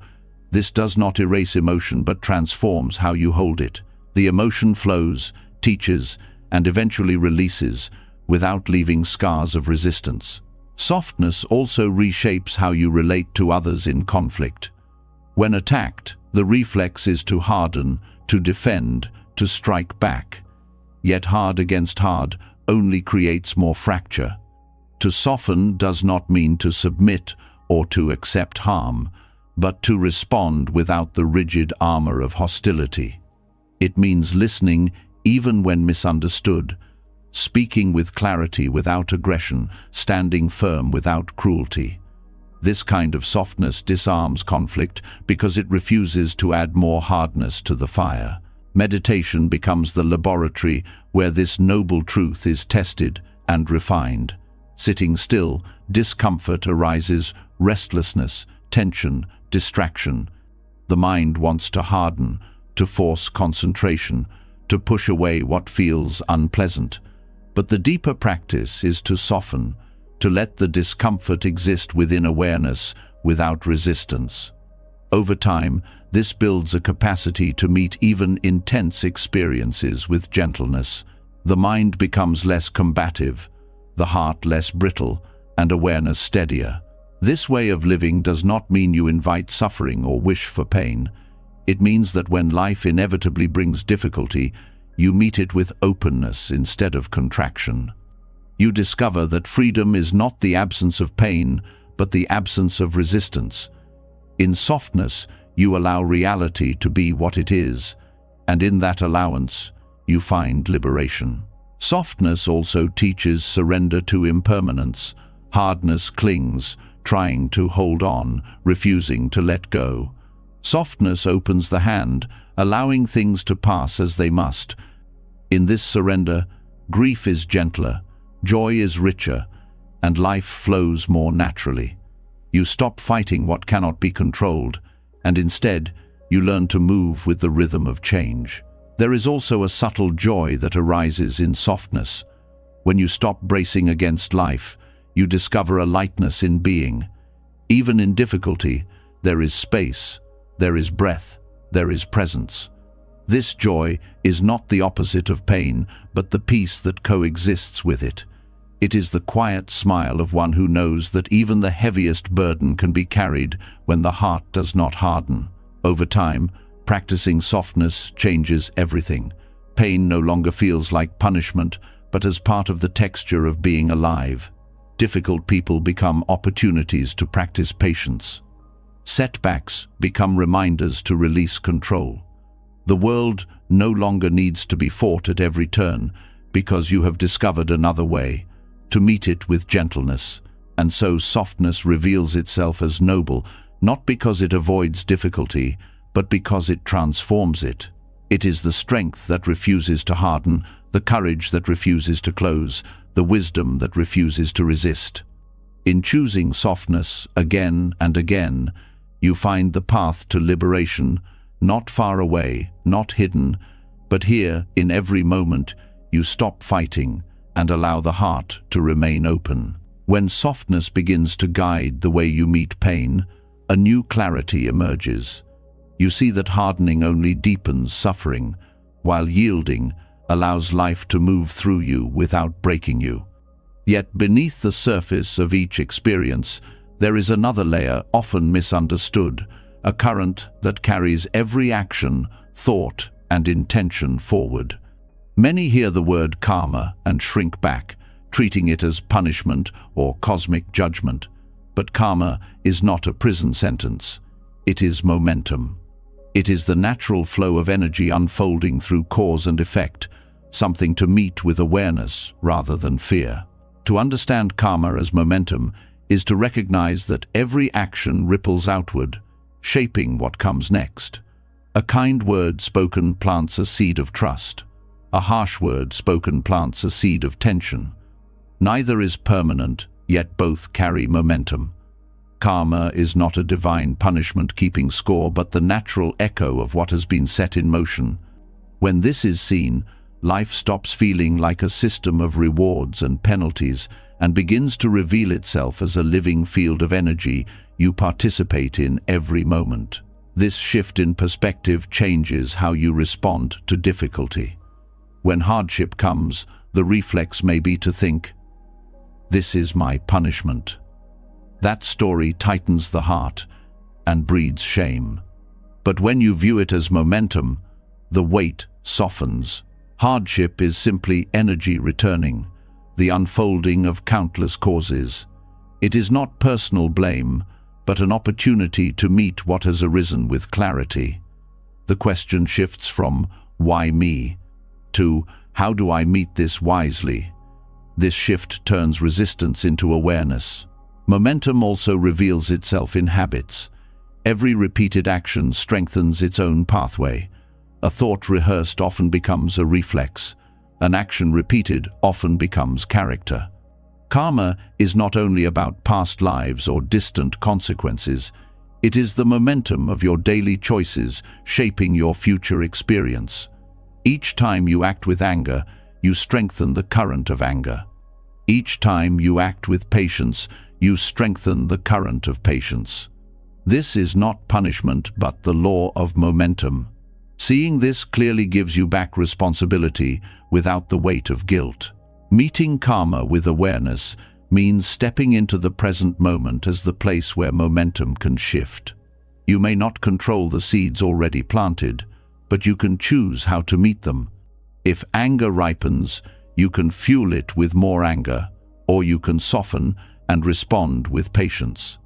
This does not erase emotion but transforms how you hold it. The emotion flows, teaches, and eventually releases, without leaving scars of resistance. Softness also reshapes how you relate to others in conflict. When attacked, the reflex is to harden, to defend, to strike back. Yet hard against hard only creates more fracture. To soften does not mean to submit or to accept harm, but to respond without the rigid armor of hostility. It means listening even when misunderstood, speaking with clarity without aggression, standing firm without cruelty. This kind of softness disarms conflict because it refuses to add more hardness to the fire. Meditation becomes the laboratory where this noble truth is tested and refined. Sitting still, discomfort arises, restlessness, tension, distraction. The mind wants to harden, to force concentration, to push away what feels unpleasant. But the deeper practice is to soften, to let the discomfort exist within awareness without resistance. Over time, this builds a capacity to meet even intense experiences with gentleness. The mind becomes less combative, the heart less brittle, and awareness steadier. This way of living does not mean you invite suffering or wish for pain. It means that when life inevitably brings difficulty, you meet it with openness instead of contraction. You discover that freedom is not the absence of pain, but the absence of resistance. In softness, you allow reality to be what it is, and in that allowance, you find liberation. Softness also teaches surrender to impermanence. Hardness clings, trying to hold on, refusing to let go. Softness opens the hand, allowing things to pass as they must. In this surrender, grief is gentler, joy is richer, and life flows more naturally. You stop fighting what cannot be controlled, and instead, you learn to move with the rhythm of change. There is also a subtle joy that arises in softness. When you stop bracing against life, you discover a lightness in being. Even in difficulty, there is space, there is breath, there is presence. This joy is not the opposite of pain, but the peace that coexists with it. It is the quiet smile of one who knows that even the heaviest burden can be carried when the heart does not harden. Over time, practicing softness changes everything. Pain no longer feels like punishment, but as part of the texture of being alive. Difficult people become opportunities to practice patience. Setbacks become reminders to release control. The world no longer needs to be fought at every turn because you have discovered another way, to meet it with gentleness, and so softness reveals itself as noble, not because it avoids difficulty, but because it transforms it. It is the strength that refuses to harden, the courage that refuses to close, the wisdom that refuses to resist. In choosing softness again and again, you find the path to liberation, not far away, not hidden, but here, in every moment, you stop fighting and allow the heart to remain open. When softness begins to guide the way you meet pain, a new clarity emerges. You see that hardening only deepens suffering, while yielding allows life to move through you without breaking you. Yet beneath the surface of each experience, there is another layer often misunderstood, a current that carries every action, thought, and intention forward. Many hear the word karma and shrink back, treating it as punishment or cosmic judgment. But karma is not a prison sentence. It is momentum. It is the natural flow of energy unfolding through cause and effect, something to meet with awareness rather than fear. To understand karma as momentum is to recognize that every action ripples outward, shaping what comes next. A kind word spoken plants a seed of trust. A harsh word spoken plants a seed of tension. Neither is permanent, yet both carry momentum. Karma is not a divine punishment keeping score, but the natural echo of what has been set in motion. When this is seen, life stops feeling like a system of rewards and penalties and begins to reveal itself as a living field of energy you participate in every moment. This shift in perspective changes how you respond to difficulty. When hardship comes, the reflex may be to think, "This is my punishment." That story tightens the heart and breeds shame. But when you view it as momentum, the weight softens. Hardship is simply energy returning, the unfolding of countless causes. It is not personal blame, but an opportunity to meet what has arisen with clarity. The question shifts from "Why me?" to "How do I meet this wisely?" This shift turns resistance into awareness. Momentum also reveals itself in habits. Every repeated action strengthens its own pathway. A thought rehearsed often becomes a reflex. An action repeated often becomes character. Karma is not only about past lives or distant consequences. It is the momentum of your daily choices shaping your future experience. Each time you act with anger, you strengthen the current of anger. Each time you act with patience, you strengthen the current of patience. This is not punishment, but the law of momentum. Seeing this clearly gives you back responsibility without the weight of guilt. Meeting karma with awareness means stepping into the present moment as the place where momentum can shift. You may not control the seeds already planted, but you can choose how to meet them. If anger ripens, you can fuel it with more anger, or you can soften and respond with patience.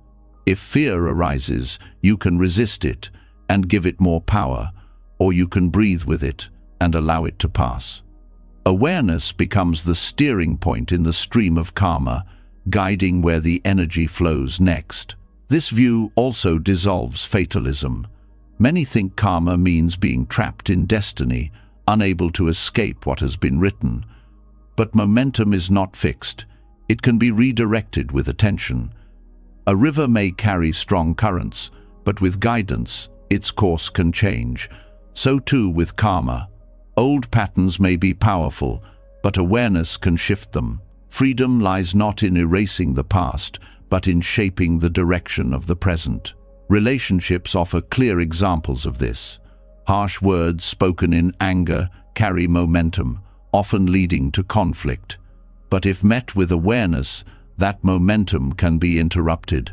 If fear arises, you can resist it and give it more power, or you can breathe with it and allow it to pass. Awareness becomes the steering point in the stream of karma, guiding where the energy flows next. This view also dissolves fatalism. Many think karma means being trapped in destiny, unable to escape what has been written. But momentum is not fixed. It can be redirected with attention. A river may carry strong currents, but with guidance, its course can change. So too with karma. Old patterns may be powerful, but awareness can shift them. Freedom lies not in erasing the past, but in shaping the direction of the present. Relationships offer clear examples of this. Harsh words spoken in anger carry momentum, often leading to conflict. But if met with awareness, that momentum can be interrupted.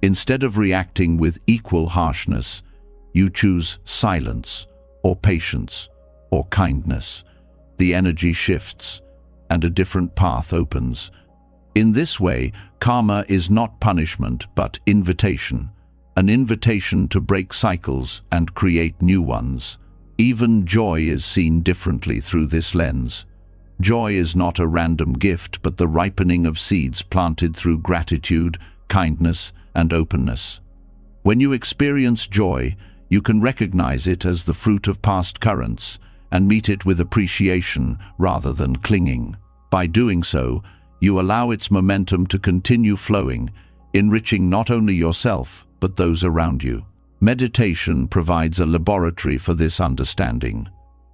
Instead of reacting with equal harshness, you choose silence, or patience, or kindness. The energy shifts, and a different path opens. In this way, karma is not punishment, but invitation. An invitation to break cycles and create new ones. Even joy is seen differently through this lens. Joy is not a random gift, but the ripening of seeds planted through gratitude, kindness, and openness. When you experience joy, you can recognize it as the fruit of past currents and meet it with appreciation rather than clinging. By doing so, you allow its momentum to continue flowing, enriching not only yourself, but those around you. Meditation provides a laboratory for this understanding.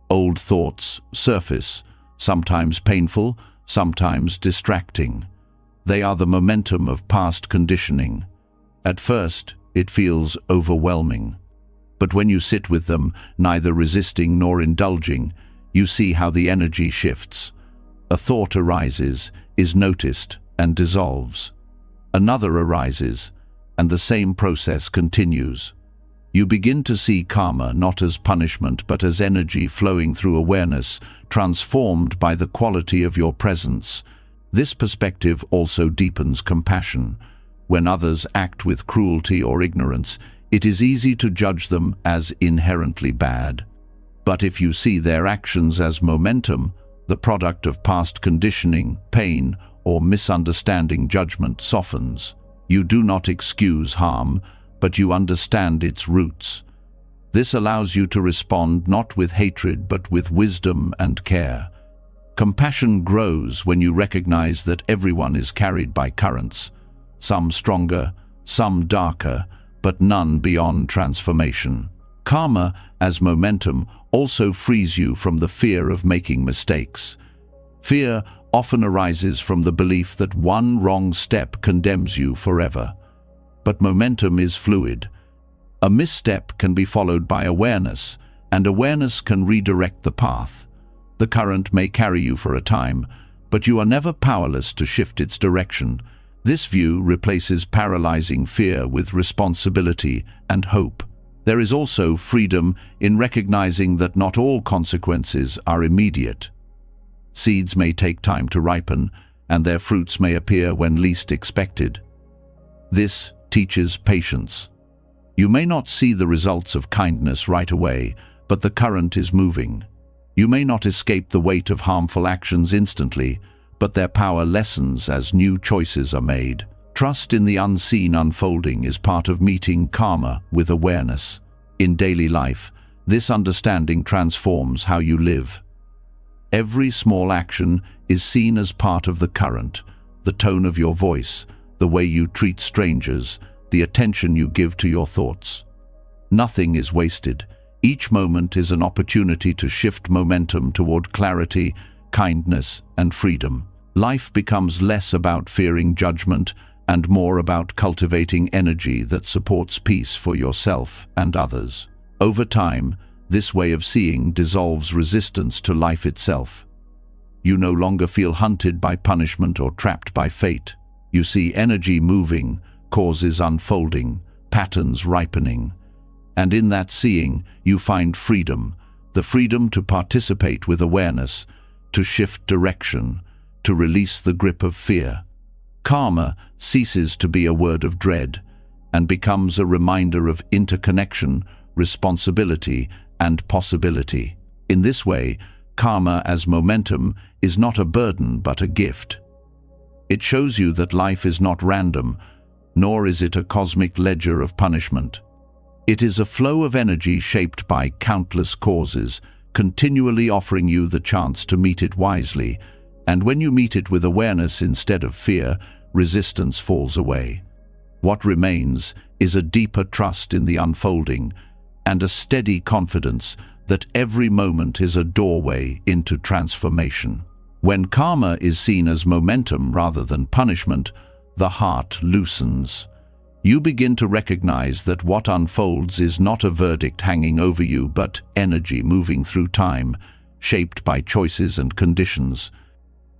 Old thoughts surface, sometimes painful, sometimes distracting. They are the momentum of past conditioning. At first, it feels overwhelming. But when you sit with them, neither resisting nor indulging, you see how the energy shifts. A thought arises, is noticed, and dissolves. Another arises, and the same process continues. You begin to see karma not as punishment but as energy flowing through awareness, transformed by the quality of your presence. This perspective also deepens compassion. When others act with cruelty or ignorance, it is easy to judge them as inherently bad. But if you see their actions as momentum, the product of past conditioning, pain, or misunderstanding, judgment softens. You do not excuse harm, but you understand its roots. This allows you to respond not with hatred but with wisdom and care. Compassion grows when you recognize that everyone is carried by currents, some stronger, some darker, but none beyond transformation. Karma, as momentum, also frees you from the fear of making mistakes. Fear often arises from the belief that one wrong step condemns you forever. But momentum is fluid. A misstep can be followed by awareness, and awareness can redirect the path. The current may carry you for a time, but you are never powerless to shift its direction. This view replaces paralyzing fear with responsibility and hope. There is also freedom in recognizing that not all consequences are immediate. Seeds may take time to ripen, and their fruits may appear when least expected. This teaches patience. You may not see the results of kindness right away, but the current is moving. You may not escape the weight of harmful actions instantly, but their power lessens as new choices are made. Trust in the unseen unfolding is part of meeting karma with awareness. In daily life, this understanding transforms how you live. Every small action is seen as part of the current, the tone of your voice, the way you treat strangers, the attention you give to your thoughts. Nothing is wasted. Each moment is an opportunity to shift momentum toward clarity, kindness, and freedom. Life becomes less about fearing judgment and more about cultivating energy that supports peace for yourself and others. Over time, this way of seeing dissolves resistance to life itself. You no longer feel hunted by punishment or trapped by fate. You see energy moving, causes unfolding, patterns ripening. And in that seeing, you find freedom, the freedom to participate with awareness, to shift direction, to release the grip of fear. Karma ceases to be a word of dread and becomes a reminder of interconnection, responsibility, and possibility. In this way, karma as momentum is not a burden but a gift. It shows you that life is not random, nor is it a cosmic ledger of punishment. It is a flow of energy shaped by countless causes, continually offering you the chance to meet it wisely, and when you meet it with awareness instead of fear, resistance falls away. What remains is a deeper trust in the unfolding and a steady confidence that every moment is a doorway into transformation. When karma is seen as momentum rather than punishment, the heart loosens. You begin to recognize that what unfolds is not a verdict hanging over you, but energy moving through time, shaped by choices and conditions.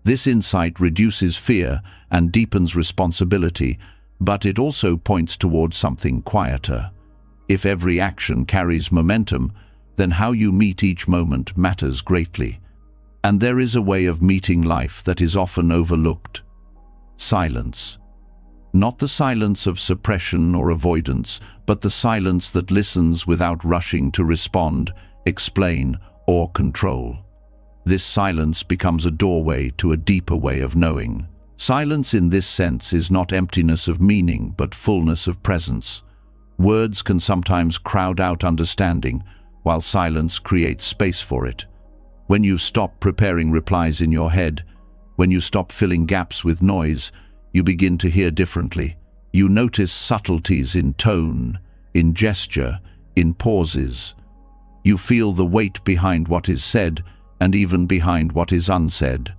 This insight reduces fear and deepens responsibility, but it also points towards something quieter. If every action carries momentum, then how you meet each moment matters greatly. And there is a way of meeting life that is often overlooked. Silence. Not the silence of suppression or avoidance, but the silence that listens without rushing to respond, explain, or control. This silence becomes a doorway to a deeper way of knowing. Silence in this sense is not emptiness of meaning, but fullness of presence. Words can sometimes crowd out understanding, while silence creates space for it. When you stop preparing replies in your head, when you stop filling gaps with noise, you begin to hear differently. You notice subtleties in tone, in gesture, in pauses. You feel the weight behind what is said and even behind what is unsaid.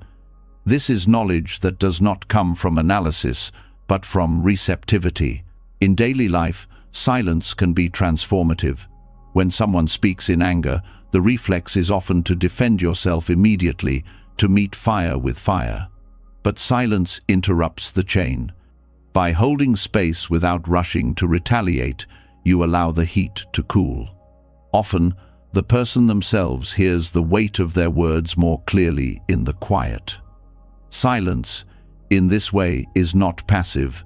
This is knowledge that does not come from analysis, but from receptivity. In daily life, silence can be transformative. When someone speaks in anger, the reflex is often to defend yourself immediately, to meet fire with fire. But silence interrupts the chain. By holding space without rushing to retaliate, you allow the heat to cool. Often, the person themselves hears the weight of their words more clearly in the quiet. Silence, in this way, is not passive.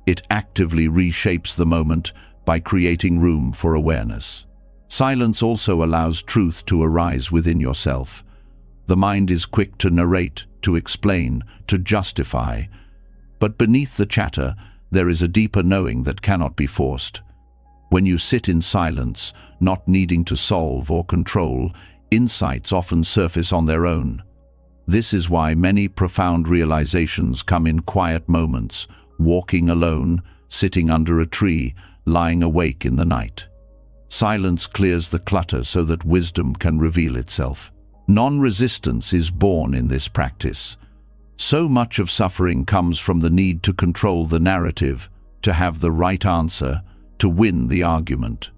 It actively reshapes the moment by creating room for awareness. Silence also allows truth to arise within yourself. The mind is quick to narrate, to explain, to justify. But beneath the chatter, there is a deeper knowing that cannot be forced. When you sit in silence, not needing to solve or control, insights often surface on their own. This is why many profound realizations come in quiet moments, walking alone, sitting under a tree, lying awake in the night. Silence clears the clutter so that wisdom can reveal itself. Non-resistance is born in this practice. So much of suffering comes from the need to control the narrative, to have the right answer, to win the argument.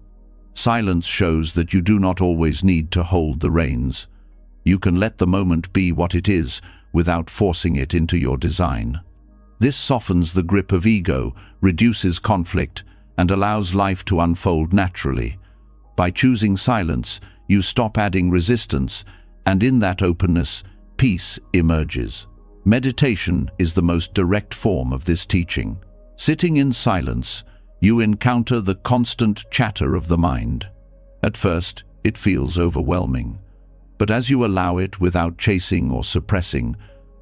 Silence shows that you do not always need to hold the reins. You can let the moment be what it is without forcing it into your design. This softens the grip of ego, reduces conflict, and allows life to unfold naturally. By choosing silence, you stop adding resistance, and in that openness, peace emerges. Meditation is the most direct form of this teaching. Sitting in silence, you encounter the constant chatter of the mind. At first, it feels overwhelming. But as you allow it without chasing or suppressing,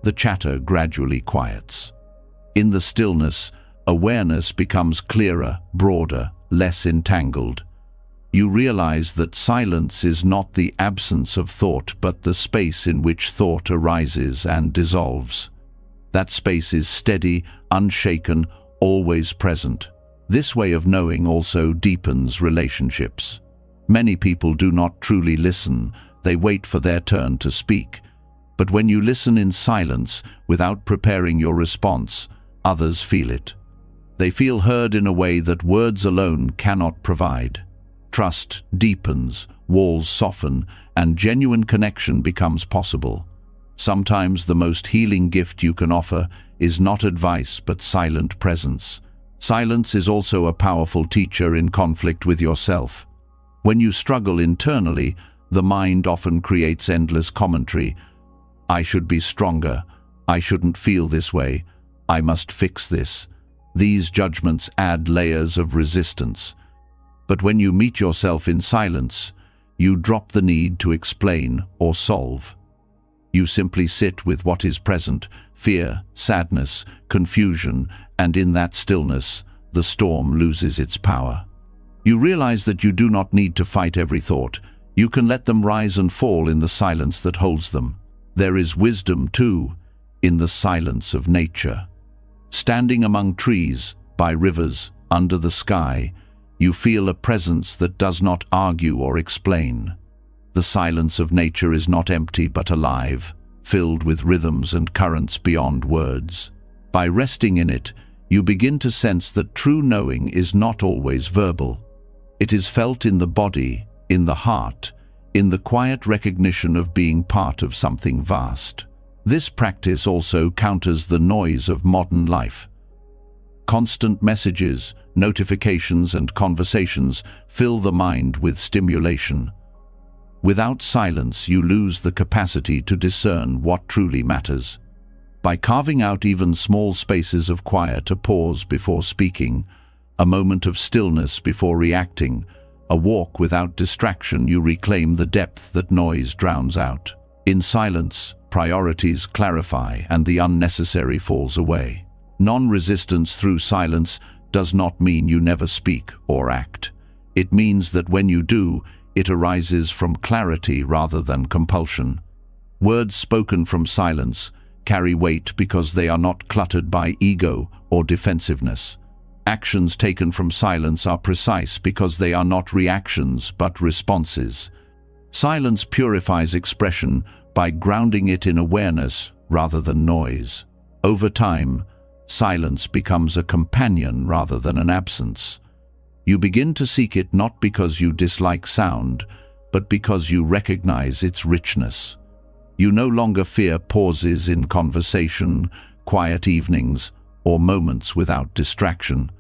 the chatter gradually quiets. In the stillness, awareness becomes clearer, broader, less entangled. You realize that silence is not the absence of thought, but the space in which thought arises and dissolves. That space is steady, unshaken, always present. This way of knowing also deepens relationships. Many people do not truly listen, they wait for their turn to speak. But when you listen in silence, without preparing your response, others feel it. They feel heard in a way that words alone cannot provide. Trust deepens, walls soften, and genuine connection becomes possible. Sometimes the most healing gift you can offer is not advice but silent presence. Silence is also a powerful teacher in conflict with yourself. When you struggle internally, the mind often creates endless commentary. I should be stronger. I shouldn't feel this way. I must fix this. These judgments add layers of resistance. But when you meet yourself in silence, you drop the need to explain or solve. You simply sit with what is present, fear, sadness, confusion, and in that stillness, the storm loses its power. You realize that you do not need to fight every thought. You can let them rise and fall in the silence that holds them. There is wisdom, too, in the silence of nature. Standing among trees, by rivers, under the sky, you feel a presence that does not argue or explain. The silence of nature is not empty but alive, filled with rhythms and currents beyond words. By resting in it, you begin to sense that true knowing is not always verbal. It is felt in the body, in the heart, in the quiet recognition of being part of something vast. This practice also counters the noise of modern life. Constant messages, notifications, and conversations fill the mind with stimulation. Without silence, you lose the capacity to discern what truly matters. By carving out even small spaces of quiet, a pause before speaking, a moment of stillness before reacting, a walk without distraction, you reclaim the depth that noise drowns out. In silence, priorities clarify and the unnecessary falls away. Non-resistance through silence does not mean you never speak or act. It means that when you do, it arises from clarity rather than compulsion. Words spoken from silence carry weight because they are not cluttered by ego or defensiveness. Actions taken from silence are precise because they are not reactions but responses. Silence purifies expression by grounding it in awareness rather than noise. Over time, silence becomes a companion rather than an absence. You begin to seek it not because you dislike sound, but because you recognize its richness. You no longer fear pauses in conversation, quiet evenings, or moments without distraction.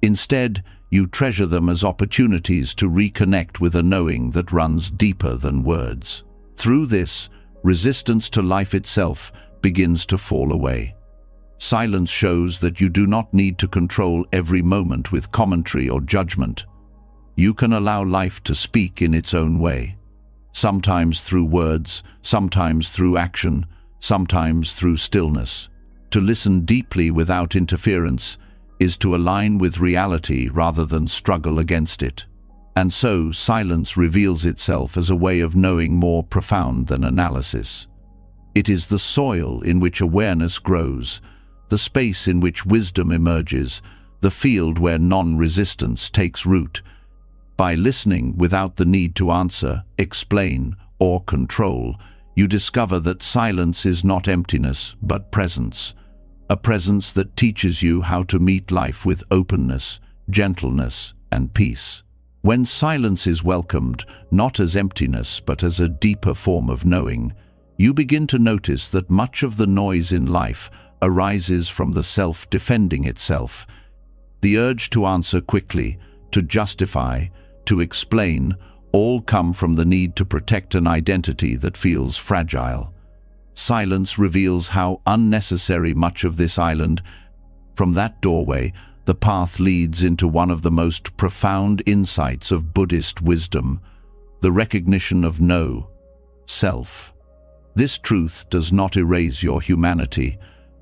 Instead, you treasure them as opportunities to reconnect with a knowing that runs deeper than words. Through this, resistance to life itself begins to fall away. Silence shows that you do not need to control every moment with commentary or judgment. You can allow life to speak in its own way. Sometimes through words, sometimes through action, sometimes through stillness. To listen deeply without interference is to align with reality rather than struggle against it. And so, silence reveals itself as a way of knowing more profound than analysis. It is the soil in which awareness grows, the space in which wisdom emerges, the field where non-resistance takes root. By listening without the need to answer, explain, or control, you discover that silence is not emptiness, but presence. A presence that teaches you how to meet life with openness, gentleness, and peace. When silence is welcomed, not as emptiness, but as a deeper form of knowing, you begin to notice that much of the noise in life arises from the self defending itself. The urge to answer quickly, to justify, to explain, all come from the need to protect an identity that feels fragile. Silence reveals how unnecessary much of this island. From that doorway, the path leads into one of the most profound insights of Buddhist wisdom, the recognition of no self. This truth does not erase your humanity,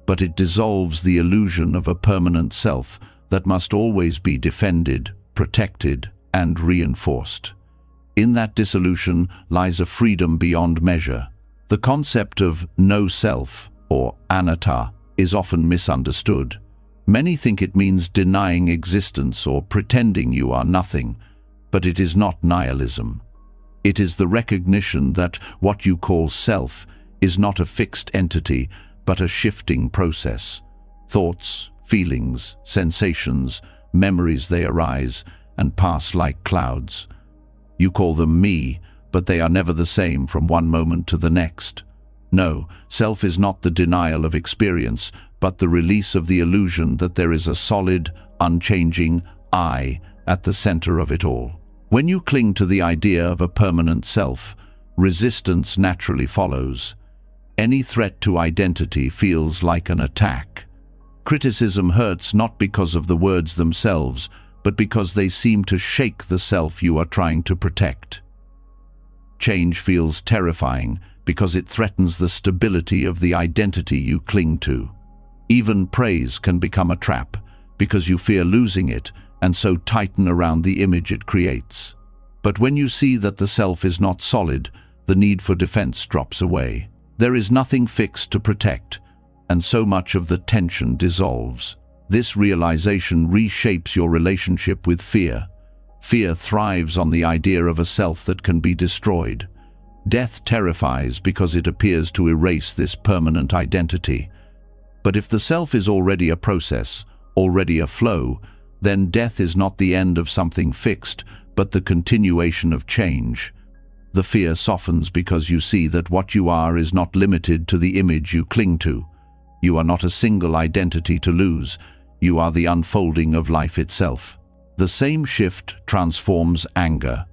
but it dissolves the illusion of a permanent self that must always be defended, protected, and reinforced. In that dissolution lies a freedom beyond measure. The concept of no self, or anatta, is often misunderstood. Many think it means denying existence or pretending you are nothing, but it is not nihilism. It is the recognition that what you call self is not a fixed entity, but a shifting process. Thoughts, feelings, sensations, memories, they arise and pass like clouds. You call them me, but they are never the same from one moment to the next. No, self is not the denial of experience, but the release of the illusion that there is a solid, unchanging I at the center of it all. When you cling to the idea of a permanent self, resistance naturally follows. Any threat to identity feels like an attack. Criticism hurts not because of the words themselves, but because they seem to shake the self you are trying to protect. Change feels terrifying because it threatens the stability of the identity you cling to. Even praise can become a trap because you fear losing it and so tighten around the image it creates. But when you see that the self is not solid, the need for defense drops away. There is nothing fixed to protect, and so much of the tension dissolves. This realization reshapes your relationship with fear. Fear thrives on the idea of a self that can be destroyed. Death terrifies because it appears to erase this permanent identity. But if the self is already a process, already a flow, then death is not the end of something fixed, but the continuation of change. The fear softens because you see that what you are is not limited to the image you cling to. You are not a single identity to lose. You are the unfolding of life itself. The same shift transforms anger.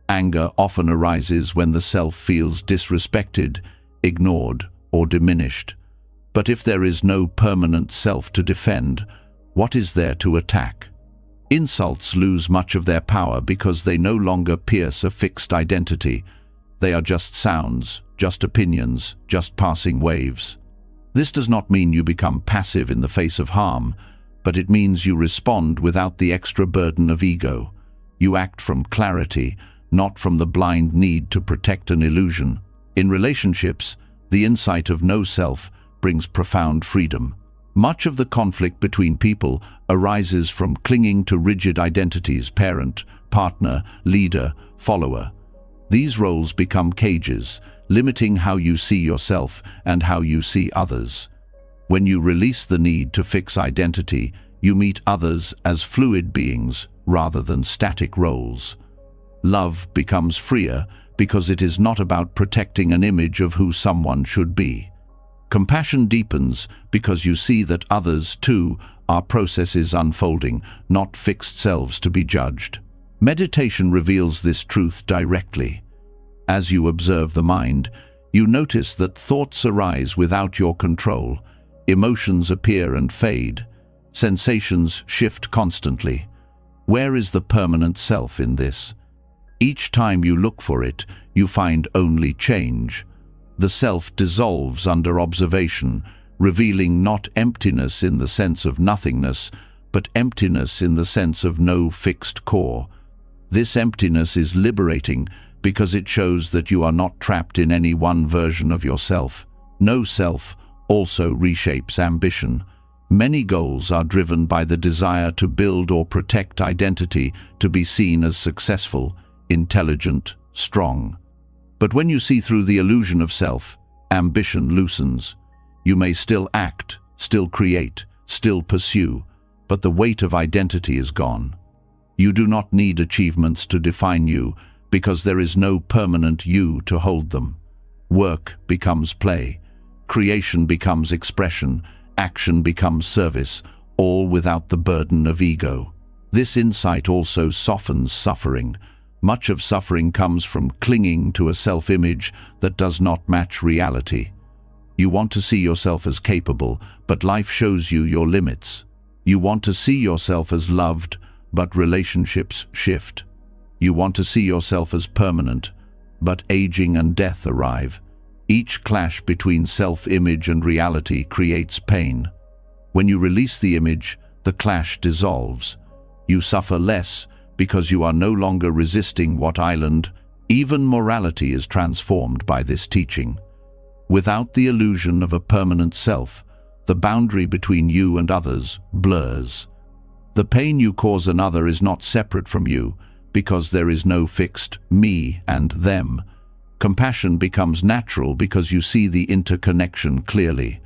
Anger often arises when the self feels disrespected, ignored, or diminished. But if there is no permanent self to defend, what is there to attack? Insults lose much of their power because they no longer pierce a fixed identity. They are just sounds, just opinions, just passing waves. This does not mean you become passive in the face of harm, but it means you respond without the extra burden of ego. You act from clarity, not from the blind need to protect an illusion. In relationships, the insight of no self brings profound freedom. Much of the conflict between people arises from clinging to rigid identities: parent, partner, leader, follower. These roles become cages, limiting how you see yourself and how you see others. When you release the need to fix identity, you meet others as fluid beings rather than static roles. Love becomes freer because it is not about protecting an image of who someone should be. Compassion deepens because you see that others, too, are processes unfolding, not fixed selves to be judged. Meditation reveals this truth directly. As you observe the mind, you notice that thoughts arise without your control, emotions appear and fade, sensations shift constantly. Where is the permanent self in this? Each time you look for it, you find only change. The self dissolves under observation, revealing not emptiness in the sense of nothingness, but emptiness in the sense of no fixed core. This emptiness is liberating because it shows that you are not trapped in any one version of yourself. No self also reshapes ambition. Many goals are driven by the desire to build or protect identity, to be seen as successful, intelligent, strong. But when you see through the illusion of self, ambition loosens. You may still act, still create, still pursue, but the weight of identity is gone. You do not need achievements to define you, because there is no permanent you to hold them. Work becomes play, creation becomes expression, action becomes service, all without the burden of ego. This insight also softens suffering. Much of suffering comes from clinging to a self-image that does not match reality. You want to see yourself as capable, but life shows you your limits. You want to see yourself as loved, but relationships shift. You want to see yourself as permanent, but aging and death arrive. Each clash between self-image and reality creates pain. When you release the image, the clash dissolves. You suffer less because you are no longer resisting what island. Even morality is transformed by this teaching. Without the illusion of a permanent self, the boundary between you and others blurs. The pain you cause another is not separate from you, because there is no fixed me and them. Compassion becomes natural because you see the interconnection clearly.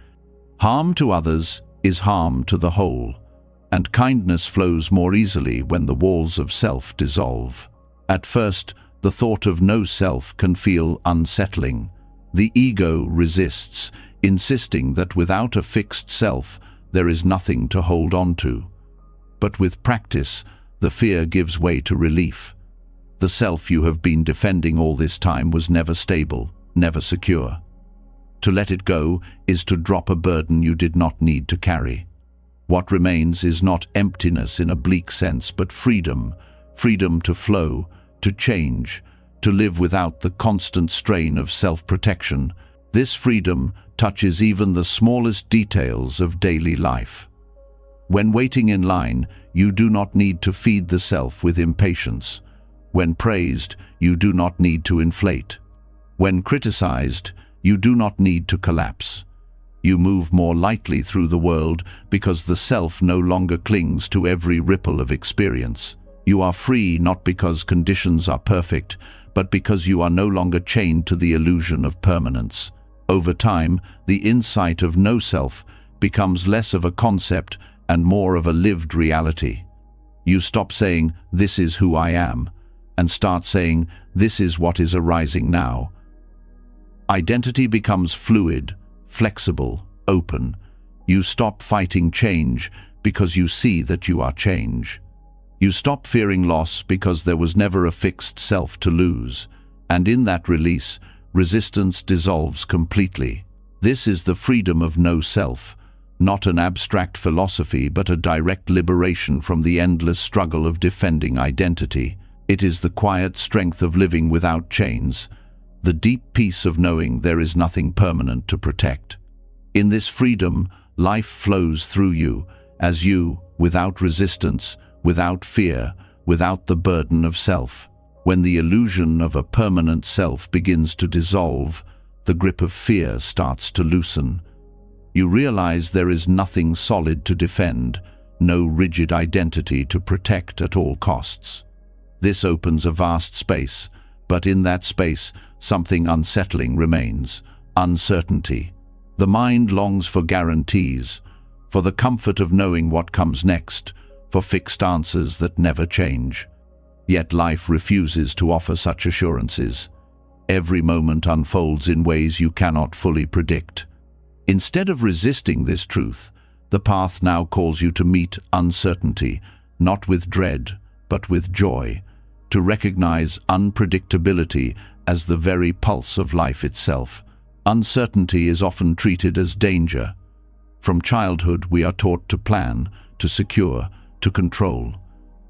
Harm to others is harm to the whole, and kindness flows more easily when the walls of self dissolve. At first, the thought of no self can feel unsettling. The ego resists, insisting that without a fixed self, there is nothing to hold on to. But with practice, the fear gives way to relief. The self you have been defending all this time was never stable, never secure. To let it go is to drop a burden you did not need to carry. What remains is not emptiness in a bleak sense, but freedom. Freedom to flow, to change, to live without the constant strain of self-protection. This freedom touches even the smallest details of daily life. When waiting in line, you do not need to feed the self with impatience. When praised, you do not need to inflate. When criticized, you do not need to collapse. You move more lightly through the world because the self no longer clings to every ripple of experience. You are free not because conditions are perfect, but because you are no longer chained to the illusion of permanence. Over time, the insight of no self becomes less of a concept and more of a lived reality. You stop saying, "This is who I am," and start saying, "This is what is arising now." Identity becomes fluid, flexible, open. You stop fighting change because you see that you are change. You stop fearing loss because there was never a fixed self to lose, and in that release, resistance dissolves completely. This is the freedom of no self, not an abstract philosophy but a direct liberation from the endless struggle of defending identity. It is the quiet strength of living without chains, the deep peace of knowing there is nothing permanent to protect. In this freedom, life flows through you, as you, without resistance, without fear, without the burden of self. When the illusion of a permanent self begins to dissolve, the grip of fear starts to loosen. You realize there is nothing solid to defend, no rigid identity to protect at all costs. This opens a vast space, but in that space, something unsettling remains: uncertainty. The mind longs for guarantees, for the comfort of knowing what comes next, for fixed answers that never change. Yet life refuses to offer such assurances. Every moment unfolds in ways you cannot fully predict. Instead of resisting this truth, the path now calls you to meet uncertainty, not with dread, but with joy, to recognize unpredictability as the very pulse of life itself. Uncertainty is often treated as danger. From childhood, we are taught to plan, to secure, to control.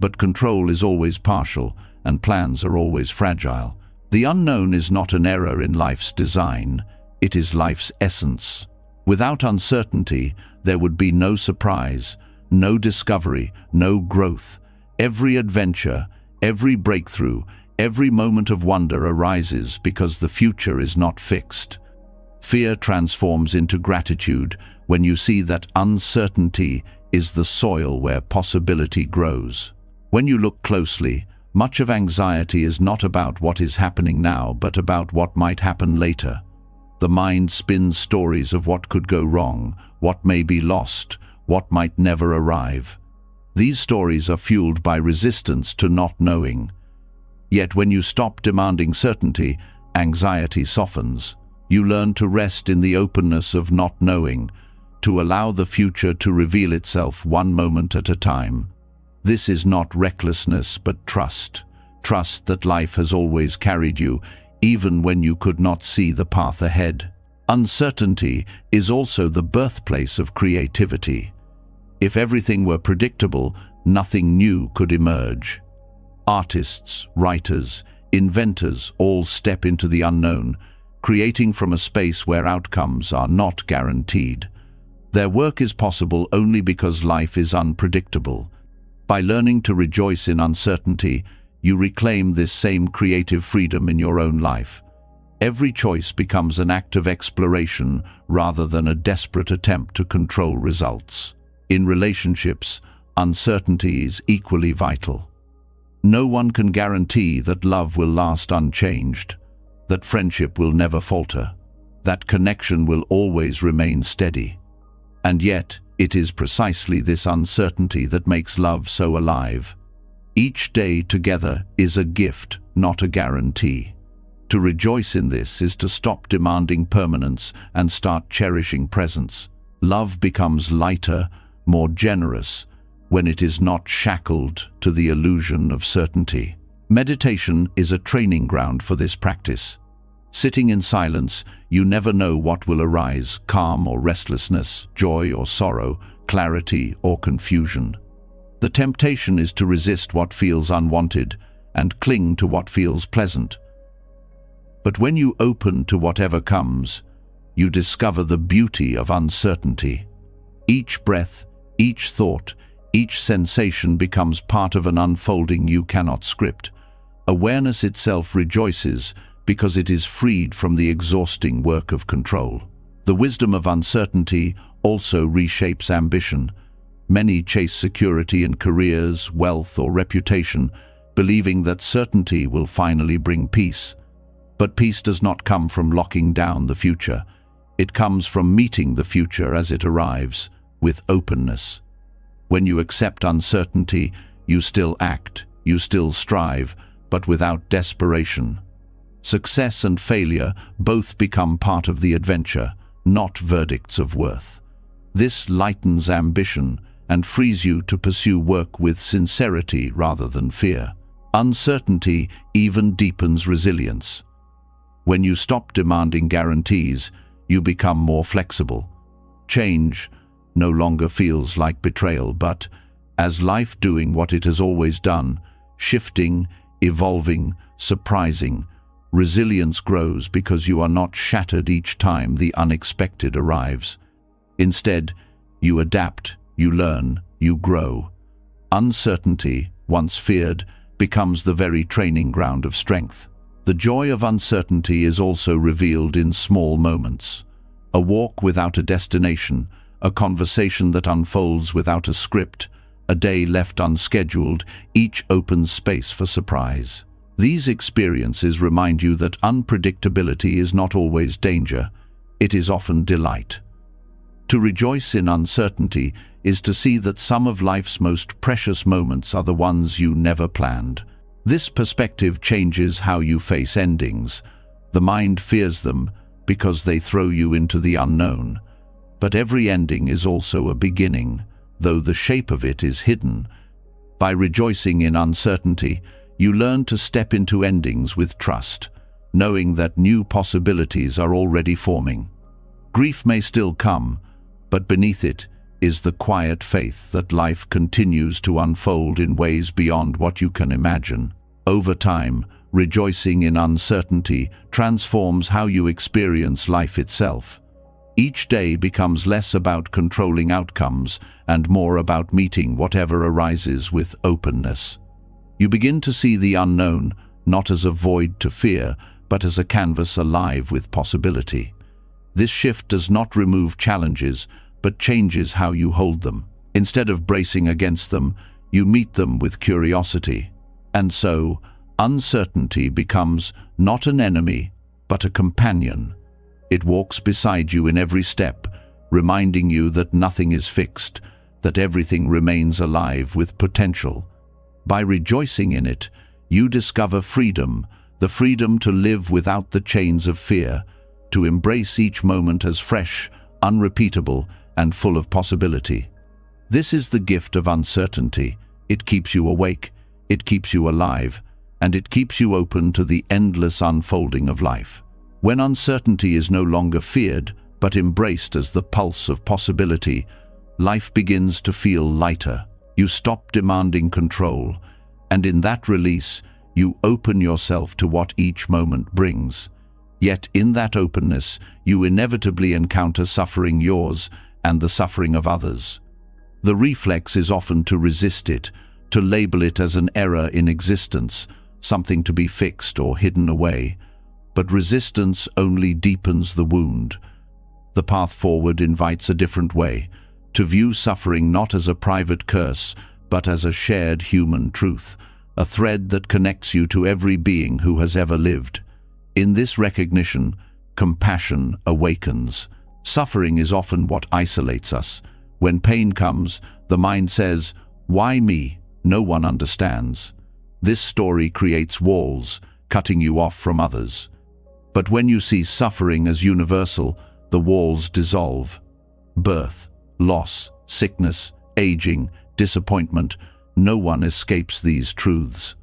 But control is always partial, and plans are always fragile. The unknown is not an error in life's design, it is life's essence. Without uncertainty, there would be no surprise, no discovery, no growth. Every adventure, every breakthrough, every moment of wonder arises because the future is not fixed. Fear transforms into gratitude when you see that uncertainty is the soil where possibility grows. When you look closely, much of anxiety is not about what is happening now, but about what might happen later. The mind spins stories of what could go wrong, what may be lost, what might never arrive. These stories are fueled by resistance to not knowing. Yet when you stop demanding certainty, anxiety softens. You learn to rest in the openness of not knowing, to allow the future to reveal itself one moment at a time. This is not recklessness, but trust. Trust that life has always carried you, even when you could not see the path ahead. Uncertainty is also the birthplace of creativity. If everything were predictable, nothing new could emerge. Artists, writers, inventors all step into the unknown, creating from a space where outcomes are not guaranteed. Their work is possible only because life is unpredictable. By learning to rejoice in uncertainty, you reclaim this same creative freedom in your own life. Every choice becomes an act of exploration rather than a desperate attempt to control results. In relationships, uncertainty is equally vital. No one can guarantee that love will last unchanged. that friendship will never falter, that connection will always remain steady. And yet, it is precisely this uncertainty that makes love so alive. Each day together is a gift, not a guarantee. To rejoice in this is to stop demanding permanence and start cherishing presence. Love becomes lighter, more generous, when it is not shackled to the illusion of certainty. Meditation is a training ground for this practice. Sitting in silence, you never know what will arise: calm or restlessness, joy or sorrow, clarity or confusion. The temptation is to resist what feels unwanted and cling to what feels pleasant. But when you open to whatever comes, you discover the beauty of uncertainty. Each breath, each thought, each sensation becomes part of an unfolding you cannot script. Awareness itself rejoices because it is freed from the exhausting work of control. The wisdom of uncertainty also reshapes ambition. Many chase security in careers, wealth, or reputation, believing that certainty will finally bring peace. But peace does not come from locking down the future. It comes from meeting the future as it arrives, with openness. When you accept uncertainty, you still act, you still strive, but without desperation. Success and failure both become part of the adventure, not verdicts of worth. This lightens ambition and frees you to pursue work with sincerity rather than fear. Uncertainty even deepens resilience. When you stop demanding guarantees, you become more flexible. Change no longer feels like betrayal, but as life doing what it has always done, shifting, evolving, surprising. Resilience grows because you are not shattered each time the unexpected arrives. Instead, you adapt, you learn, you grow. Uncertainty, once feared, becomes the very training ground of strength. The joy of uncertainty is also revealed in small moments. A walk without a destination, a conversation that unfolds without a script, a day left unscheduled, each opens space for surprise. These experiences remind you that unpredictability is not always danger, it is often delight. To rejoice in uncertainty is to see that some of life's most precious moments are the ones you never planned. This perspective changes how you face endings. The mind fears them because they throw you into the unknown. But every ending is also a beginning, though the shape of it is hidden. By rejoicing in uncertainty, you learn to step into endings with trust, knowing that new possibilities are already forming. Grief may still come, but beneath it is the quiet faith that life continues to unfold in ways beyond what you can imagine. Over time, rejoicing in uncertainty transforms how you experience life itself. Each day becomes less about controlling outcomes and more about meeting whatever arises with openness. You begin to see the unknown not as a void to fear, but as a canvas alive with possibility. This shift does not remove challenges, but changes how you hold them. Instead of bracing against them, you meet them with curiosity. And so, uncertainty becomes not an enemy, but a companion. It walks beside you in every step, reminding you that nothing is fixed, that everything remains alive with potential. By rejoicing in it, you discover freedom, the freedom to live without the chains of fear, to embrace each moment as fresh, unrepeatable, and full of possibility. This is the gift of uncertainty. It keeps you awake, it keeps you alive, and it keeps you open to the endless unfolding of life. When uncertainty is no longer feared, but embraced as the pulse of possibility, life begins to feel lighter. You stop demanding control, and in that release, you open yourself to what each moment brings. Yet in that openness, you inevitably encounter suffering, yours and the suffering of others. The reflex is often to resist it, to label it as an error in existence, something to be fixed or hidden away. But resistance only deepens the wound. The path forward invites a different way, to view suffering not as a private curse, but as a shared human truth, a thread that connects you to every being who has ever lived. In this recognition, compassion awakens. Suffering is often what isolates us. When pain comes, the mind says, "Why me? No one understands." This story creates walls, cutting you off from others. But when you see suffering as universal, the walls dissolve. Birth, loss, sickness, aging, disappointment, no one escapes these truths.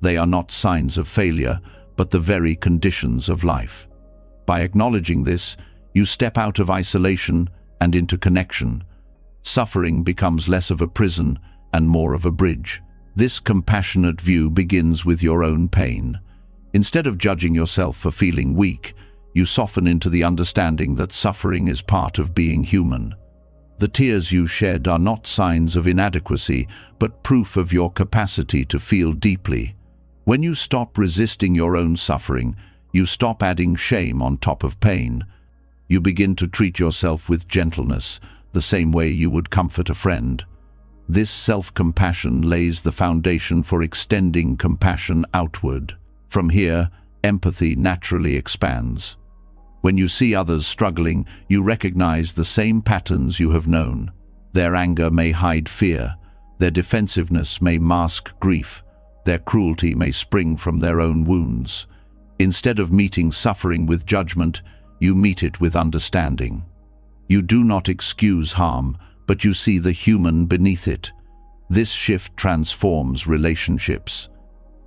They are not signs of failure, but the very conditions of life. By acknowledging this, you step out of isolation and into connection. Suffering becomes less of a prison and more of a bridge. This compassionate view begins with your own pain. Instead of judging yourself for feeling weak, you soften into the understanding that suffering is part of being human. The tears you shed are not signs of inadequacy, but proof of your capacity to feel deeply. When you stop resisting your own suffering, you stop adding shame on top of pain. You begin to treat yourself with gentleness, the same way you would comfort a friend. This self-compassion lays the foundation for extending compassion outward. From here, empathy naturally expands. When you see others struggling, you recognize the same patterns you have known. Their anger may hide fear, their defensiveness may mask grief, their cruelty may spring from their own wounds. Instead of meeting suffering with judgment, you meet it with understanding. You do not excuse harm, but you see the human beneath it. This shift transforms relationships.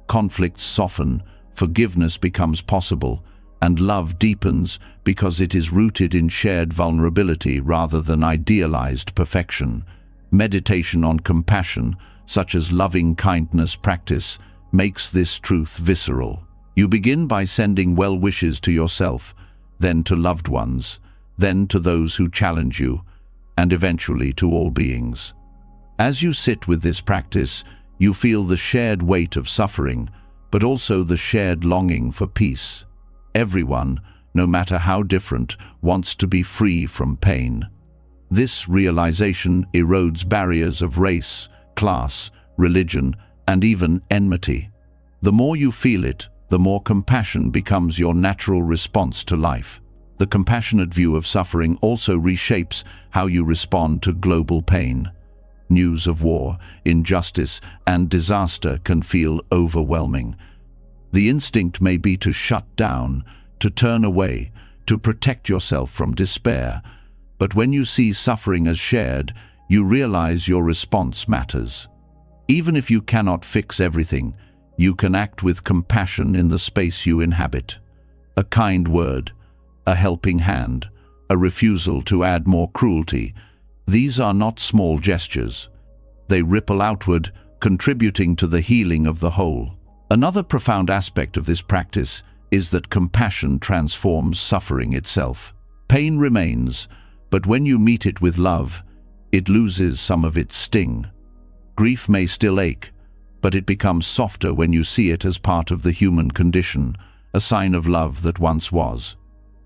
Conflicts soften, forgiveness becomes possible, and love deepens because it is rooted in shared vulnerability rather than idealized perfection. Meditation on compassion, such as loving kindness practice, makes this truth visceral. You begin by sending well wishes to yourself, then to loved ones, then to those who challenge you, and eventually to all beings. As you sit with this practice, you feel the shared weight of suffering, but also the shared longing for peace. Everyone, no matter how different, wants to be free from pain. This realization erodes barriers of race, class, religion, and even enmity. The more you feel it, the more compassion becomes your natural response to life. The compassionate view of suffering also reshapes how you respond to global pain. News of war, injustice, and disaster can feel overwhelming. The instinct may be to shut down, to turn away, to protect yourself from despair. But when you see suffering as shared, you realize your response matters. Even if you cannot fix everything, you can act with compassion in the space you inhabit. A kind word, a helping hand, a refusal to add more cruelty. These are not small gestures. They ripple outward, contributing to the healing of the whole. Another profound aspect of this practice is that compassion transforms suffering itself. Pain remains, but when you meet it with love, it loses some of its sting. Grief may still ache, but it becomes softer when you see it as part of the human condition, a sign of love that once was.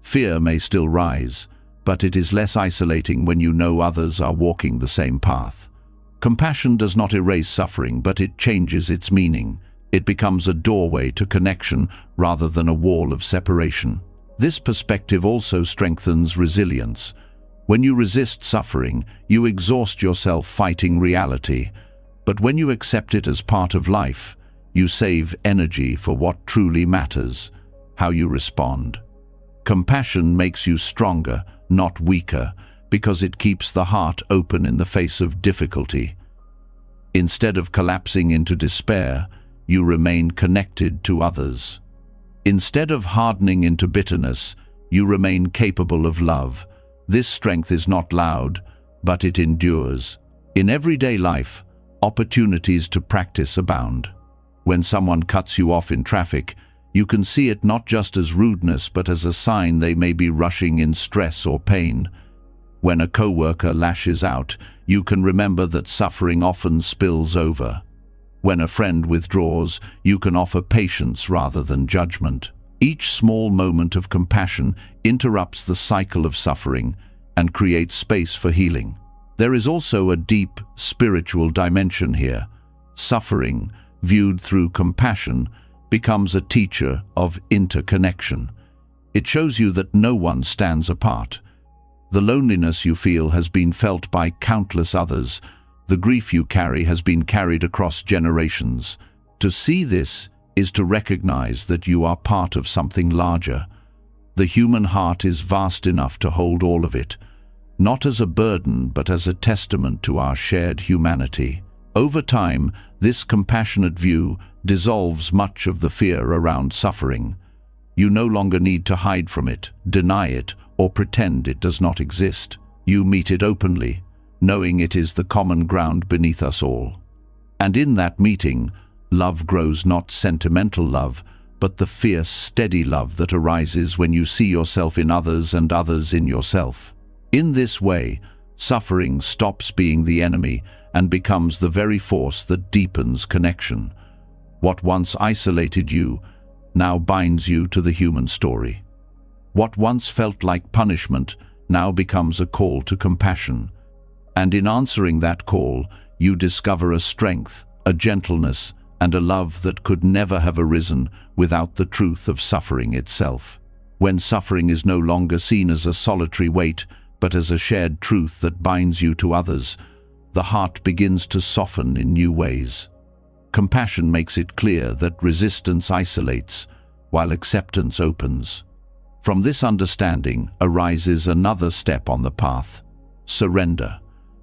Fear may still rise, but it is less isolating when you know others are walking the same path. Compassion does not erase suffering, but it changes its meaning. It becomes a doorway to connection rather than a wall of separation. This perspective also strengthens resilience. When you resist suffering, you exhaust yourself fighting reality. But when you accept it as part of life, you save energy for what truly matters, how you respond. Compassion makes you stronger, not weaker, because it keeps the heart open in the face of difficulty. Instead of collapsing into despair, you remain connected to others. Instead of hardening into bitterness, you remain capable of love. This strength is not loud, but it endures. In everyday life, opportunities to practice abound. When someone cuts you off in traffic, you can see it not just as rudeness, but as a sign they may be rushing in stress or pain. When a coworker lashes out, you can remember that suffering often spills over. When a friend withdraws, you can offer patience rather than judgment. Each small moment of compassion interrupts the cycle of suffering and creates space for healing. There is also a deep spiritual dimension here. Suffering, viewed through compassion, becomes a teacher of interconnection. It shows you that no one stands apart. The loneliness you feel has been felt by countless others. The grief you carry has been carried across generations. To see this is to recognize that you are part of something larger. The human heart is vast enough to hold all of it, not as a burden but as a testament to our shared humanity. Over time, this compassionate view dissolves much of the fear around suffering. You no longer need to hide from it, deny it, or pretend it does not exist. You meet it openly, knowing it is the common ground beneath us all. And in that meeting, love grows, not sentimental love, but the fierce, steady love that arises when you see yourself in others and others in yourself. In this way, suffering stops being the enemy and becomes the very force that deepens connection. What once isolated you now binds you to the human story. What once felt like punishment now becomes a call to compassion. And in answering that call, you discover a strength, a gentleness, and a love that could never have arisen without the truth of suffering itself. When suffering is no longer seen as a solitary weight, but as a shared truth that binds you to others, the heart begins to soften in new ways. Compassion makes it clear that resistance isolates, while acceptance opens. From this understanding arises another step on the path: surrender.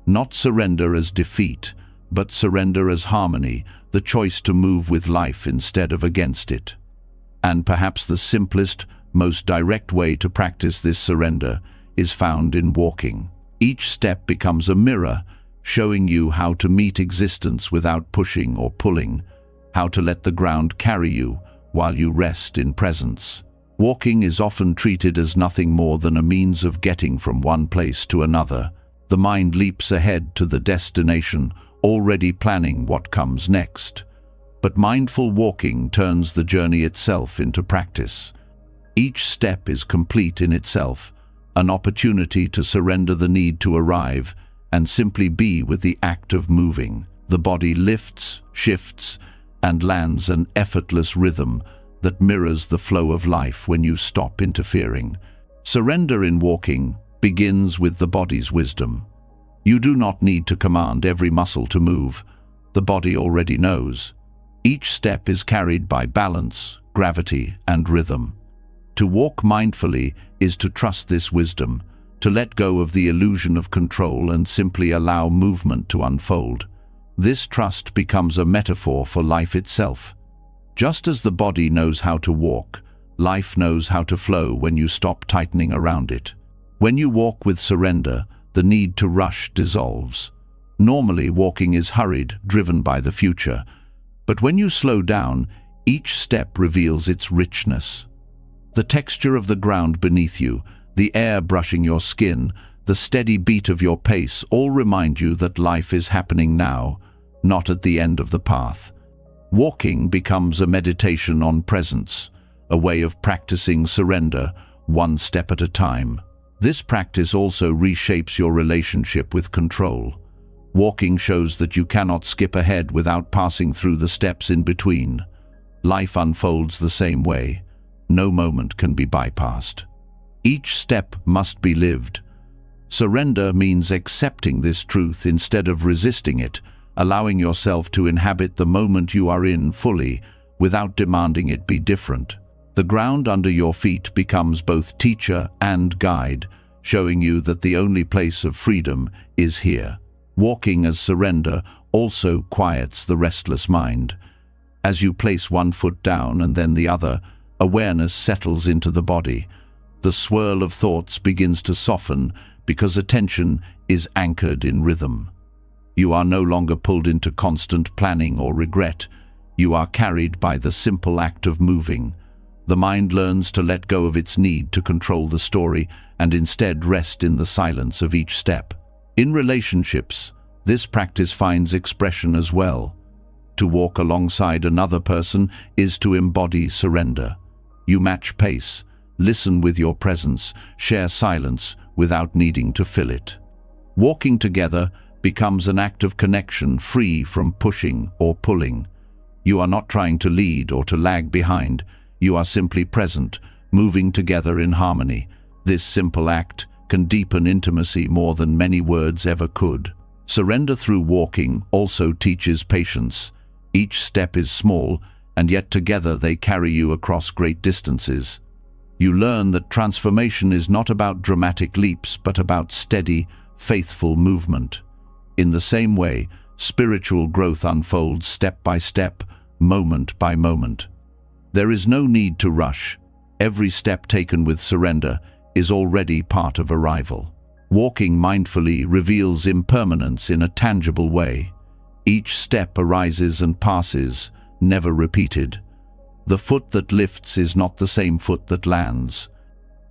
Not surrender as defeat, but surrender as harmony, the choice to move with life instead of against it. And perhaps the simplest, most direct way to practice this surrender is found in walking. Each step becomes a mirror, showing you how to meet existence without pushing or pulling, how to let the ground carry you while you rest in presence. Walking is often treated as nothing more than a means of getting from one place to another. The mind leaps ahead to the destination, already planning what comes next. But mindful walking turns the journey itself into practice. Each step is complete in itself, an opportunity to surrender the need to arrive and simply be with the act of moving. The body lifts, shifts, and lands an effortless rhythm that mirrors the flow of life when you stop interfering. Surrender in walking begins with the body's wisdom. You do not need to command every muscle to move. The body already knows. Each step is carried by balance, gravity, and rhythm. To walk mindfully is to trust this wisdom, to let go of the illusion of control and simply allow movement to unfold. This trust becomes a metaphor for life itself. Just as the body knows how to walk, life knows how to flow when you stop tightening around it. When you walk with surrender, the need to rush dissolves. Normally, walking is hurried, driven by the future. But when you slow down, each step reveals its richness. The texture of the ground beneath you, the air brushing your skin, the steady beat of your pace all remind you that life is happening now, not at the end of the path. Walking becomes a meditation on presence, a way of practicing surrender, one step at a time. This practice also reshapes your relationship with control. Walking shows that you cannot skip ahead without passing through the steps in between. Life unfolds the same way. No moment can be bypassed. Each step must be lived. Surrender means accepting this truth instead of resisting it, allowing yourself to inhabit the moment you are in fully, without demanding it be different. The ground under your feet becomes both teacher and guide, showing you that the only place of freedom is here. Walking as surrender also quiets the restless mind. As you place one foot down and then the other, awareness settles into the body. The swirl of thoughts begins to soften because attention is anchored in rhythm. You are no longer pulled into constant planning or regret. You are carried by the simple act of moving. The mind learns to let go of its need to control the story and instead rest in the silence of each step. In relationships, this practice finds expression as well. To walk alongside another person is to embody surrender. You match pace, listen with your presence, share silence without needing to fill it. Walking together becomes an act of connection free from pushing or pulling. You are not trying to lead or to lag behind. You are simply present, moving together in harmony. This simple act can deepen intimacy more than many words ever could. Surrender through walking also teaches patience. Each step is small, and yet together they carry you across great distances. You learn that transformation is not about dramatic leaps, but about steady, faithful movement. In the same way, spiritual growth unfolds step by step, moment by moment. There is no need to rush. Every step taken with surrender is already part of arrival. Walking mindfully reveals impermanence in a tangible way. Each step arises and passes, never repeated. The foot that lifts is not the same foot that lands.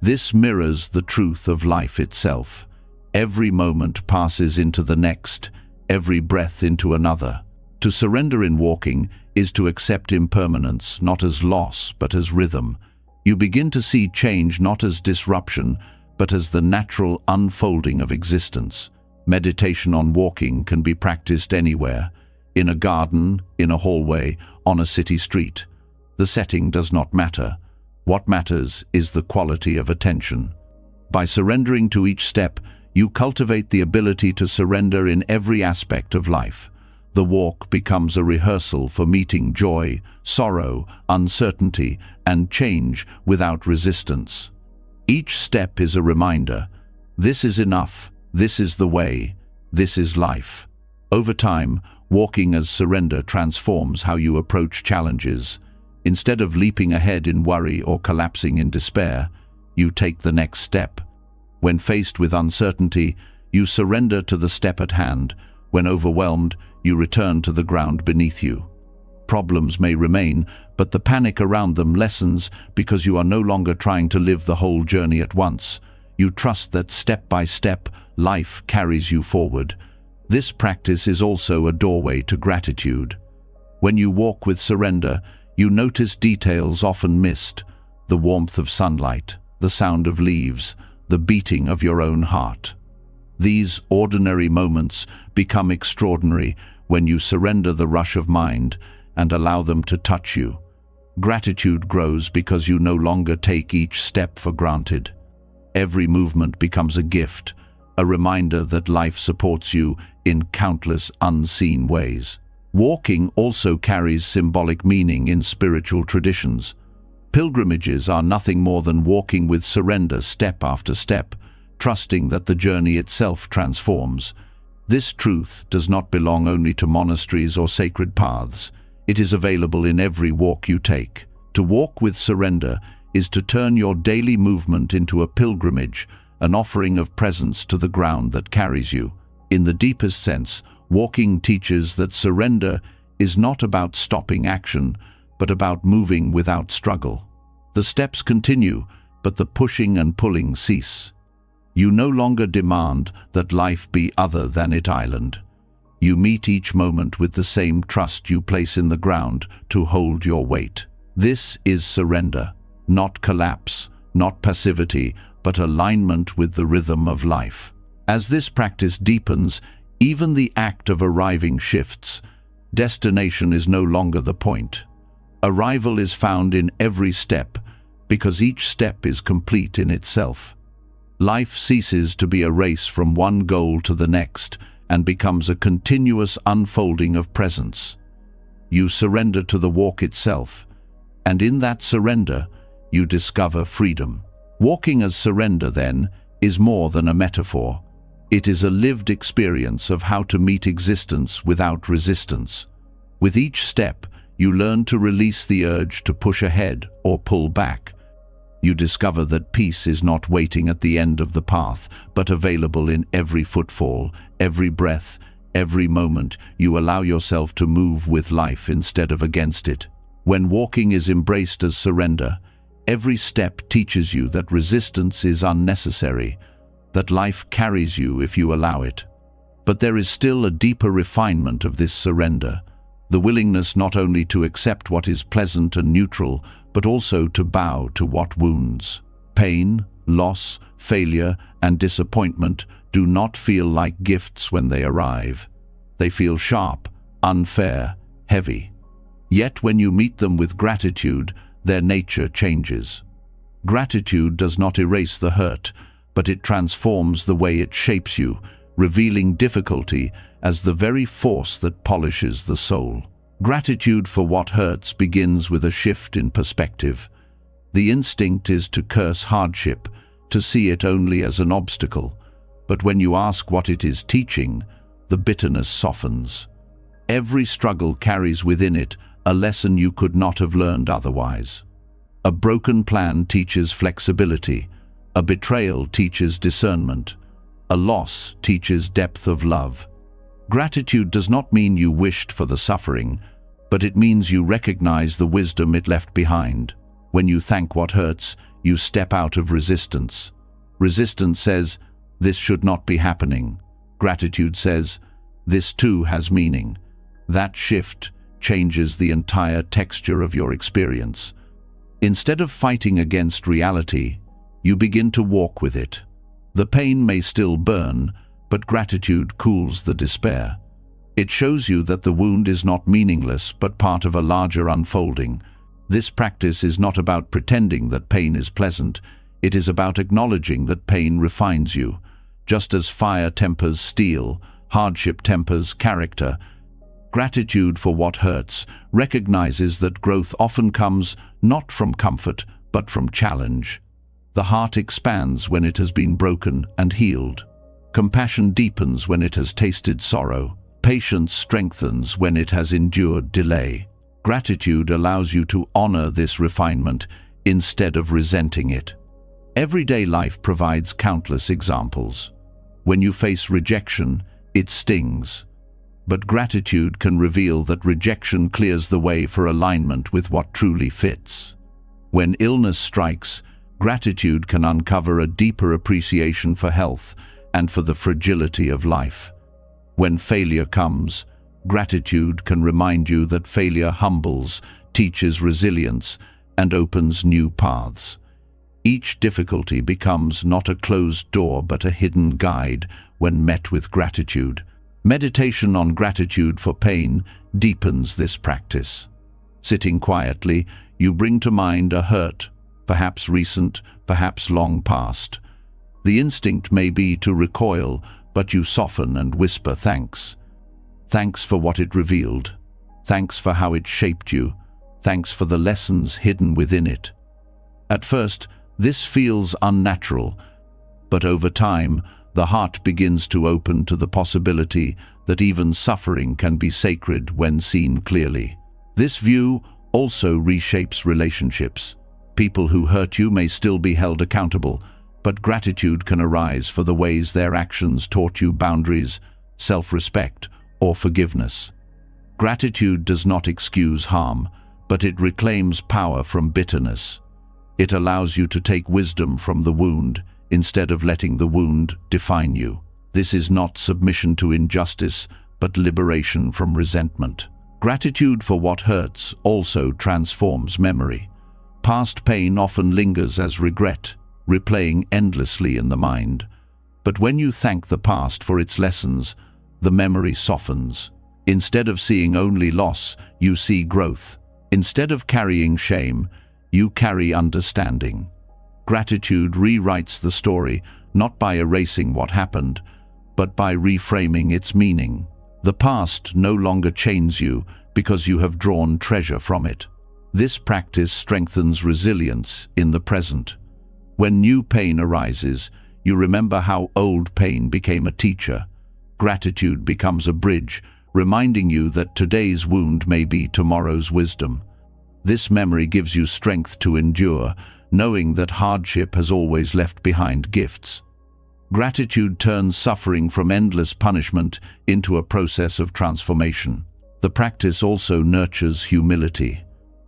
This mirrors the truth of life itself. Every moment passes into the next, every breath into another. To surrender in walking is to accept impermanence, not as loss, but as rhythm. You begin to see change not as disruption, but as the natural unfolding of existence. Meditation on walking can be practiced anywhere, in a garden, in a hallway, on a city street. The setting does not matter. What matters is the quality of attention. By surrendering to each step, you cultivate the ability to surrender in every aspect of life. The walk becomes a rehearsal for meeting joy, sorrow, uncertainty, and change without resistance. Each step is a reminder. This is enough. This is the way. This is life. Over time, walking as surrender transforms how you approach challenges. Instead of leaping ahead in worry or collapsing in despair, you take the next step. When faced with uncertainty, you surrender to the step at hand. When overwhelmed, you return to the ground beneath you. Problems may remain, but the panic around them lessens because you are no longer trying to live the whole journey at once. You trust that step by step, life carries you forward. This practice is also a doorway to gratitude. When you walk with surrender, you notice details often missed: the warmth of sunlight, the sound of leaves, the beating of your own heart. These ordinary moments become extraordinary when you surrender the rush of mind and allow them to touch you. Gratitude grows because you no longer take each step for granted. Every movement becomes a gift, a reminder that life supports you in countless unseen ways. Walking also carries symbolic meaning in spiritual traditions. Pilgrimages are nothing more than walking with surrender step after step, trusting that the journey itself transforms. This truth does not belong only to monasteries or sacred paths. It is available in every walk you take. To walk with surrender is to turn your daily movement into a pilgrimage, an offering of presence to the ground that carries you. In the deepest sense, walking teaches that surrender is not about stopping action, but about moving without struggle. The steps continue, but the pushing and pulling cease. You no longer demand that life be other than its island. You meet each moment with the same trust you place in the ground to hold your weight. This is surrender, not collapse, not passivity, but alignment with the rhythm of life. As this practice deepens, even the act of arriving shifts. Destination is no longer the point. Arrival is found in every step, because each step is complete in itself. Life ceases to be a race from one goal to the next and becomes a continuous unfolding of presence. You surrender to the walk itself, and in that surrender, you discover freedom. Walking as surrender, then, is more than a metaphor. It is a lived experience of how to meet existence without resistance. With each step, you learn to release the urge to push ahead or pull back. You discover that peace is not waiting at the end of the path, but available in every footfall, every breath, every moment. You allow yourself to move with life instead of against it. When walking is embraced as surrender, every step teaches you that resistance is unnecessary, that life carries you if you allow it. But there is still a deeper refinement of this surrender, the willingness not only to accept what is pleasant and neutral, but also to bow to what wounds. Pain, loss, failure, and disappointment do not feel like gifts when they arrive. They feel sharp, unfair, heavy. Yet when you meet them with gratitude, their nature changes. Gratitude does not erase the hurt, but it transforms the way it shapes you, revealing difficulty as the very force that polishes the soul. Gratitude for what hurts begins with a shift in perspective. The instinct is to curse hardship, to see it only as an obstacle. But when you ask what it is teaching, the bitterness softens. Every struggle carries within it a lesson you could not have learned otherwise. A broken plan teaches flexibility. A betrayal teaches discernment. A loss teaches depth of love. Gratitude does not mean you wished for the suffering, but it means you recognize the wisdom it left behind. When you thank what hurts, you step out of resistance. Resistance says, "This should not be happening." Gratitude says, "This too has meaning." That shift changes the entire texture of your experience. Instead of fighting against reality, you begin to walk with it. The pain may still burn, but gratitude cools the despair. It shows you that the wound is not meaningless, but part of a larger unfolding. This practice is not about pretending that pain is pleasant. It is about acknowledging that pain refines you. Just as fire tempers steel, hardship tempers character. Gratitude for what hurts recognizes that growth often comes not from comfort, but from challenge. The heart expands when it has been broken and healed. Compassion deepens when it has tasted sorrow. Patience strengthens when it has endured delay. Gratitude allows you to honor this refinement instead of resenting it. Everyday life provides countless examples. When you face rejection, it stings. But gratitude can reveal that rejection clears the way for alignment with what truly fits. When illness strikes, gratitude can uncover a deeper appreciation for health and for the fragility of life. When failure comes, gratitude can remind you that failure humbles, teaches resilience, and opens new paths. Each difficulty becomes not a closed door but a hidden guide when met with gratitude. Meditation on gratitude for pain deepens this practice. Sitting quietly, you bring to mind a hurt, perhaps recent, perhaps long past. The instinct may be to recoil, but you soften and whisper thanks. Thanks for what it revealed. Thanks for how it shaped you. Thanks for the lessons hidden within it. At first, this feels unnatural, but over time, the heart begins to open to the possibility that even suffering can be sacred when seen clearly. This view also reshapes relationships. People who hurt you may still be held accountable, but gratitude can arise for the ways their actions taught you boundaries, self-respect, or forgiveness. Gratitude does not excuse harm, but it reclaims power from bitterness. It allows you to take wisdom from the wound, instead of letting the wound define you. This is not submission to injustice, but liberation from resentment. Gratitude for what hurts also transforms memory. Past pain often lingers as regret, replaying endlessly in the mind. But when you thank the past for its lessons, the memory softens. Instead of seeing only loss, you see growth. Instead of carrying shame, you carry understanding. Gratitude rewrites the story, not by erasing what happened, but by reframing its meaning. The past no longer chains you because you have drawn treasure from it. This practice strengthens resilience in the present. When new pain arises, you remember how old pain became a teacher. Gratitude becomes a bridge, reminding you that today's wound may be tomorrow's wisdom. This memory gives you strength to endure, knowing that hardship has always left behind gifts. Gratitude turns suffering from endless punishment into a process of transformation. The practice also nurtures humility.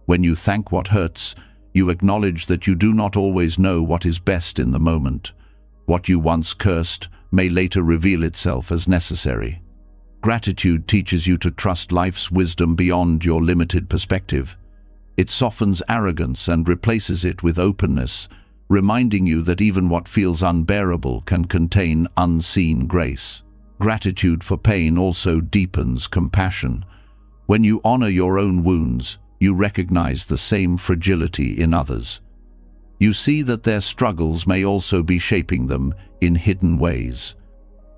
When you thank what hurts, you acknowledge that you do not always know what is best in the moment. What you once cursed may later reveal itself as necessary. Gratitude teaches you to trust life's wisdom beyond your limited perspective. It softens arrogance and replaces it with openness, reminding you that even what feels unbearable can contain unseen grace. Gratitude for pain also deepens compassion. When you honor your own wounds, you recognize the same fragility in others. You see that their struggles may also be shaping them in hidden ways.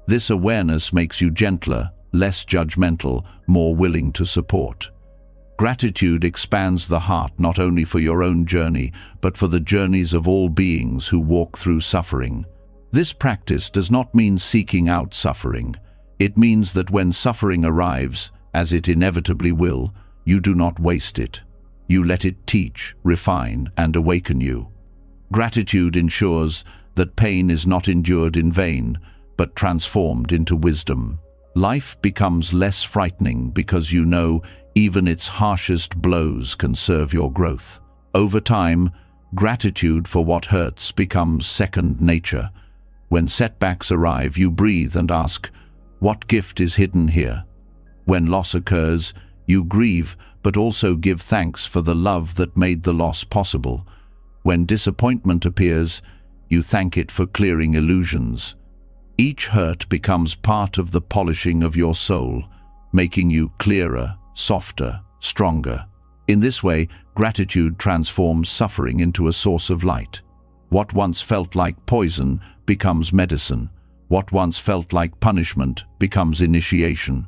This awareness makes you gentler, less judgmental, more willing to support. Gratitude expands the heart not only for your own journey, but for the journeys of all beings who walk through suffering. This practice does not mean seeking out suffering. It means that when suffering arrives, as it inevitably will, you do not waste it. You let it teach, refine, and awaken you. Gratitude ensures that pain is not endured in vain, but transformed into wisdom. Life becomes less frightening because you know even its harshest blows can serve your growth. Over time, gratitude for what hurts becomes second nature. When setbacks arrive, you breathe and ask, "What gift is hidden here?" When loss occurs, you grieve, but also give thanks for the love that made the loss possible. When disappointment appears, you thank it for clearing illusions. Each hurt becomes part of the polishing of your soul, making you clearer, softer, stronger. In this way, gratitude transforms suffering into a source of light. What once felt like poison becomes medicine. What once felt like punishment becomes initiation.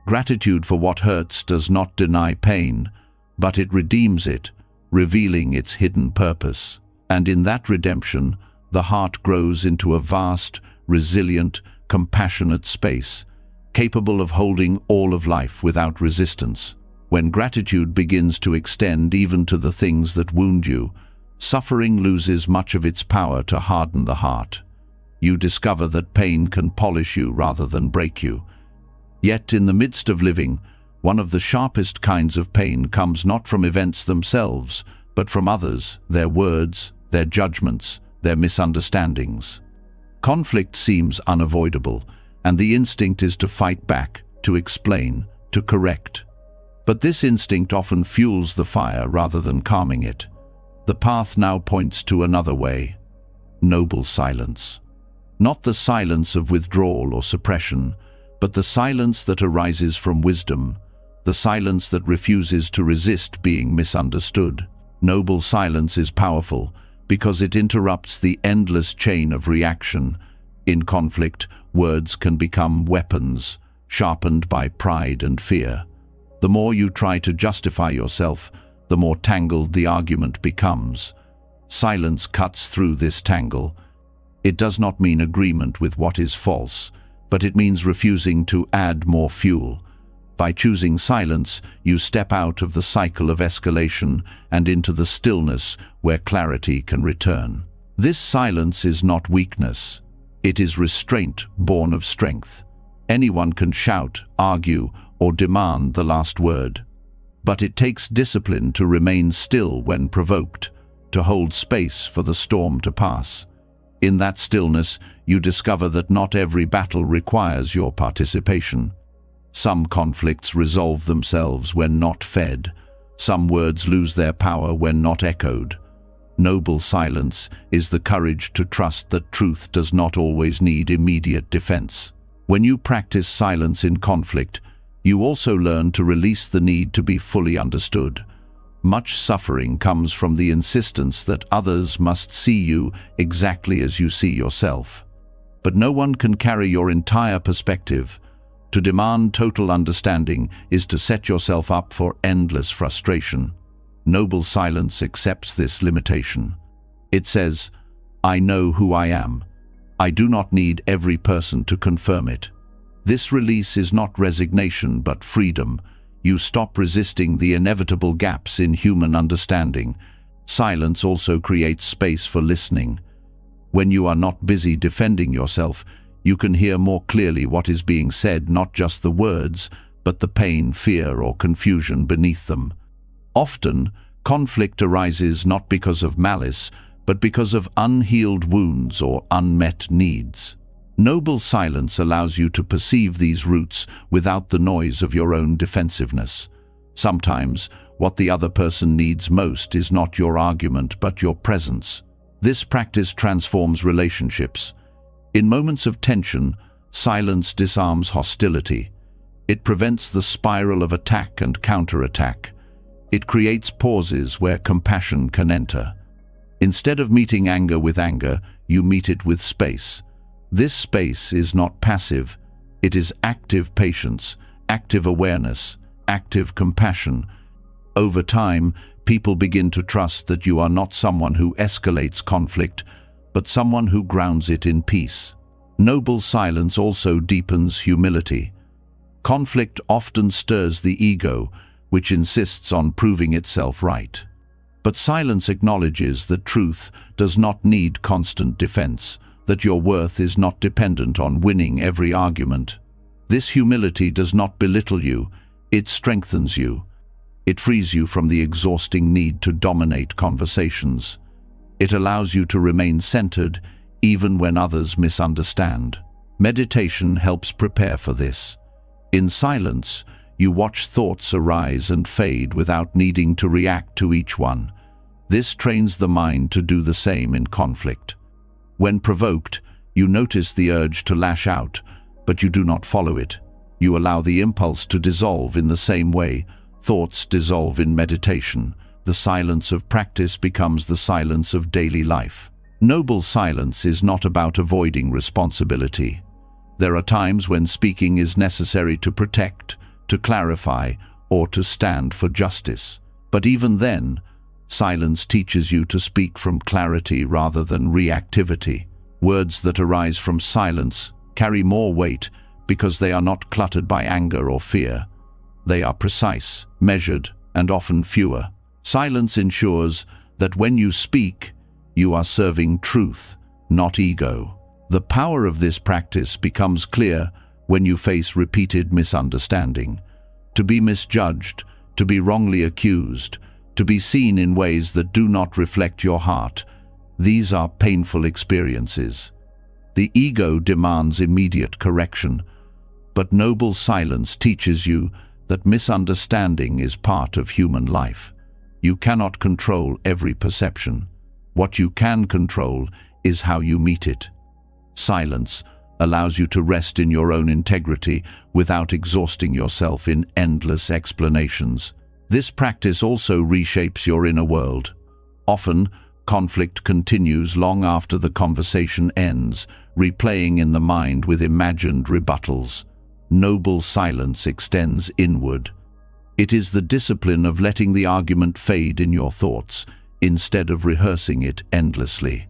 Gratitude for what hurts does not deny pain, but it redeems it, revealing its hidden purpose. And in that redemption, the heart grows into a vast, resilient, compassionate space, capable of holding all of life without resistance. When gratitude begins to extend even to the things that wound you, suffering loses much of its power to harden the heart. You discover that pain can polish you rather than break you. Yet in the midst of living, one of the sharpest kinds of pain comes not from events themselves, but from others, their words, their judgments, their misunderstandings. Conflict seems unavoidable, and the instinct is to fight back, to explain, to correct. But this instinct often fuels the fire rather than calming it. The path now points to another way: noble silence. Not the silence of withdrawal or suppression, but the silence that arises from wisdom, the silence that refuses to resist being misunderstood. Noble silence is powerful because it interrupts the endless chain of reaction. In conflict, words can become weapons, sharpened by pride and fear. The more you try to justify yourself, the more tangled the argument becomes. Silence cuts through this tangle. It does not mean agreement with what is false, but it means refusing to add more fuel. By choosing silence, you step out of the cycle of escalation and into the stillness where clarity can return. This silence is not weakness. It is restraint born of strength. Anyone can shout, argue, or demand the last word. But it takes discipline to remain still when provoked, to hold space for the storm to pass. In that stillness, you discover that not every battle requires your participation. Some conflicts resolve themselves when not fed. Some words lose their power when not echoed. Noble silence is the courage to trust that truth does not always need immediate defense. When you practice silence in conflict, you also learn to release the need to be fully understood. Much suffering comes from the insistence that others must see you exactly as you see yourself. But no one can carry your entire perspective. To demand total understanding is to set yourself up for endless frustration. Noble silence accepts this limitation. It says, "I know who I am. I do not need every person to confirm it." This release is not resignation but freedom. You stop resisting the inevitable gaps in human understanding. Silence also creates space for listening. When you are not busy defending yourself, you can hear more clearly what is being said, not just the words, but the pain, fear, or confusion beneath them. Often, conflict arises not because of malice, but because of unhealed wounds or unmet needs. Noble silence allows you to perceive these roots without the noise of your own defensiveness. Sometimes, what the other person needs most is not your argument but your presence. This practice transforms relationships. In moments of tension, silence disarms hostility. It prevents the spiral of attack and counterattack. It creates pauses where compassion can enter. Instead of meeting anger with anger, you meet it with space. This space is not passive. It is active patience, active awareness, active compassion. Over time, people begin to trust that you are not someone who escalates conflict, but someone who grounds it in peace. Noble silence also deepens humility. Conflict often stirs the ego, which insists on proving itself right. But silence acknowledges that truth does not need constant defense, that your worth is not dependent on winning every argument. This humility does not belittle you, it strengthens you. It frees you from the exhausting need to dominate conversations. It allows you to remain centered even when others misunderstand. Meditation helps prepare for this. In silence, you watch thoughts arise and fade without needing to react to each one. This trains the mind to do the same in conflict. When provoked, you notice the urge to lash out, but you do not follow it. You allow the impulse to dissolve in the same way thoughts dissolve in meditation. The silence of practice becomes the silence of daily life. Noble silence is not about avoiding responsibility. There are times when speaking is necessary to protect, to clarify, or to stand for justice. But even then, silence teaches you to speak from clarity rather than reactivity. Words that arise from silence carry more weight because they are not cluttered by anger or fear. They are precise, measured, and often fewer. Silence ensures that when you speak, you are serving truth, not ego. The power of this practice becomes clear when you face repeated misunderstanding. To be misjudged, to be wrongly accused, to be seen in ways that do not reflect your heart, these are painful experiences. The ego demands immediate correction, but noble silence teaches you that misunderstanding is part of human life. You cannot control every perception. What you can control is how you meet it. Silence allows you to rest in your own integrity without exhausting yourself in endless explanations. This practice also reshapes your inner world. Often, conflict continues long after the conversation ends, replaying in the mind with imagined rebuttals. Noble silence extends inward. It is the discipline of letting the argument fade in your thoughts, instead of rehearsing it endlessly.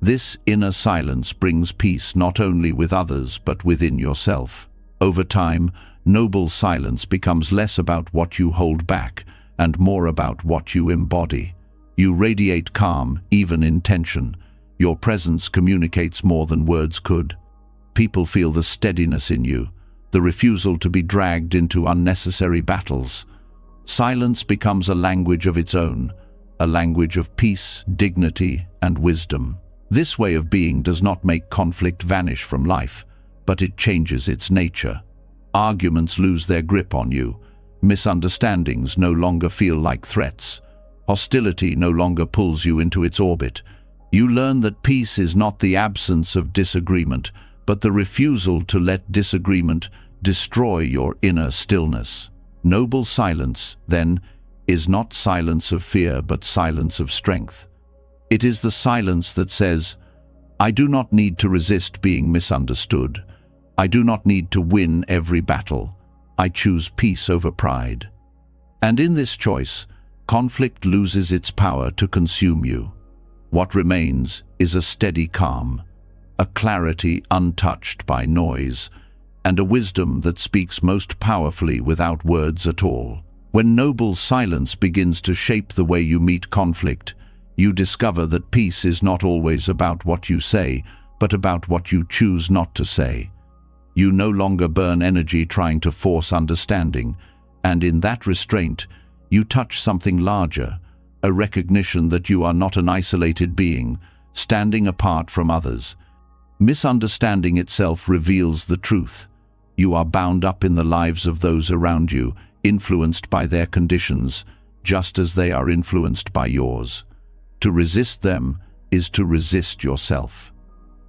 This inner silence brings peace not only with others but within yourself. Over time, noble silence becomes less about what you hold back and more about what you embody. You radiate calm, even in tension. Your presence communicates more than words could. People feel the steadiness in you, the refusal to be dragged into unnecessary battles. Silence becomes a language of its own, a language of peace, dignity, and wisdom. This way of being does not make conflict vanish from life, but it changes its nature. Arguments lose their grip on you. Misunderstandings no longer feel like threats. Hostility no longer pulls you into its orbit. You learn that peace is not the absence of disagreement, but the refusal to let disagreement destroy your inner stillness. Noble silence, then, is not silence of fear but silence of strength. It is the silence that says, I do not need to resist being misunderstood. I do not need to win every battle. I choose peace over pride. And in this choice, conflict loses its power to consume you. What remains is a steady calm, a clarity untouched by noise, and a wisdom that speaks most powerfully without words at all. When noble silence begins to shape the way you meet conflict, you discover that peace is not always about what you say, but about what you choose not to say. You no longer burn energy trying to force understanding, and in that restraint, you touch something larger, a recognition that you are not an isolated being, standing apart from others. Misunderstanding itself reveals the truth. You are bound up in the lives of those around you, influenced by their conditions, just as they are influenced by yours. To resist them is to resist yourself.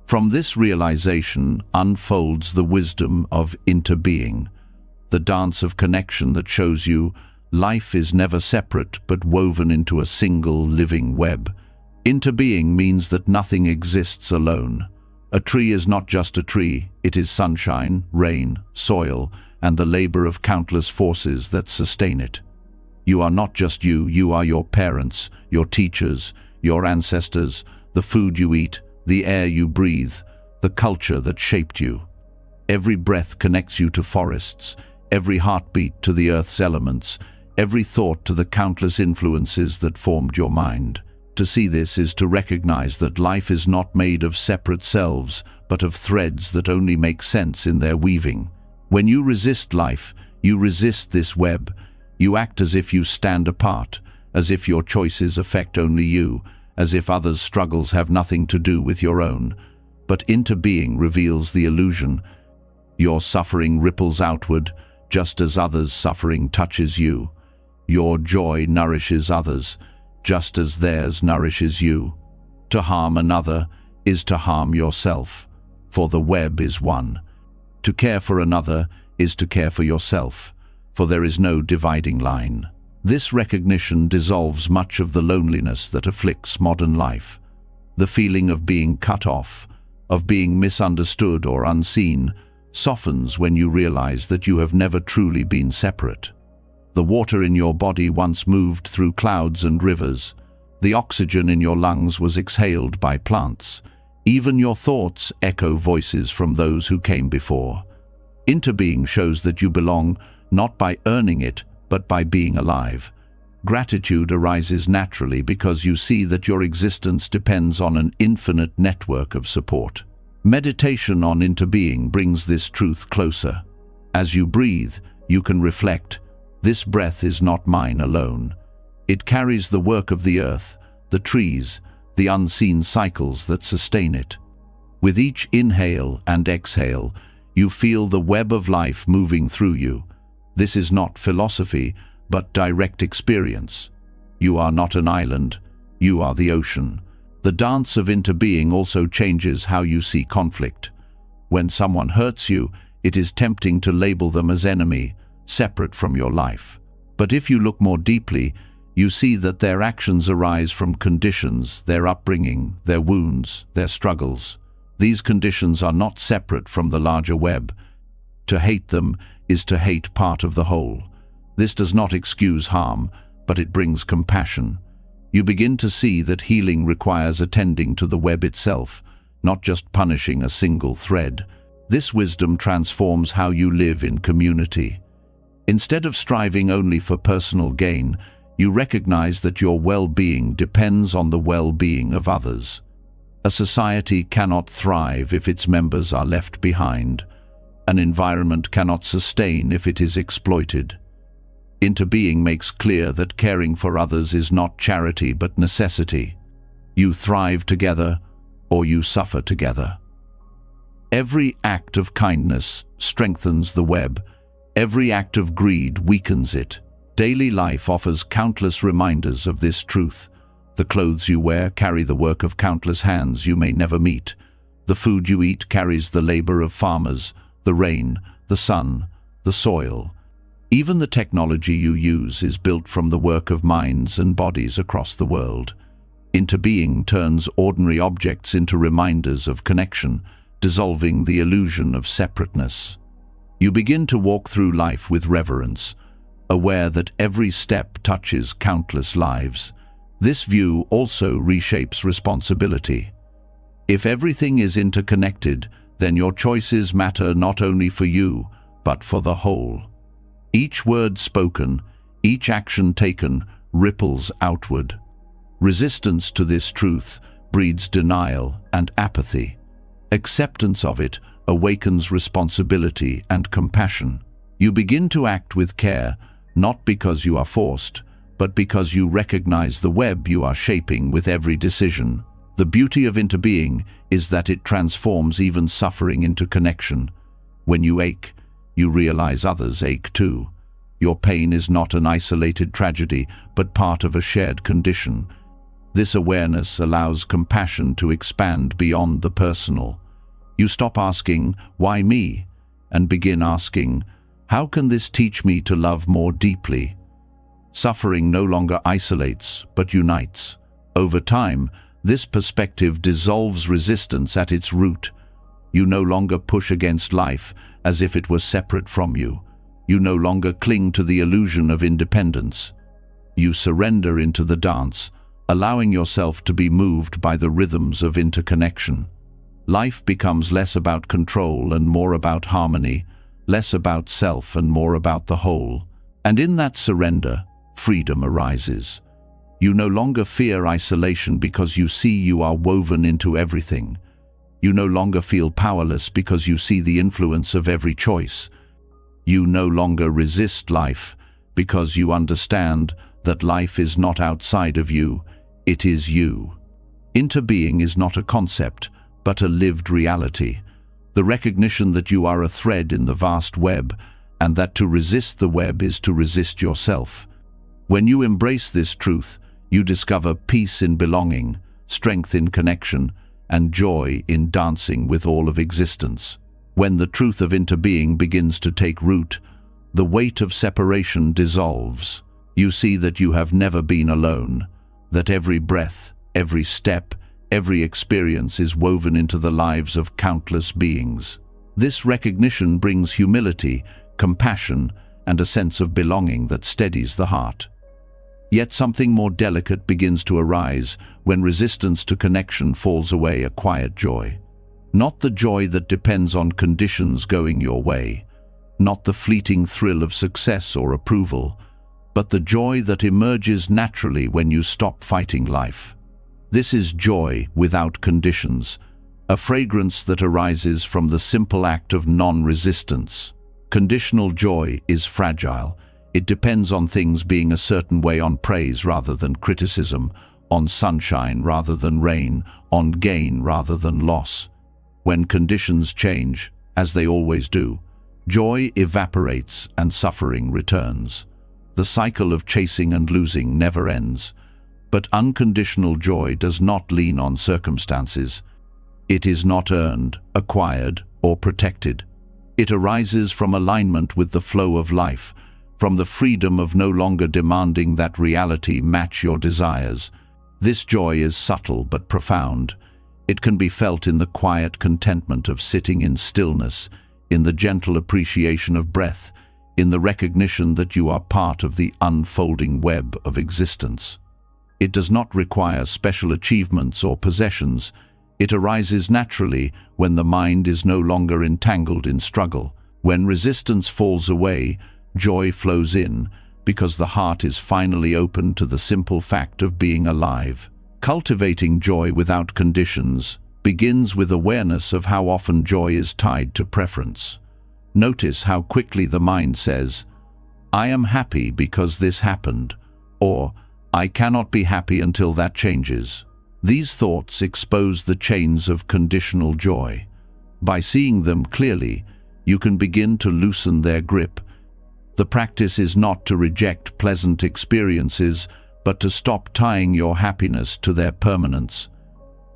From this realization unfolds the wisdom of interbeing. the dance of connection that shows you life is never separate but woven into a single living web. Interbeing means that nothing exists alone. A tree is not just a tree, it is sunshine, rain, soil, and the labor of countless forces that sustain it. You are not just you, you are your parents, your teachers, your ancestors, the food you eat, the air you breathe, the culture that shaped you. Every breath connects you to forests, every heartbeat to the earth's elements, every thought to the countless influences that formed your mind. To see this is to recognize that life is not made of separate selves, but of threads that only make sense in their weaving. When you resist life, you resist this web. You act as if you stand apart, as if your choices affect only you, as if others' struggles have nothing to do with your own. But interbeing reveals the illusion. Your suffering ripples outward, just as others' suffering touches you. Your joy nourishes others, just as theirs nourishes you. To harm another is to harm yourself, for the web is one. To care for another is to care for yourself, for there is no dividing line. This recognition dissolves much of the loneliness that afflicts modern life. The feeling of being cut off, of being misunderstood or unseen, softens when you realize that you have never truly been separate. The water in your body once moved through clouds and rivers. The oxygen in your lungs was exhaled by plants. Even your thoughts echo voices from those who came before. Interbeing shows that you belong not by earning it, but by being alive. Gratitude arises naturally because you see that your existence depends on an infinite network of support. Meditation on interbeing brings this truth closer. As you breathe, you can reflect, this breath is not mine alone. It carries the work of the earth, the trees, the unseen cycles that sustain it. With each inhale and exhale, you feel the web of life moving through you. This is not philosophy, but direct experience. You are not an island, you are the ocean. The dance of interbeing also changes how you see conflict. When someone hurts you, it is tempting to label them as enemy, separate from your life. But if you look more deeply, you see that their actions arise from conditions, their upbringing, their wounds, their struggles. These conditions are not separate from the larger web. To hate them is to hate part of the whole. This does not excuse harm, but it brings compassion. You begin to see that healing requires attending to the web itself, not just punishing a single thread. This wisdom transforms how you live in community. Instead of striving only for personal gain, you recognize that your well-being depends on the well-being of others. A society cannot thrive if its members are left behind. An environment cannot sustain if it is exploited. Interbeing makes clear that caring for others is not charity but necessity. You thrive together, or you suffer together. Every act of kindness strengthens the web. Every act of greed weakens it. Daily life offers countless reminders of this truth. The clothes you wear carry the work of countless hands you may never meet. The food you eat carries the labor of farmers, the rain, the sun, the soil. Even the technology you use is built from the work of minds and bodies across the world. Interbeing turns ordinary objects into reminders of connection, dissolving the illusion of separateness. You begin to walk through life with reverence, aware that every step touches countless lives. This view also reshapes responsibility. If everything is interconnected, then your choices matter not only for you, but for the whole. Each word spoken, each action taken, ripples outward. Resistance to this truth breeds denial and apathy. Acceptance of it awakens responsibility and compassion. You begin to act with care, not because you are forced, but because you recognize the web you are shaping with every decision. The beauty of interbeing is that it transforms even suffering into connection. When you ache, you realize others ache too. Your pain is not an isolated tragedy, but part of a shared condition. This awareness allows compassion to expand beyond the personal. You stop asking, "Why me?" and begin asking, How can this teach me to love more deeply? Suffering no longer isolates, but unites. Over time, this perspective dissolves resistance at its root. You no longer push against life as if it were separate from you. You no longer cling to the illusion of independence. You surrender into the dance, allowing yourself to be moved by the rhythms of interconnection. Life becomes less about control and more about harmony, less about self and more about the whole. And in that surrender, freedom arises. You no longer fear isolation because you see you are woven into everything. You no longer feel powerless because you see the influence of every choice. You no longer resist life because you understand that life is not outside of you, it is you. Interbeing is not a concept, but a lived reality. The recognition that you are a thread in the vast web, and that to resist the web is to resist yourself. When you embrace this truth, you discover peace in belonging, strength in connection, and joy in dancing with all of existence. When the truth of interbeing begins to take root, the weight of separation dissolves. You see that you have never been alone, that every breath, every step, every experience is woven into the lives of countless beings. This recognition brings humility, compassion, and a sense of belonging that steadies the heart. Yet something more delicate begins to arise when resistance to connection falls away, a quiet joy. Not the joy that depends on conditions going your way, not the fleeting thrill of success or approval, but the joy that emerges naturally when you stop fighting life. This is joy without conditions, a fragrance that arises from the simple act of non-resistance. Conditional joy is fragile. It depends on things being a certain way, on praise rather than criticism, on sunshine rather than rain, on gain rather than loss. When conditions change, as they always do, joy evaporates and suffering returns. The cycle of chasing and losing never ends. But unconditional joy does not lean on circumstances. It is not earned, acquired, or protected. It arises from alignment with the flow of life, from the freedom of no longer demanding that reality match your desires. This joy is subtle but profound. It can be felt in the quiet contentment of sitting in stillness, in the gentle appreciation of breath, in the recognition that you are part of the unfolding web of existence. It does not require special achievements or possessions. It arises naturally when the mind is no longer entangled in struggle. When resistance falls away, joy flows in, because the heart is finally open to the simple fact of being alive. Cultivating joy without conditions begins with awareness of how often joy is tied to preference. Notice how quickly the mind says, "I am happy because this happened," or "I cannot be happy until that changes." These thoughts expose the chains of conditional joy. By seeing them clearly, you can begin to loosen their grip. The practice is not to reject pleasant experiences, but to stop tying your happiness to their permanence.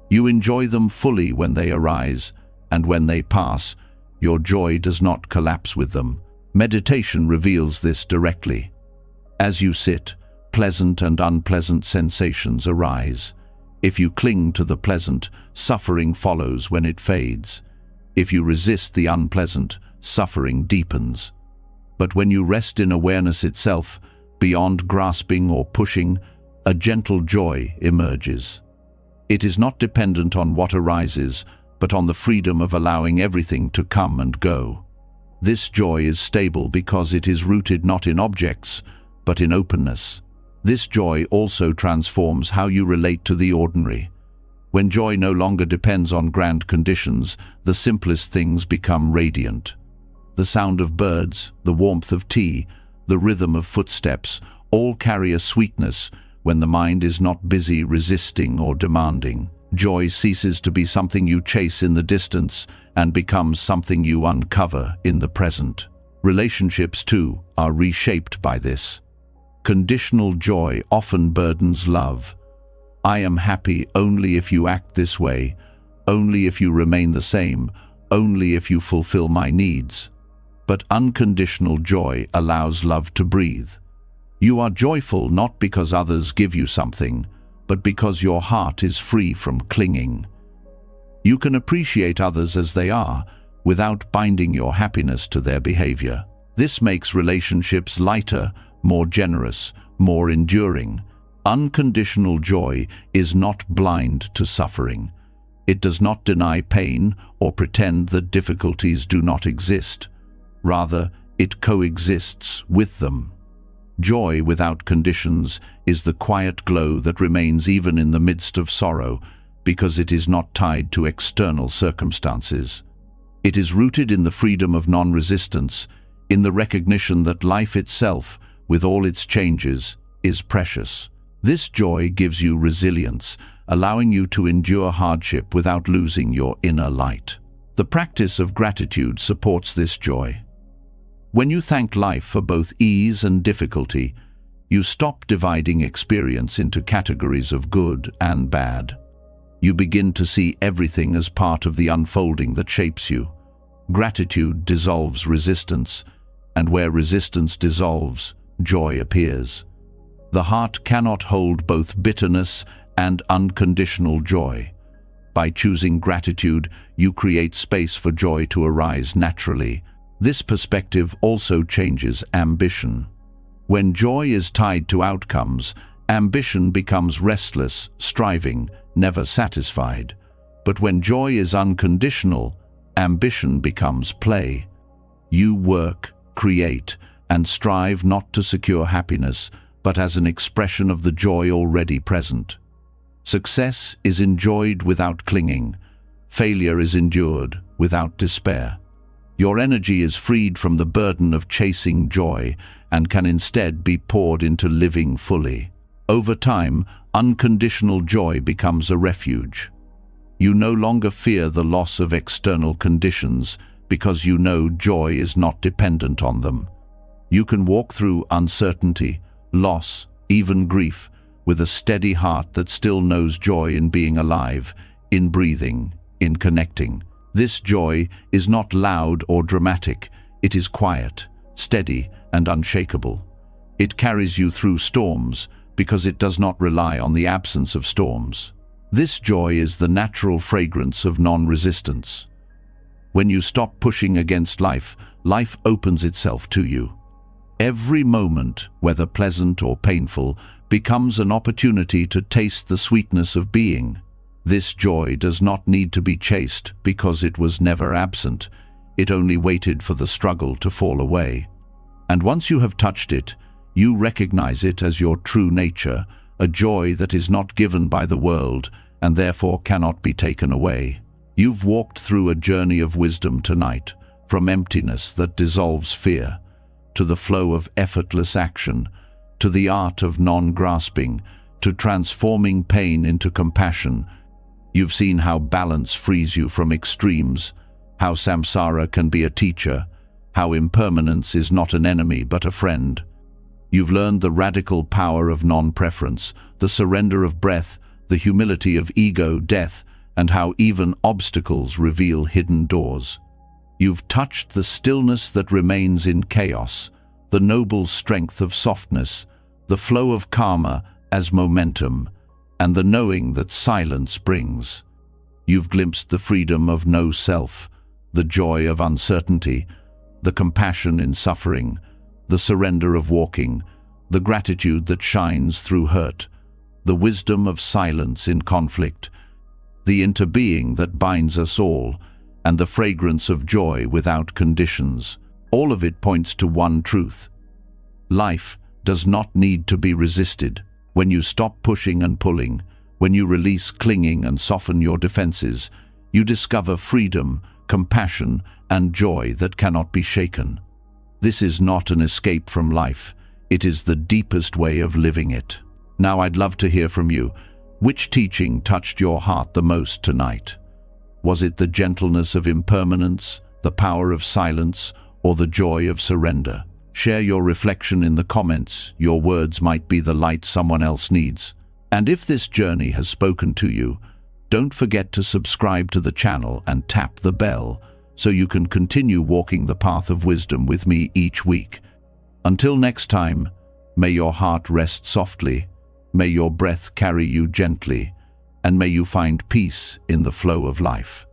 You enjoy them fully when they arise, and when they pass, your joy does not collapse with them. Meditation reveals this directly. As you sit, pleasant and unpleasant sensations arise. If you cling to the pleasant, suffering follows when it fades. If you resist the unpleasant, suffering deepens. But when you rest in awareness itself, beyond grasping or pushing, a gentle joy emerges. It is not dependent on what arises, but on the freedom of allowing everything to come and go. This joy is stable because it is rooted not in objects, but in openness. This joy also transforms how you relate to the ordinary. When joy no longer depends on grand conditions, the simplest things become radiant. The sound of birds, the warmth of tea, the rhythm of footsteps, all carry a sweetness when the mind is not busy resisting or demanding. Joy ceases to be something you chase in the distance and becomes something you uncover in the present. Relationships, too, are reshaped by this. Conditional joy often burdens love. I am happy only if you act this way, only if you remain the same, only if you fulfill my needs. but unconditional joy allows love to breathe. You are joyful not because others give you something, but because your heart is free from clinging. You can appreciate others as they are, without binding your happiness to their behavior. This makes relationships lighter, more generous, more enduring. Unconditional joy is not blind to suffering. It does not deny pain or pretend that difficulties do not exist. Rather, it coexists with them. Joy without conditions is the quiet glow that remains even in the midst of sorrow, because it is not tied to external circumstances. It is rooted in the freedom of non-resistance, in the recognition that life itself, with all its changes, is precious. This joy gives you resilience, allowing you to endure hardship without losing your inner light. The practice of gratitude supports this joy. When you thank life for both ease and difficulty, you stop dividing experience into categories of good and bad. You begin to see everything as part of the unfolding that shapes you. Gratitude dissolves resistance, and where resistance dissolves, joy appears. The heart cannot hold both bitterness and unconditional joy. By choosing gratitude, you create space for joy to arise naturally. This perspective also changes ambition. When joy is tied to outcomes, ambition becomes restless, striving, never satisfied. But when joy is unconditional, ambition becomes play. You work, create, and strive not to secure happiness, but as an expression of the joy already present. Success is enjoyed without clinging. Failure is endured without despair. Your energy is freed from the burden of chasing joy and can instead be poured into living fully. Over time, unconditional joy becomes a refuge. You no longer fear the loss of external conditions because you know joy is not dependent on them. You can walk through uncertainty, loss, even grief, with a steady heart that still knows joy in being alive, in breathing, in connecting. This joy is not loud or dramatic. It is quiet, steady, and unshakable. It carries you through storms because it does not rely on the absence of storms. This joy is the natural fragrance of non-resistance. When you stop pushing against life, life opens itself to you. Every moment, whether pleasant or painful, becomes an opportunity to taste the sweetness of being. This joy does not need to be chased because it was never absent. It only waited for the struggle to fall away. And once you have touched it, you recognize it as your true nature, a joy that is not given by the world and therefore cannot be taken away. You've walked through a journey of wisdom tonight, from emptiness that dissolves fear, to the flow of effortless action, to the art of non-grasping, to transforming pain into compassion. You've seen how balance frees you from extremes, how samsara can be a teacher, how impermanence is not an enemy but a friend. You've learned the radical power of non-preference, the surrender of breath, the humility of ego, death, and how even obstacles reveal hidden doors. You've touched the stillness that remains in chaos, the noble strength of softness, the flow of karma as momentum, and the knowing that silence brings. You've glimpsed the freedom of no self, the joy of uncertainty, the compassion in suffering, the surrender of walking, the gratitude that shines through hurt, the wisdom of silence in conflict, the interbeing that binds us all, and the fragrance of joy without conditions. All of it points to one truth. Life does not need to be resisted. When you stop pushing and pulling, when you release clinging and soften your defenses, you discover freedom, compassion, and joy that cannot be shaken. This is not an escape from life. It is the deepest way of living it. Now I'd love to hear from you. Which teaching touched your heart the most tonight? Was it the gentleness of impermanence, the power of silence, or the joy of surrender? Share your reflection in the comments. Your words might be the light someone else needs. And if this journey has spoken to you, don't forget to subscribe to the channel and tap the bell so you can continue walking the path of wisdom with me each week. Until next time, may your heart rest softly, may your breath carry you gently, and may you find peace in the flow of life.